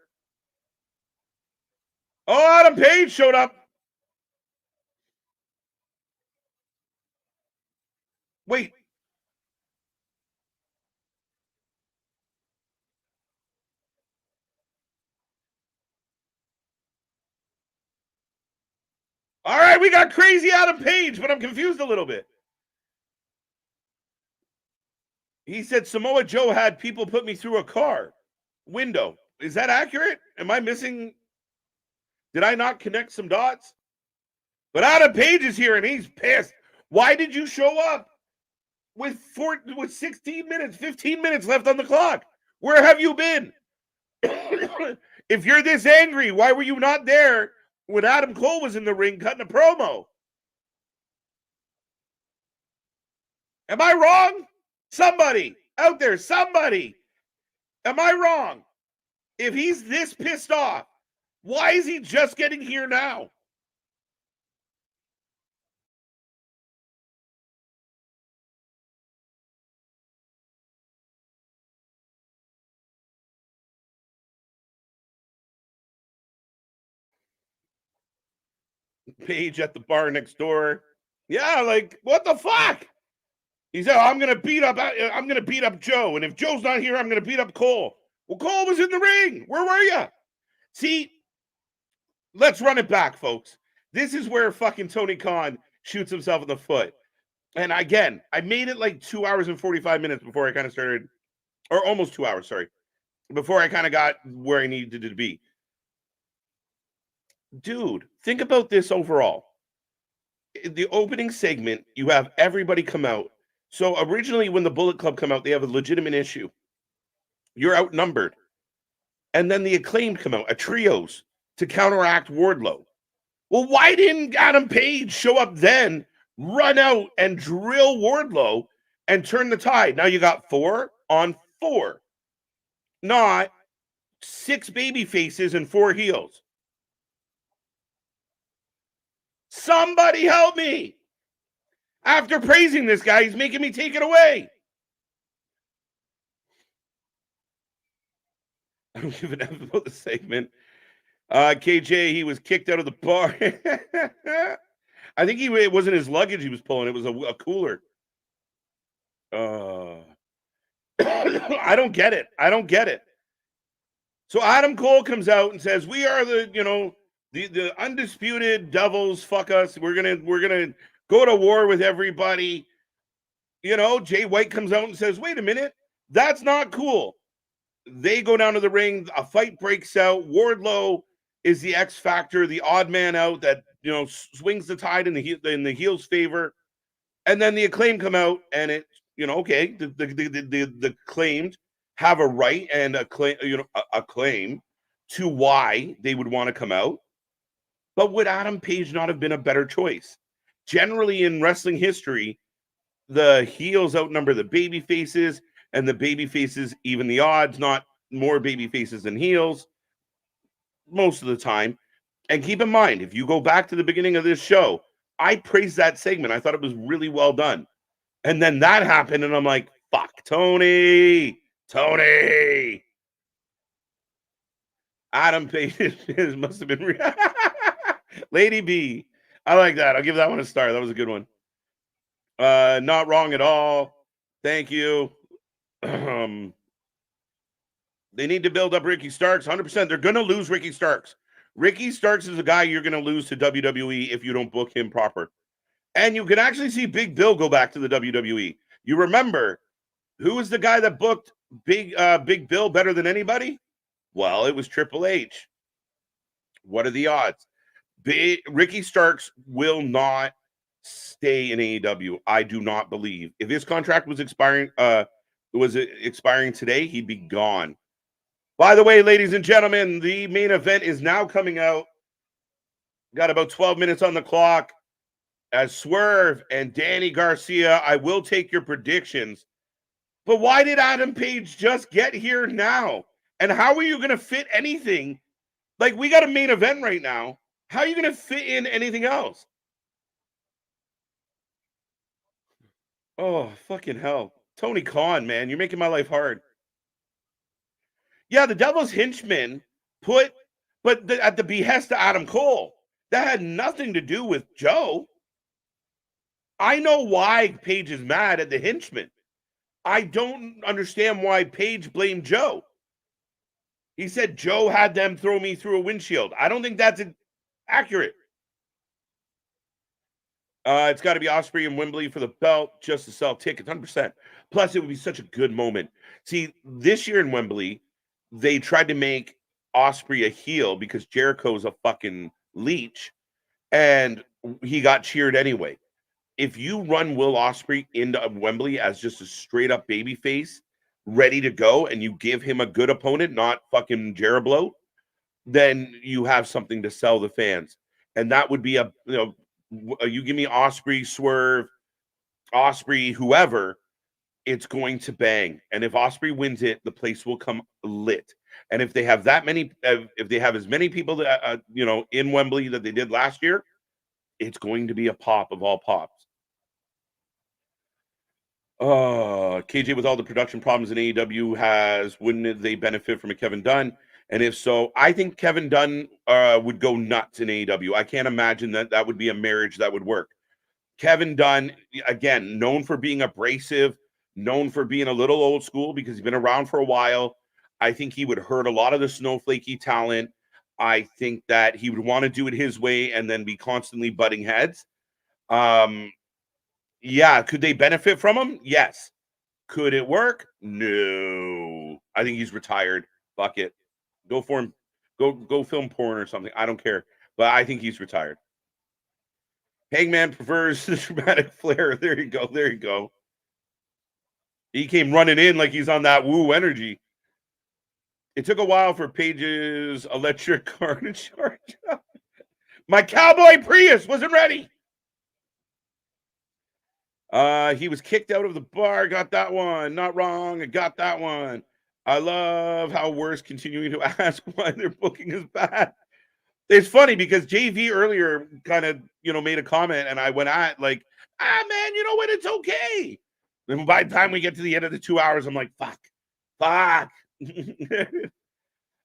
Oh, Adam Page showed up. Wait. All right, we got crazy Adam Page, but I'm confused a little bit. He said Samoa Joe had people put me through a car window. Is that accurate? Am I missing? Did I not connect some dots? But Adam Page is here and he's pissed. Why did you show up with 16 minutes, 15 minutes left on the clock? Where have you been? If you're this angry, why were you not there when Adam Cole was in the ring cutting a promo? Am I wrong? Somebody out there, somebody. Am I wrong? If he's this pissed off, why is he just getting here now? Page at the bar next door. Yeah, like, what the fuck? He said, I'm gonna beat up Joe, and if Joe's not here, I'm gonna beat up Cole. Well, Cole was in the ring. Where were you? See, let's run it back, folks. This is where fucking Tony Khan shoots himself in the foot. And again, I made it like 2 hours and 45 minutes before I kind of started, or almost 2 hours, sorry, before I kind of got where I needed to be. Dude, think about this overall. The opening segment, you have everybody come out. So originally when the Bullet Club come out, they have a legitimate issue. You're outnumbered. And then the Acclaimed come out, a trios, to counteract Wardlow. Well, why didn't Adam Page show up then run out and drill Wardlow and turn the tide. Now you got 4 on 4, not 6 baby faces and 4 heels. Somebody help me. After praising this guy, he's making me take it away. I don't give an F about the segment. KJ, he was kicked out of the bar. I think it wasn't his luggage he was pulling. It was a cooler. I don't get it. I don't get it. So Adam Cole comes out and says, "We are the undisputed devils. Fuck us. We're gonna go to war with everybody." Jay White comes out and says, "Wait a minute, that's not cool." They go down to the ring. A fight breaks out. Wardlow is the X factor, the odd man out that swings the tide in the heel's favor. And then the Acclaim come out, and it okay, the claimed have a right and a claim to why they would want to come out. But would Adam Page not have been a better choice? Generally, in wrestling history, the heels outnumber the baby faces, and the baby faces even the odds, not more baby faces than heels most of the time. And keep in mind, if you go back to the beginning of this show, I praised that segment. I thought it was really well done. And then that happened, and I'm like, fuck, Tony. Adam Page must have been Lady B. I like that. I'll give that one a star. That was a good one. Not wrong at all. Thank you. They need to build up Ricky Starks 100%. They're going to lose Ricky Starks. Ricky Starks is a guy you're going to lose to WWE if you don't book him proper. And you can actually see Big Bill go back to the WWE. You remember, who was the guy that booked Big Bill better than anybody? Well, it was Triple H. What are the odds? Ricky Starks will not stay in AEW. I do not believe. If his contract was expiring today, he'd be gone. By the way, ladies and gentlemen, the main event is now coming out. Got about 12 minutes on the clock. As Swerve and Danny Garcia, I will take your predictions. But why did Adam Page just get here now? And how are you going to fit anything? Like, we got a main event right now. How are you going to fit in anything else? Oh, fucking hell. Tony Khan, man, you're making my life hard. Yeah, the Devil's Henchmen at the behest of Adam Cole. That had nothing to do with Joe. I know why Page is mad at the Henchmen. I don't understand why Page blamed Joe. He said Joe had them throw me through a windshield. I don't think that's accurate. It's got to be Ospreay and Wembley for the belt just to sell tickets, 100%. Plus, it would be such a good moment. See, this year in Wembley, they tried to make Ospreay a heel because Jericho's a fucking leech, and he got cheered anyway. If you run Will Ospreay into Wembley as just a straight up baby face, ready to go, and you give him a good opponent, not fucking Jerablo, then you have something to sell the fans. And that would be you give me Ospreay, Swerve, Ospreay, whoever, it's going to bang. And if Ospreay wins it, the place will come lit. And if they have if they have as many people that in Wembley that they did last year, it's going to be a pop of all pops. KJ, with all the production problems in AEW wouldn't they benefit from a Kevin Dunn? And if so, I think Kevin Dunn would go nuts in AEW. I can't imagine that would be a marriage that would work. Kevin Dunn, again, known for being abrasive, known for being a little old school because he's been around for a while. I think he would hurt a lot of the snowflakey talent. I think that he would want to do it his way and then be constantly butting heads. Yeah, could they benefit from him? Yes. Could it work? No. I think he's retired. Fuck it. Go for him. Go film porn or something. I don't care. But I think he's retired. Hangman prefers the dramatic flair. There you go. There you go. He came running in like he's on that woo energy. It took a while for Page's electric car to charge up. My cowboy Prius wasn't ready. He was kicked out of the bar. Got that one. Not wrong. I got that one. I love how we're continuing to ask why their booking is bad. It's funny because JV earlier kind of, made a comment and I went at like, man, you know what? It's okay. And by the time we get to the end of the 2 hours, I'm like, fuck. The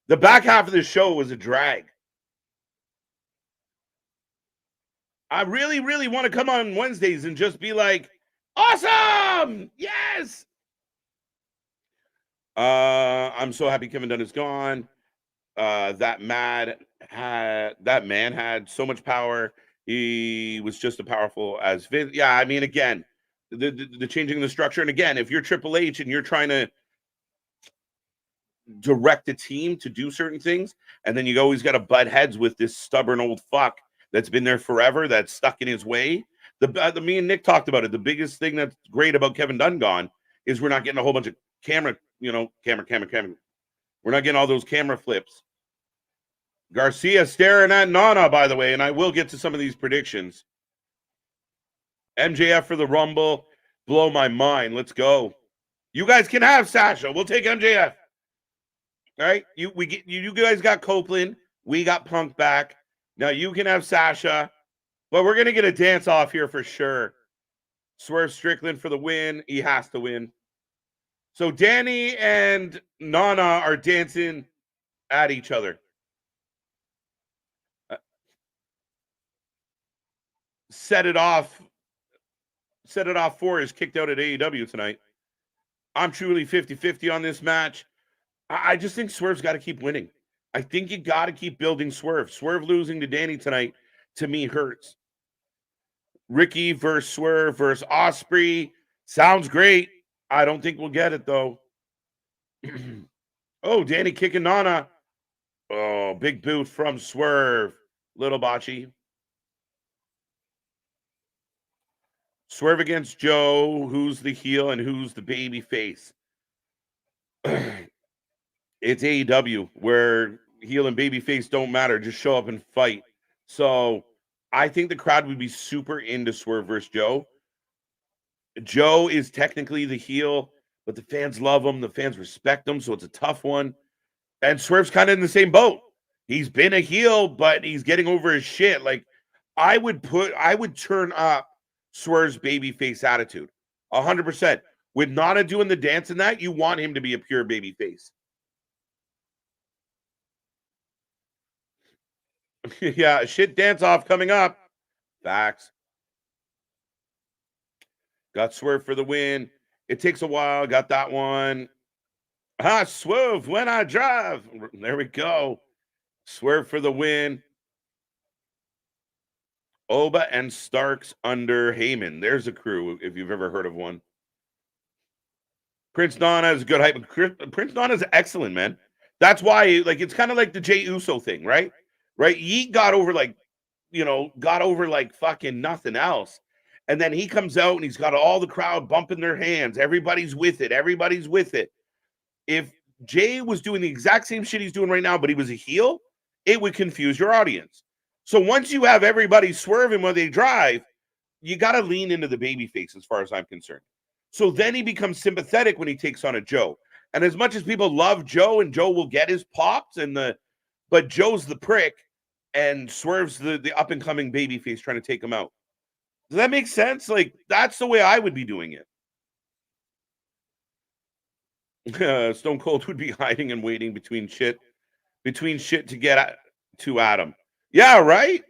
back half of the show was a drag. I really, really want to come on Wednesdays and just be like, awesome! Yes! I'm so happy Kevin Dunn is gone. That man had so much power. He was just as powerful as Vince. Yeah, I mean, again, the changing the structure. And again, if you're Triple H and you're trying to direct a team to do certain things, and then you always got to butt heads with this stubborn old fuck that's been there forever, that's stuck in his way. Me and Nick talked about it. The biggest thing that's great about Kevin Dunn gone is we're not getting a whole bunch of camera. We're not getting all those camera flips. Garcia staring at Nana, by the way, and I will get to some of these predictions. MJF for the Rumble. Blow my mind. Let's go. You guys can have Sasha. We'll take MJF. All right? You guys got Copeland. We got Punk back. Now you can have Sasha. But we're going to get a dance off here for sure. Swerve Strickland for the win. He has to win. So Danny and Nana are dancing at each other. Set it off for is kicked out at AEW tonight. I'm truly 50-50 on this match. I just think Swerve's got to keep winning. I think you got to keep building Swerve. Swerve losing to Danny tonight, to me, hurts. Ricky versus Swerve versus Osprey. Sounds great. I don't think we'll get it, though. Oh, Danny kicking Nana. Oh, big boot from Swerve. Little bocce. Swerve against Joe. Who's the heel and who's the baby face? It's AEW where heel and baby face don't matter. Just show up and fight. So I think the crowd would be super into Swerve versus Joe. Joe is technically the heel, but the fans love him. The fans respect him. So it's a tough one. And Swerve's kind of in the same boat. He's been a heel, but he's getting over his shit. Like I would turn up Swerve's babyface attitude 100%. With Nana doing the dance and that, you want him to be a pure babyface. Yeah, shit dance off coming up. Facts. Got Swerve for the win. It takes a while. Got that one. Swerve when I drive. There we go. Swerve for the win. Oba and Starks under Heyman. There's a crew, if you've ever heard of one. Prince Nana is good hype. Prince Nana is excellent, man. That's why, like, it's kind of like the Jey Uso thing, right? Right? Yeet got over like fucking nothing else. And then he comes out and he's got all the crowd bumping their hands. Everybody's with it. If Jay was doing the exact same shit he's doing right now, but he was a heel, it would confuse your audience. So once you have everybody swerving when they drive, you got to lean into the baby face as far as I'm concerned. So then he becomes sympathetic when he takes on a Joe. And as much as people love Joe and Joe will get his pops but Joe's the prick and Swerve's the up and coming baby face trying to take him out. Does that make sense? Like that's the way I would be doing it. Stone Cold would be hiding and waiting between shit to get to Adam. Yeah, right?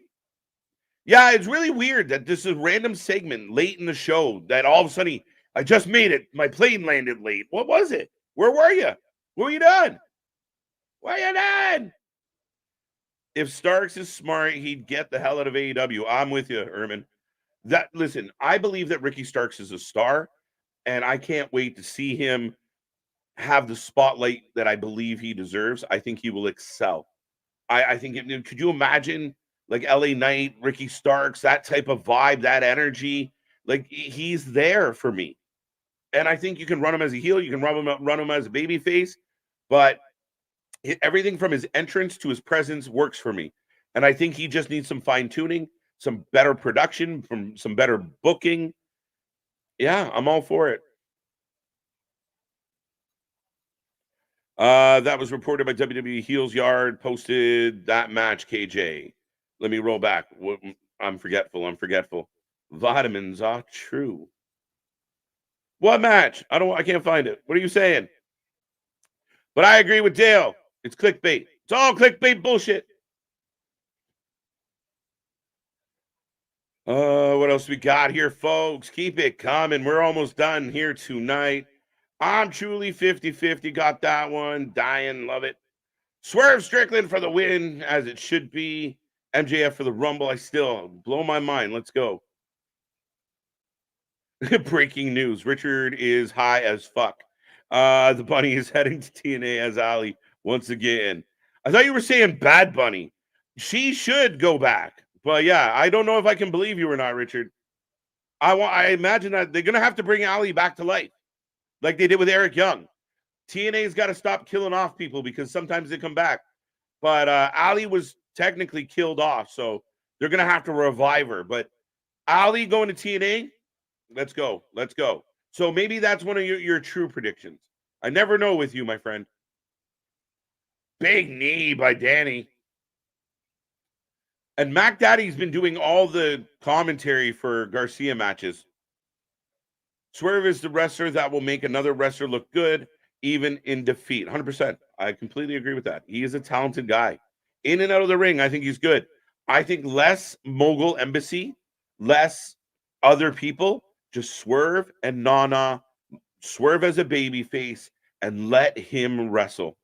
Yeah, it's really weird that this is a random segment late in the show that all of a sudden I just made it. My plane landed late. What was it? Where were you? What were you done? What you done? If Starks is smart, he'd get the hell out of AEW. I'm with you, Ermin. Listen, I believe that Ricky Starks is a star, and I can't wait to see him have the spotlight that I believe he deserves. I think he will excel. I think, could you imagine like LA Knight, Ricky Starks, that type of vibe, that energy? Like he's there for me. And I think you can run him as a heel, you can run him as a baby face, but everything from his entrance to his presence works for me. And I think he just needs some fine tuning, some better production, from some better booking. Yeah, I'm all for it. That was reported by WWE Heels Yard, posted that match, KJ. Let me roll back. I'm forgetful. I'm forgetful. Vitamins are true. What match? I can't find it. What are you saying? But I agree with Dale. It's clickbait. It's all clickbait bullshit. What else we got here, folks? Keep it coming. We're almost done here tonight. I'm truly 50-50. Got that one. Dying. Love it. Swerve Strickland for the win, as it should be. MJF for the Rumble. I still blow my mind. Let's go. Breaking news. Richard is high as fuck. The Bunny is heading to TNA as Ali once again. I thought you were saying Bad Bunny. She should go back. But yeah, I don't know if I can believe you or not, Richard. I imagine that they're gonna have to bring Ali back to life, like they did with Eric Young. TNA's got to stop killing off people because sometimes they come back. But Ali was technically killed off, so they're gonna have to revive her. But Ali going to TNA, let's go, let's go. So maybe that's one of your true predictions. I never know with you, my friend. Big knee by Danny. And Mac Daddy's been doing all the commentary for Garcia matches. Swerve is the wrestler that will make another wrestler look good, even in defeat. 100%. I completely agree with that. He is a talented guy. In and out of the ring, I think he's good. I think less Mogul Embassy, less other people, just Swerve and Nana, Swerve as a baby face, and let him wrestle.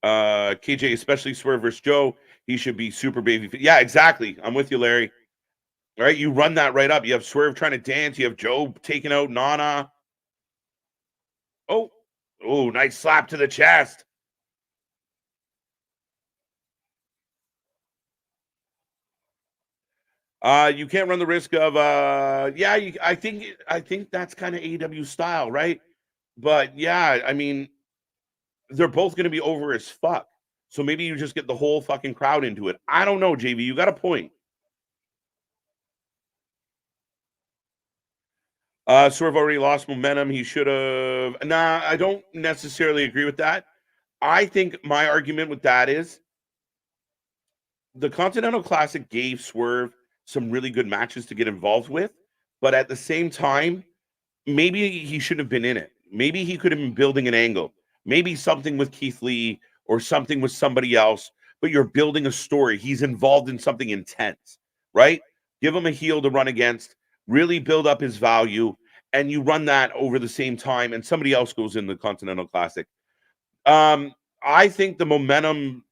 KJ, especially Swerve versus Joe, he should be super baby. Yeah, exactly. I'm with you, Larry. All right, you run that right up. You have Swerve trying to dance. You have Joe taking out Nana. Oh, nice slap to the chest. You can't run the risk of I think that's kind of AEW style, right? But yeah, I mean, they're both going to be over as fuck. So maybe you just get the whole fucking crowd into it. I don't know, JV. You got a point. Swerve already lost momentum. He should have. Nah, I don't necessarily agree with that. I think my argument with that is the Continental Classic gave Swerve some really good matches to get involved with, but at the same time, maybe he shouldn't have been in it. Maybe he could have been building an angle. Maybe something with Keith Lee or something with somebody else, but you're building a story. He's involved in something intense, right? Give him a heel to run against, really build up his value, and you run that over the same time, and somebody else goes in the Continental Classic. I think the momentum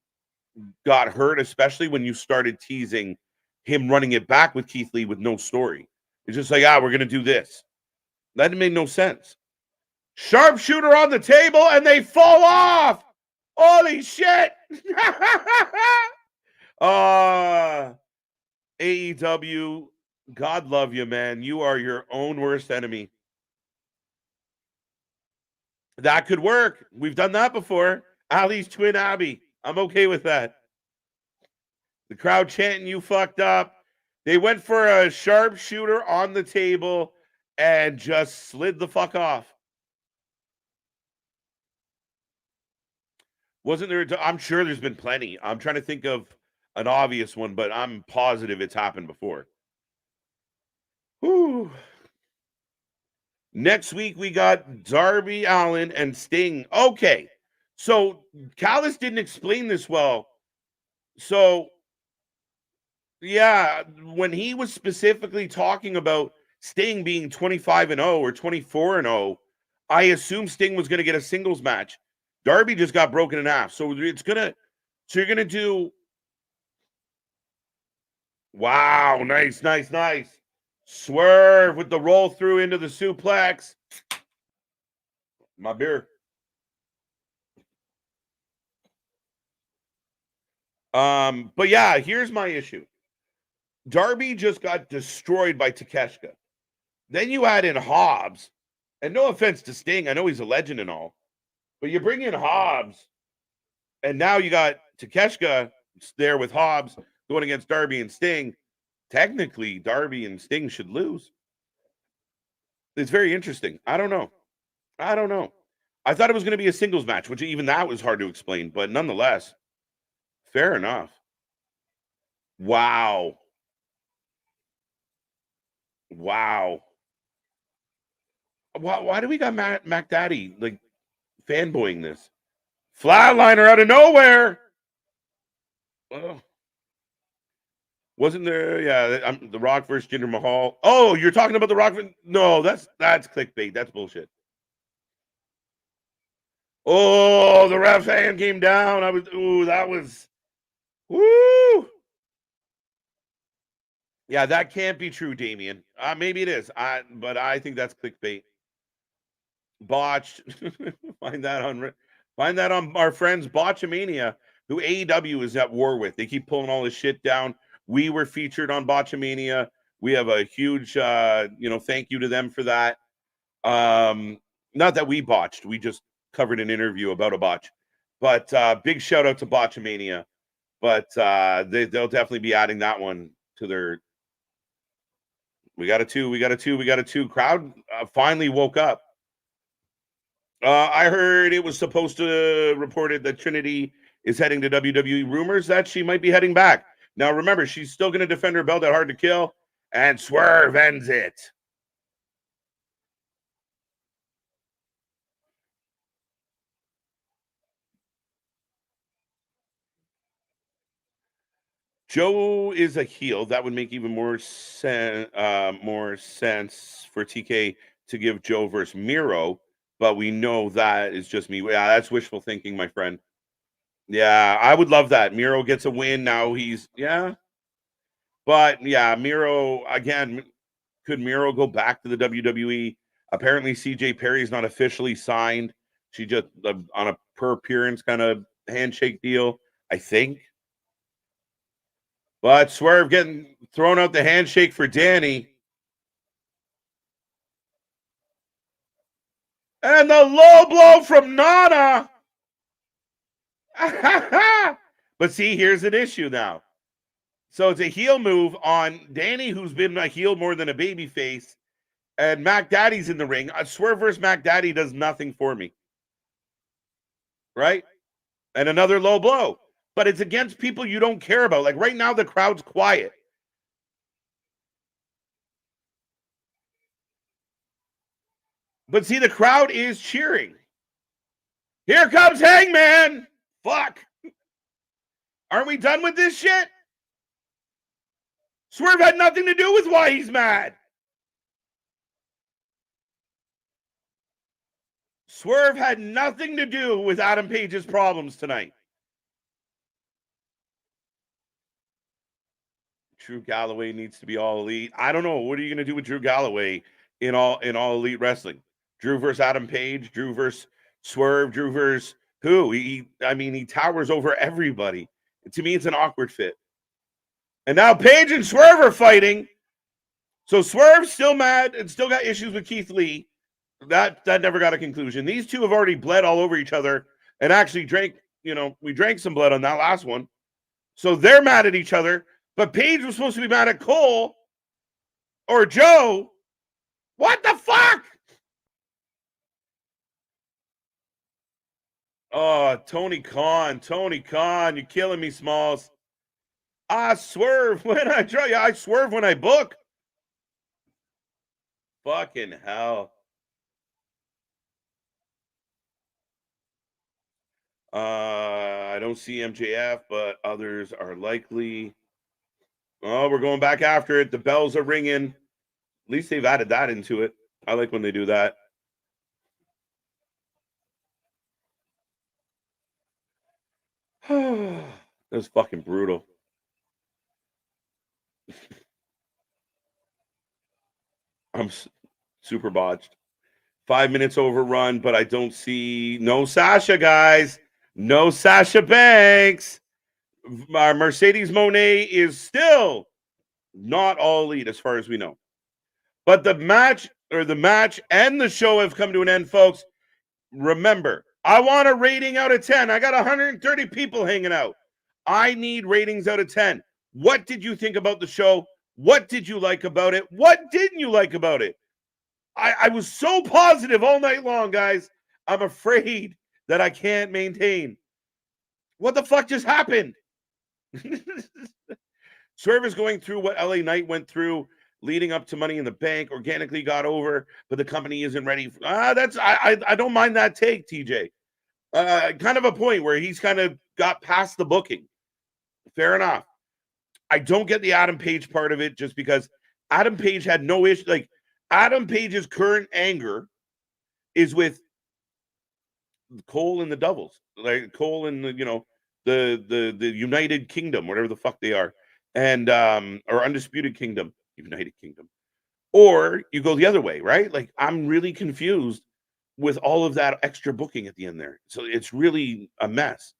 got hurt, especially when you started teasing him running it back with Keith Lee with no story. It's just like, we're going to do this. That made no sense. Sharpshooter on the table, and they fall off. Holy shit. AEW, God love you, man. You are your own worst enemy. That could work. We've done that before. Ali's twin Abby. I'm okay with that. The crowd chanting, you fucked up. They went for a sharpshooter on the table and just slid the fuck off. Wasn't there? I'm sure there's been plenty. I'm trying to think of an obvious one, but I'm positive it's happened before. Whew. Next week, we got Darby Allin and Sting. Okay. So Callis didn't explain this well. So, yeah, when he was specifically talking about Sting being 25-0 or 24-0, I assumed Sting was going to get a singles match. Darby just got broken in half. So you're going to do. Wow. Nice. Swerve with the roll through into the suplex. My beer. But yeah, here's my issue. Darby just got destroyed by Takeshita. Then you add in Hobbs. And no offense to Sting, I know he's a legend and all. But you bring in Hobbs, and now you got Takeshita there with Hobbs going against Darby and Sting. technically Darby and Sting should lose. It's very interesting. I don't know. I thought it was going to be a singles match, which even that was hard to explain, but nonetheless, fair enough. Wow. Why do we got Mac Daddy like fanboying this? Flatliner out of nowhere. Oh. Wasn't there? Yeah, the Rock versus Jinder Mahal. Oh, you're talking about the Rock? No, that's clickbait. That's bullshit. Oh, the ref's hand came down. That was. Woo. Yeah, that can't be true, Damien. Maybe it is. But I think that's clickbait. Botched. Find that on our friends Botchamania, who AEW is at war with. They keep pulling all this shit down. We were featured on Botchamania. We have a huge thank you to them for that. Not that we botched, we just covered an interview about a botch. But big shout out to Botchamania. But they'll definitely be adding that one to their. We got a two. Crowd finally woke up. I heard it was supposed to reported that Trinity is heading to WWE. Rumors that she might be heading back. Now, remember, she's still going to defend her belt at Hard to Kill, and Swerve ends it. Joe is a heel. That would make even more sense for TK to give Joe versus Miro, but we know that is just me. Yeah, that's wishful thinking, my friend. Yeah, I would love that. Miro gets a win. Now but yeah, Miro again. Could Miro go back to the WWE? Apparently, CJ Perry is not officially signed. She just on a per appearance kind of handshake deal, I think. But Swerve getting thrown out the handshake for Danny. And the low blow from Nana. But see, here's an issue now. So it's a heel move on Danny, who's been a heel more than a baby face, and Mac Daddy's in the ring. Swerve versus Mac Daddy does nothing for me. Right? And another low blow. But it's against people you don't care about. Like right now, the crowd's quiet. But see, the crowd is cheering. Here comes Hangman. Fuck. Aren't we done with this shit? Swerve had nothing to do with why he's mad. Swerve had nothing to do with Adam Page's problems tonight. Drew Galloway needs to be all elite. I don't know. What are you going to do with Drew Galloway in all elite wrestling? Drew versus Adam Page, Drew versus Swerve, Drew versus who? He towers over everybody. To me, it's an awkward fit. And now Page and Swerve are fighting. So Swerve's still mad and still got issues with Keith Lee. That never got a conclusion. These two have already bled all over each other and actually drank, we drank some blood on that last one. So they're mad at each other. But Paige was supposed to be mad at Cole or Joe. What the fuck? Oh, Tony Khan, you're killing me, Smalls. I swerve when I draw. Yeah, I swerve when I book. Fucking hell. I don't see MJF, but others are likely. Oh, we're going back after it. The bells are ringing. At least they've added that into it. I like when they do that. That was fucking brutal. I'm super botched. 5 minutes overrun, but I don't see no Sasha, guys. No Sasha Banks. Mercedes Moné is still not all elite as far as we know. But the match and the show have come to an end, folks. Remember, I want a rating out of 10. I got 130 people hanging out. I need ratings out of 10. What did you think about the show? What did you like about it? What didn't you like about it? I was so positive all night long, guys. I'm afraid that I can't maintain. What the fuck just happened? Swerve is going through what LA Knight went through leading up to Money in the Bank, organically got over, but the company isn't ready. I don't mind that take, TJ. Kind of a point where he's kind of got past the booking. Fair enough. I don't get the Adam Page part of it just because Adam Page had no issue. Like, Adam Page's current anger is with Cole and the Devils, like Cole and the United Kingdom, whatever the fuck they are, and or Undisputed Kingdom, United Kingdom, or you go the other way, right? Like, I'm really confused with all of that extra booking at the end there, so it's really a mess.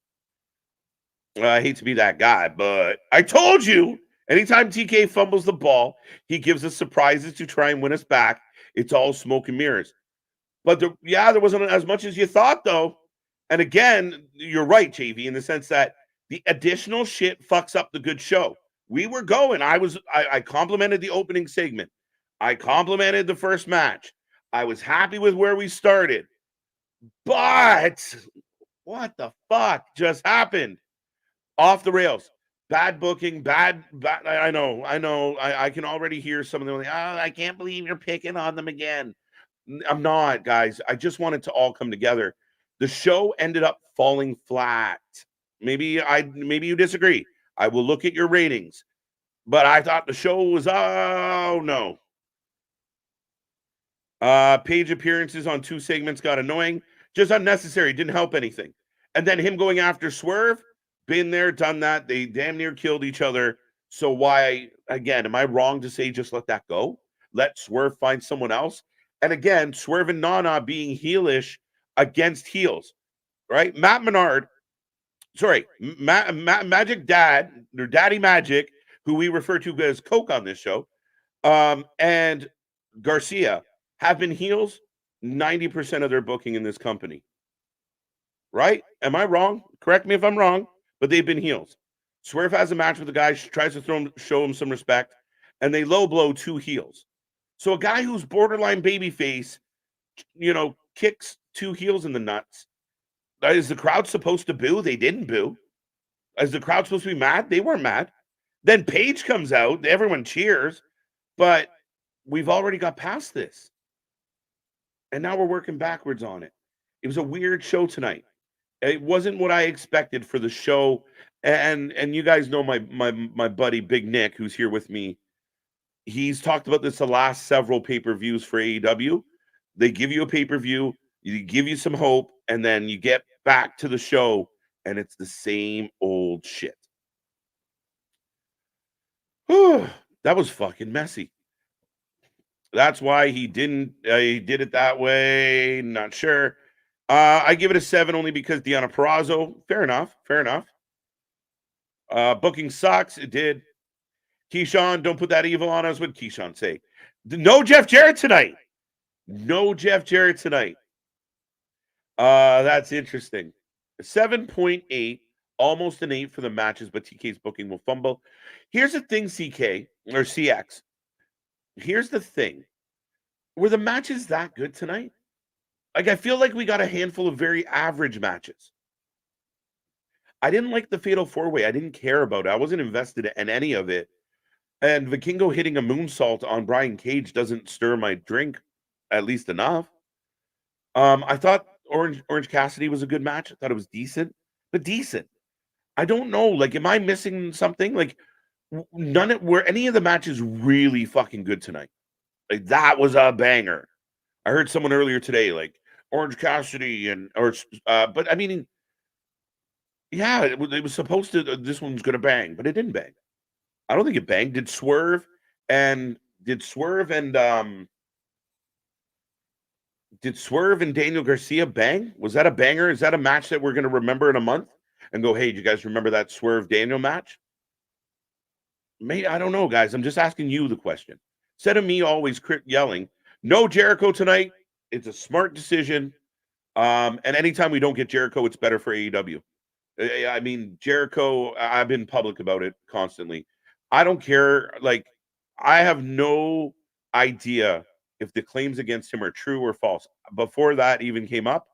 I hate to be that guy, but I told you. Anytime TK fumbles the ball, he gives us surprises to try and win us back. It's all smoke and mirrors. But there wasn't as much as you thought, though. And again, you're right, JV, in the sense that the additional shit fucks up the good show. We were going. I complimented the opening segment. I complimented the first match. I was happy with where we started. But what the fuck just happened? Off the rails. Bad booking, bad. I know. I can already hear some of them like, oh, I can't believe you're picking on them again. I'm not, guys. I just want it to all come together. The show ended up falling flat. Maybe you disagree. I will look at your ratings. But I thought the show was, oh no. Page appearances on 2 segments got annoying. Just unnecessary. Didn't help anything. And then him going after Swerve. Been there, done that. They damn near killed each other. So why, again, am I wrong to say just let that go? Let Swerve find someone else? And again, Swerve and Nana being heelish against heels, right? Magic Dad, or Daddy Magic, who we refer to as Coke on this show, and Garcia have been heels 90% of their booking in this company. Right? Am I wrong? Correct me if I'm wrong. But they've been heels. Swerve has a match with the guy, tries to show him some respect, and they low blow 2 heels. So a guy who's borderline babyface, kicks 2 heels in the nuts. Is the crowd supposed to boo? They didn't boo. Is the crowd supposed to be mad? They weren't mad. Then Paige comes out, everyone cheers, but we've already got past this. And now we're working backwards on it. It was a weird show tonight. It wasn't what I expected for the show, and you guys know my buddy Big Nick, who's here with me. He's talked about this the last several pay-per-views for AEW. They give you a pay-per-view, you give you some hope, and then you get back to the show, and it's the same old shit. Whew, that was fucking messy. That's why he did it that way. Not sure. I give it a 7 only because Deonna Purrazzo. Fair enough. Booking sucks. It did. Keyshawn, don't put that evil on us. What did Keyshawn say? No Jeff Jarrett tonight. That's interesting. 7.8, almost an 8 for the matches, but TK's booking will fumble. Here's the thing, CK or CX. Here's the thing. Were the matches that good tonight? Like, I feel like we got a handful of very average matches. I didn't like the Fatal 4-Way. I didn't care about it. I wasn't invested in any of it. And Vikingo hitting a moonsault on Brian Cage doesn't stir my drink, at least enough. I thought Orange Cassidy was a good match. I thought it was decent, but decent. I don't know. Like, am I missing something? Like, were any of the matches really fucking good tonight? Like, that was a banger. I heard someone earlier today, like Orange Cassidy but I mean, yeah, it was supposed to. This one's gonna bang, but it didn't bang. I don't think it banged. Did Swerve and Daniel Garcia bang? Was that a banger? Is that a match that we're gonna remember in a month and go, hey, do you guys remember that Swerve Daniel match? Maybe, I don't know, guys. I'm just asking you the question. Instead of me always yelling, no Jericho tonight. It's a smart decision. And anytime we don't get Jericho, it's better for AEW. I mean, Jericho, I've been public about it constantly. I don't care. Like, I have no idea if the claims against him are true or false. Before that even came up,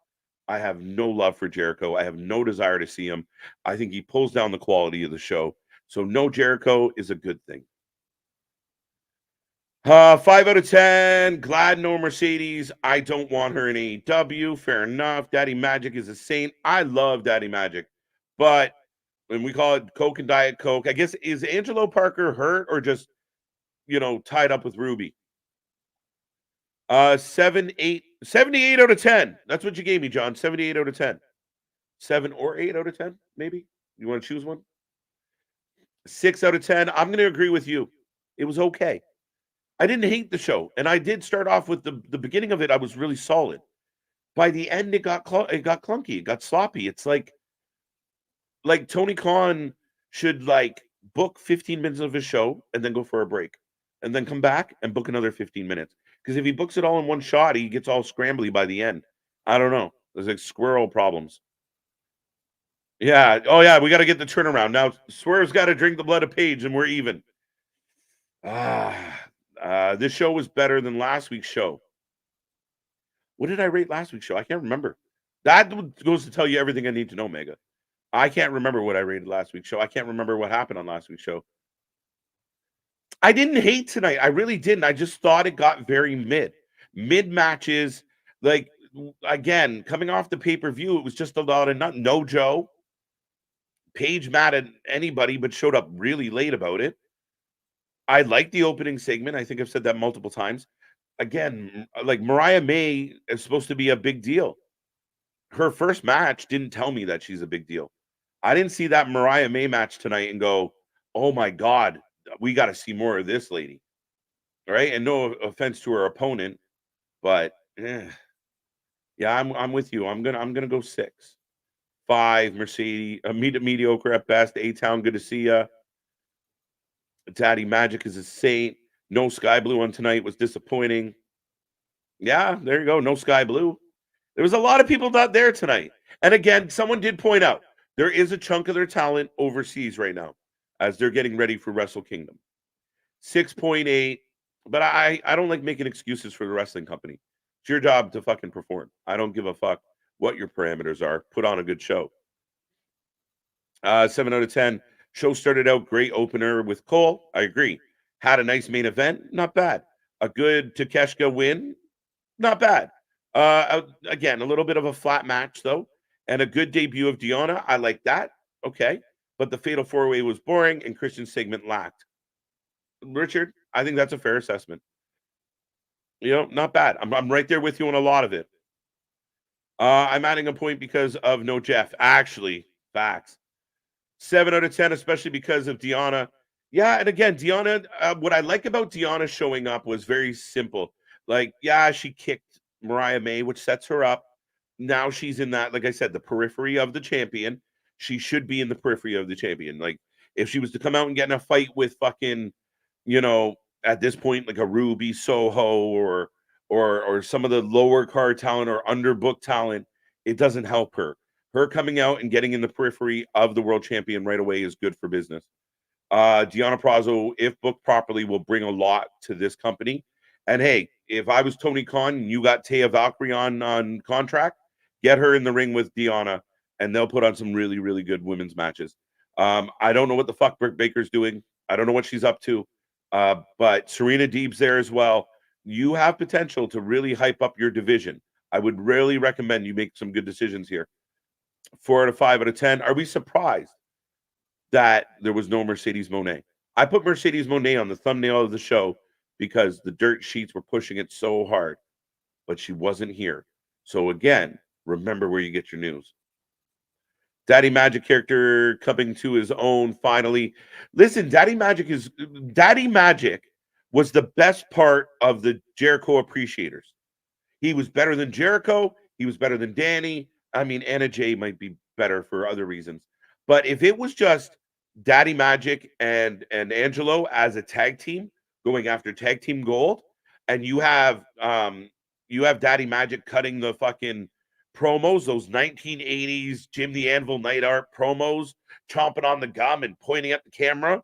I have no love for Jericho. I have no desire to see him. I think he pulls down the quality of the show. So no Jericho is a good thing. 5 out of 10. Glad no Mercedes. I don't want her in AEW. Fair enough. Daddy Magic is a saint. I love Daddy Magic. But when we call it Coke and Diet Coke, I guess, is Angelo Parker hurt or just, tied up with Ruby? 78 out of 10. That's what you gave me, John. 78 out of 10. 7 or 8 out of 10, maybe? You want to choose one? 6 out of 10. I'm going to agree with you. It was okay. I didn't hate the show, and I did start off with the beginning of it. I was really solid. By the end, it got clunky. It got sloppy. It's like Tony Khan should book 15 minutes of his show and then go for a break, and then come back and book another 15 minutes. Because if he books it all in one shot, he gets all scrambly by the end. I don't know. There's like squirrel problems. Yeah. Oh yeah, we got to get the turnaround now. Swerve's got to drink the blood of Paige, and we're even. This show was better than last week's show. What did I rate last week's show? I can't remember. That goes to tell you everything I need to know, Mega. I can't remember what I rated last week's show. I can't remember what happened on last week's show. I didn't hate tonight. I really didn't. I just thought it got very mid matches. Like, again, coming off the pay-per-view, it was just a lot of no Joe. Paige mad at anybody, but showed up really late about it. I like the opening segment. I think I've said that multiple times. Again, like, Mariah May is supposed to be a big deal. Her first match didn't tell me that she's a big deal. I didn't see that Mariah May match tonight and go, oh my God, we got to see more of this lady. All right. And no offense to her opponent, but yeah, I'm with you. I'm gonna go 6. 5, Mercedes, mediocre at best. A-Town, good to see ya. Daddy Magic is a saint. No Sky Blue on tonight was disappointing. Yeah, there you go. No Sky Blue. There was a lot of people not there tonight. And again, someone did point out there is a chunk of their talent overseas right now as they're getting ready for Wrestle Kingdom. 6.8. But I don't like making excuses for the wrestling company. It's your job to fucking perform. I don't give a fuck what your parameters are. Put on a good show. 7 out of 10. Show started out great opener with Cole. I agree. Had a nice main event. Not bad. A good Takeshita win. Not bad. Again, a little bit of a flat match, though. And a good debut of Deonna. I like that. Okay. But the Fatal 4-Way was boring and Christian's segment lacked. Richard, I think that's a fair assessment. Not bad. I'm right there with you on a lot of it. I'm adding a point because of no Jeff. Actually, facts. 7 out of 10, especially because of Deonna. Yeah, and again, Deonna, what I like about Deonna showing up was very simple. Like, yeah, she kicked Mariah May, which sets her up. Now she's in that, like I said, the periphery of the champion. She should be in the periphery of the champion. Like, if she was to come out and get in a fight with fucking, at this point, like a Ruby Soho or some of the lower card talent or underbooked talent, it doesn't help her. Her coming out and getting in the periphery of the world champion right away is good for business. Deonna Purrazzo, if booked properly, will bring a lot to this company. And hey, if I was Tony Khan and you got Taya Valkyrie on contract, get her in the ring with Deonna, and they'll put on some really, really good women's matches. I don't know what the fuck Britt Baker's doing. I don't know what she's up to. But Serena Deeb's there as well. You have potential to really hype up your division. I would really recommend you make some good decisions here. 4 out of 5 out of 10. Are we surprised that there was no Mercedes Moné? I put Mercedes Moné on the thumbnail of the show because the dirt sheets were pushing it so hard, but she wasn't here. So again, remember where you get your news. Daddy Magic character coming to his own finally. Listen, Daddy Magic was the best part of the Jericho appreciators. He was better than Jericho. He was better than Danny. I mean, Anna Jay might be better for other reasons. But if it was just Daddy Magic and Angelo as a tag team going after tag team gold, and you have Daddy Magic cutting the fucking promos, those 1980s Jim the Anvil Night Art promos, chomping on the gum and pointing at the camera.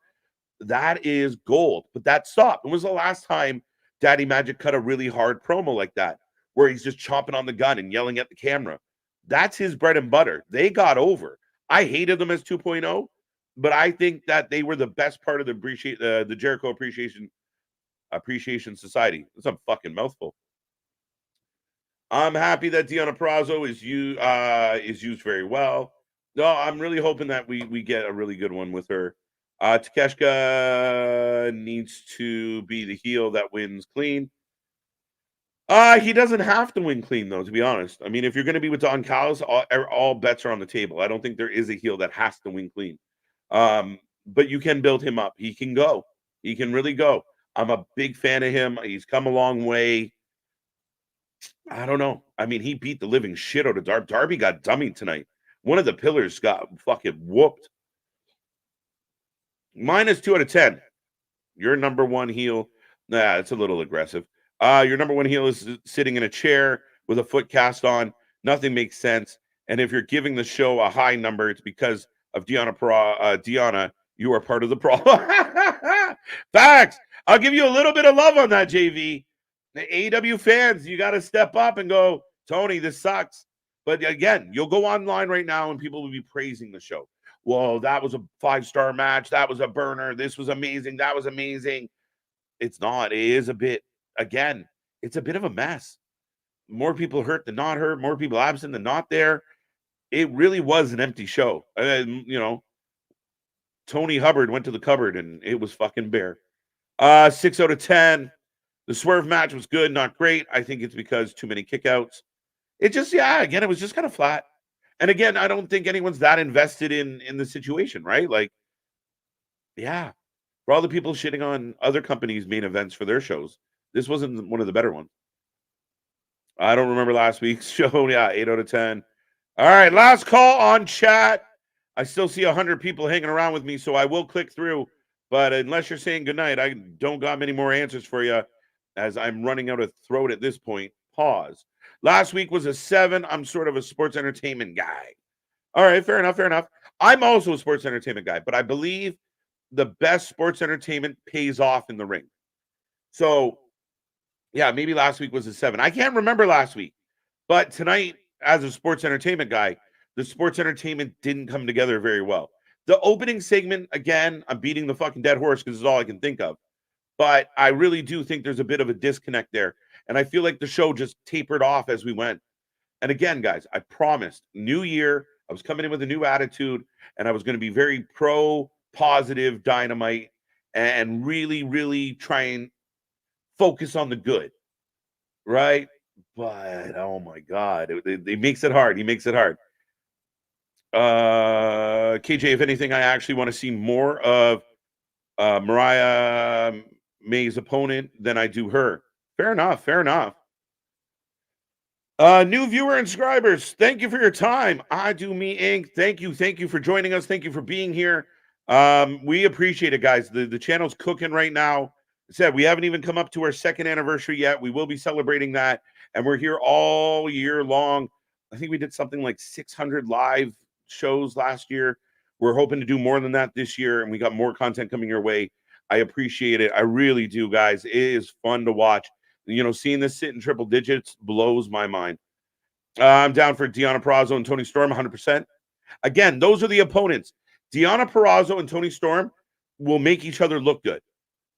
That is gold. But that stopped. When was the last time Daddy Magic cut a really hard promo like that, where he's just chomping on the gun and yelling at the camera? That's his bread and butter. They got over. I hated them as 2.0, but I think that they were the best part of the Jericho Appreciation Society. It's a fucking mouthful. I'm happy that Deonna Purrazzo is used very well. No, I'm really hoping that we get a really good one with her. Takeshita needs to be the heel that wins clean. He doesn't have to win clean, though, to be honest. I mean, if you're going to be with Don Callis, all bets are on the table. I don't think there is a heel that has to win clean. But you can build him up. He can go. He can really go. I'm a big fan of him. He's come a long way. I don't know. I mean, he beat the living shit out of Darby. Darby got dummied tonight. One of the pillars got fucking whooped. -2 out of 10. Your number one heel. Nah, it's a little aggressive. Your number one heel is sitting in a chair with a foot cast on. Nothing makes sense. And if you're giving the show a high number, it's because of Deonna. You are part of the problem. Facts. I'll give you a little bit of love on that, JV. The AEW fans, you got to step up and go, Tony, this sucks. But again, you'll go online right now and people will be praising the show. Well, that was a 5-star match. That was a burner. This was amazing. That was amazing. It's not. It is a bit, again, it's a bit of a mess. More people hurt than not hurt. More people absent than not there. It really was an empty show. Tony Hubbard went to the cupboard and it was fucking bare. 6 out of 10. The swerve match was good, not great. I think it's because too many kickouts. It just, again, it was just kind of flat. And again, I don't think anyone's that invested in the situation, right? Like, yeah, for all the people shitting on other companies' main events for their shows, this wasn't one of the better ones. I don't remember last week's show. Yeah, 8 out of 10. All right, last call on chat. I still see 100 people hanging around with me, so I will click through. But unless you're saying goodnight, I don't got many more answers for you as I'm running out of throat at this point. Pause. Last week was a 7. I'm sort of a sports entertainment guy. All right, fair enough. I'm also a sports entertainment guy, but I believe the best sports entertainment pays off in the ring. So, yeah, maybe last week was a 7. I can't remember last week. But tonight, as a sports entertainment guy, the sports entertainment didn't come together very well. The opening segment, again, I'm beating the fucking dead horse because it's all I can think of. But I really do think there's a bit of a disconnect there. And I feel like the show just tapered off as we went. And again, guys, I promised, new year, I was coming in with a new attitude, and I was going to be very pro-positive Dynamite and really, really try and focus on the good, right? But, oh my God, it makes it hard. He makes it hard. KJ, if anything, I actually want to see more of Mariah May's opponent than I do her. Fair enough. New viewer and subscribers, thank you for your time. I Do Me Inc. Thank you for joining us. Thank you for being here. We appreciate it, guys. The channel's cooking right now. I said we haven't even come up to our 2nd anniversary yet. We will be celebrating that, and we're here all year long. I think we did something like 600 live shows last year. We're hoping to do more than that this year, and we got more content coming your way. I appreciate it. I really do, guys. It is fun to watch. Seeing this sit in triple digits blows my mind. I'm down for Deonna Purrazzo and Toni Storm 100%. Again, those are the opponents. Deonna Purrazzo and Toni Storm will make each other look good.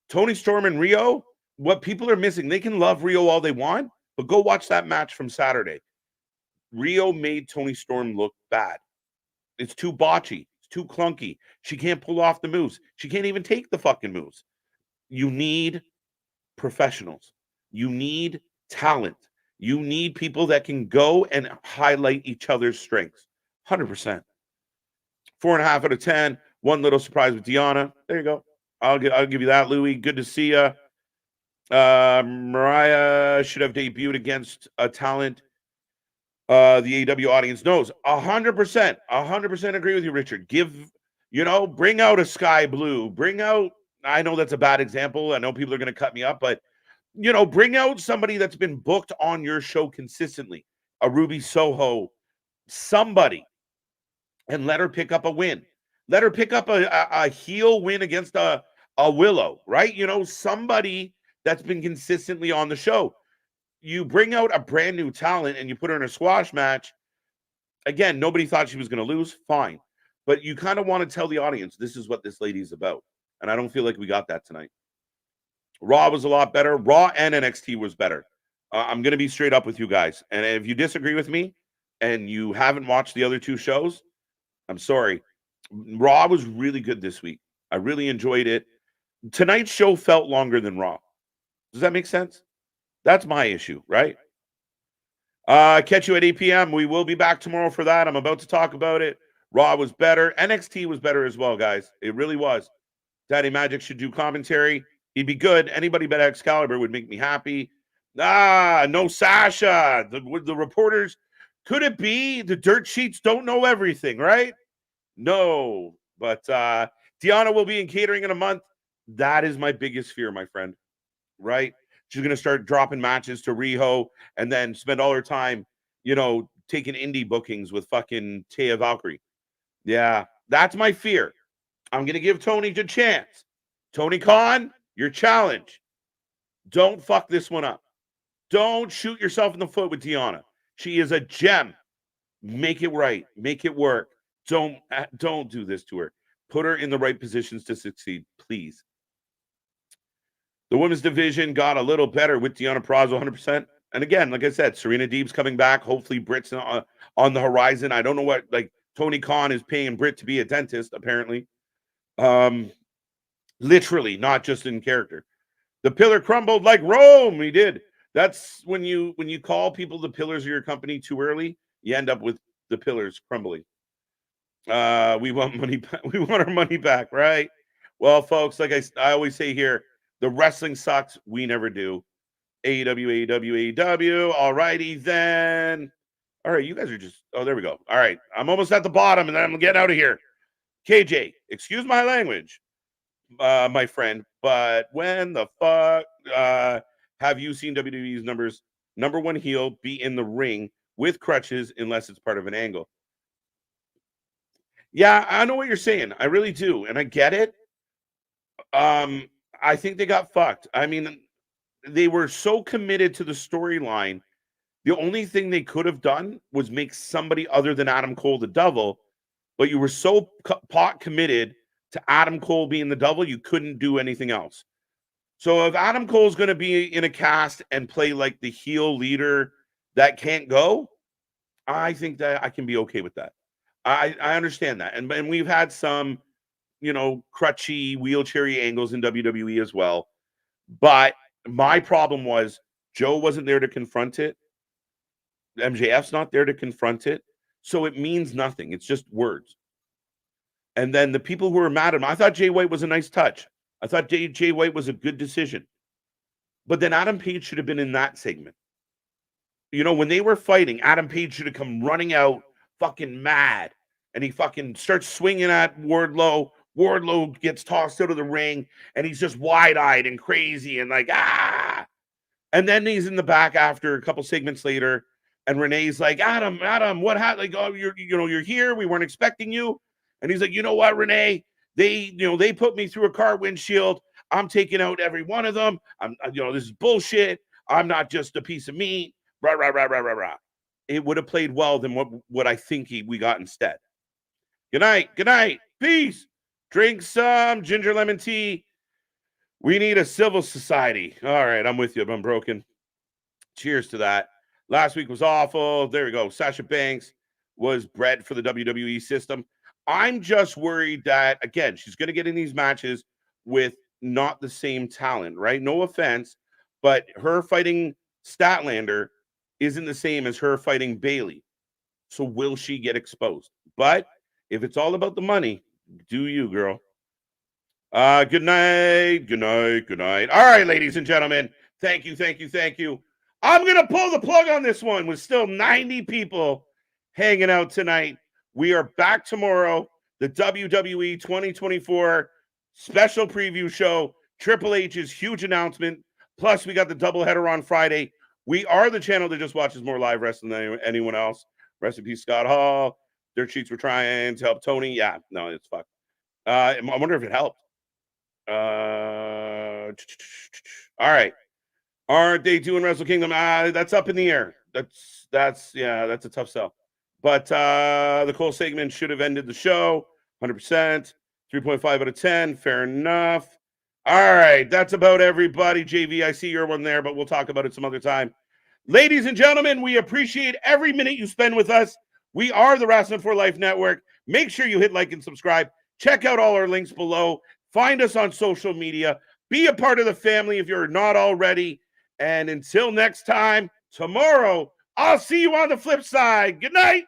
Toni Storm and Rio, what people are missing, they can love Rio all they want, but go watch that match from Saturday. Rio made Toni Storm look bad. It's too botchy. It's too clunky. She can't pull off the moves. She can't even take the fucking moves. You need professionals. You need talent. You need people that can go and highlight each other's strengths. 100%. 4.5 out of 10. One little surprise with Deonna. There you go. I'll give you that, Louie. Good to see you. Mariah should have debuted against a talent the AEW audience knows. 100%. 100% agree with you, Richard. Bring out a Sky Blue. I know that's a bad example. I know people are going to cut me up, but bring out somebody that's been booked on your show consistently, a Ruby Soho, somebody, and let her pick up a win. Let her pick up a heel win against a a Willow, right? You know, somebody that's been consistently on the show. You bring out a brand new talent and you put her in a squash match. Again, nobody thought she was going to lose. Fine. But you kind of want to tell the audience this is what this lady's about. And I don't feel like we got that tonight. Raw was a lot better. Raw and NXT was better. I'm going to be straight up with you guys. And if you disagree with me and you haven't watched the other two shows, I'm sorry. Raw was really good this week. I really enjoyed it. Tonight's show felt longer than Raw. Does that make sense? That's my issue, right? Catch you at 8 p.m. We will be back tomorrow for that. I'm about to talk about it. Raw was better. NXT was better as well, guys. It really was. Daddy Magic should do commentary. He'd be good. Anybody but Excalibur would make me happy. No Sasha. The reporters. Could it be the dirt sheets don't know everything, right? No. But Deanna will be in catering in a month. That is my biggest fear, my friend. Right? She's going to start dropping matches to Riho and then spend all her time, you know, taking indie bookings with fucking Taya Valkyrie. Yeah, that's my fear. I'm going to give Tony a chance. Tony Khan, your challenge. Don't fuck this one up. Don't shoot yourself in the foot with Deanna. She is a gem. Make it right. Make it work. Don't do this to her. Put her in the right positions to succeed, please. The women's division got a little better with Deanna Purrazzo 100%. And again, like I said, Serena Deeb's coming back. Hopefully Britt's on the horizon. I don't know what, like, Tony Khan is paying Britt to be a dentist, apparently. Literally, not just in character. The pillar crumbled like Rome. He did. That's when you call people the pillars of your company too early, you end up with the pillars crumbling. We want money back. We want our money back, right? Well, folks, like I always say here, the wrestling sucks. We never do. AEW, AEW, AEW. All righty then. All right, you guys are just, oh, there we go. All right, I'm almost at the bottom, and then I'm getting out of here. KJ, excuse my language, my friend, but when the fuck have you seen WWE's number one heel be in the ring with crutches unless it's part of an angle? Yeah, I know what you're saying. I really do, and I get it. I think they got fucked. I mean, they were so committed to the storyline. The only thing they could have done was make somebody other than Adam Cole the devil, but you were so pot committed to Adam Cole being the devil, you couldn't do anything else. So if Adam Cole's going to be in a cast and play like the heel leader that can't go, I think that I can be okay with that. I understand that. And we've had some, you know, crutchy, wheelchairy angles in WWE as well. But my problem was Joe wasn't there to confront it. MJF's not there to confront it. So it means nothing. It's just words. And then the people who were mad at him, I thought Jay White was a nice touch. I thought Jay White was a good decision. But then Adam Page should have been in that segment. You know, when they were fighting, Adam Page should have come running out fucking mad. And he fucking starts swinging at Wardlow. Wardlow gets tossed out of the ring. And he's just wide-eyed and crazy and like, ah. And then he's in the back after a couple segments later. And Renee's like, Adam, what happened? Like, oh, you're here. We weren't expecting you. And he's like, you know what, Renee? They put me through a car windshield. I'm taking out every one of them. This is bullshit. I'm not just a piece of meat. Rah, rah, rah, rah, rah, rah. It would have played well than what I think we got instead. Good night. Peace. Drink some ginger lemon tea. We need a civil society. All right, I'm with you, but I'm broken. Cheers to that. Last week was awful. There we go. Sasha Banks was bred for the WWE system. I'm just worried that, again, she's going to get in these matches with not the same talent, right? No offense, but her fighting Statlander isn't the same as her fighting Bayley. So will she get exposed? But if it's all about the money, do you, girl. Good night. All right, ladies and gentlemen. Thank you. I'm going to pull the plug on this one with still 90 people hanging out tonight. We are back tomorrow, the WWE 2024 special preview show, Triple H's huge announcement. Plus, we got the doubleheader on Friday. We are the channel that just watches more live wrestling than anyone else. Rest in peace, Scott Hall. Dirt Sheets were trying to help Tony. Yeah, no, it's fucked. I wonder if it helped. All right. Aren't they doing Wrestle Kingdom? That's up in the air. That's a tough sell. But the Cole segment should have ended the show. 100%. 3.5 out of 10. Fair enough. All right. That's about everybody. JV, I see your one there, but we'll talk about it some other time. Ladies and gentlemen, we appreciate every minute you spend with us. We are the Wrestling for Life Network. Make sure you hit like and subscribe. Check out all our links below. Find us on social media. Be a part of the family if you're not already. And until next time, tomorrow, I'll see you on the flip side. Good night.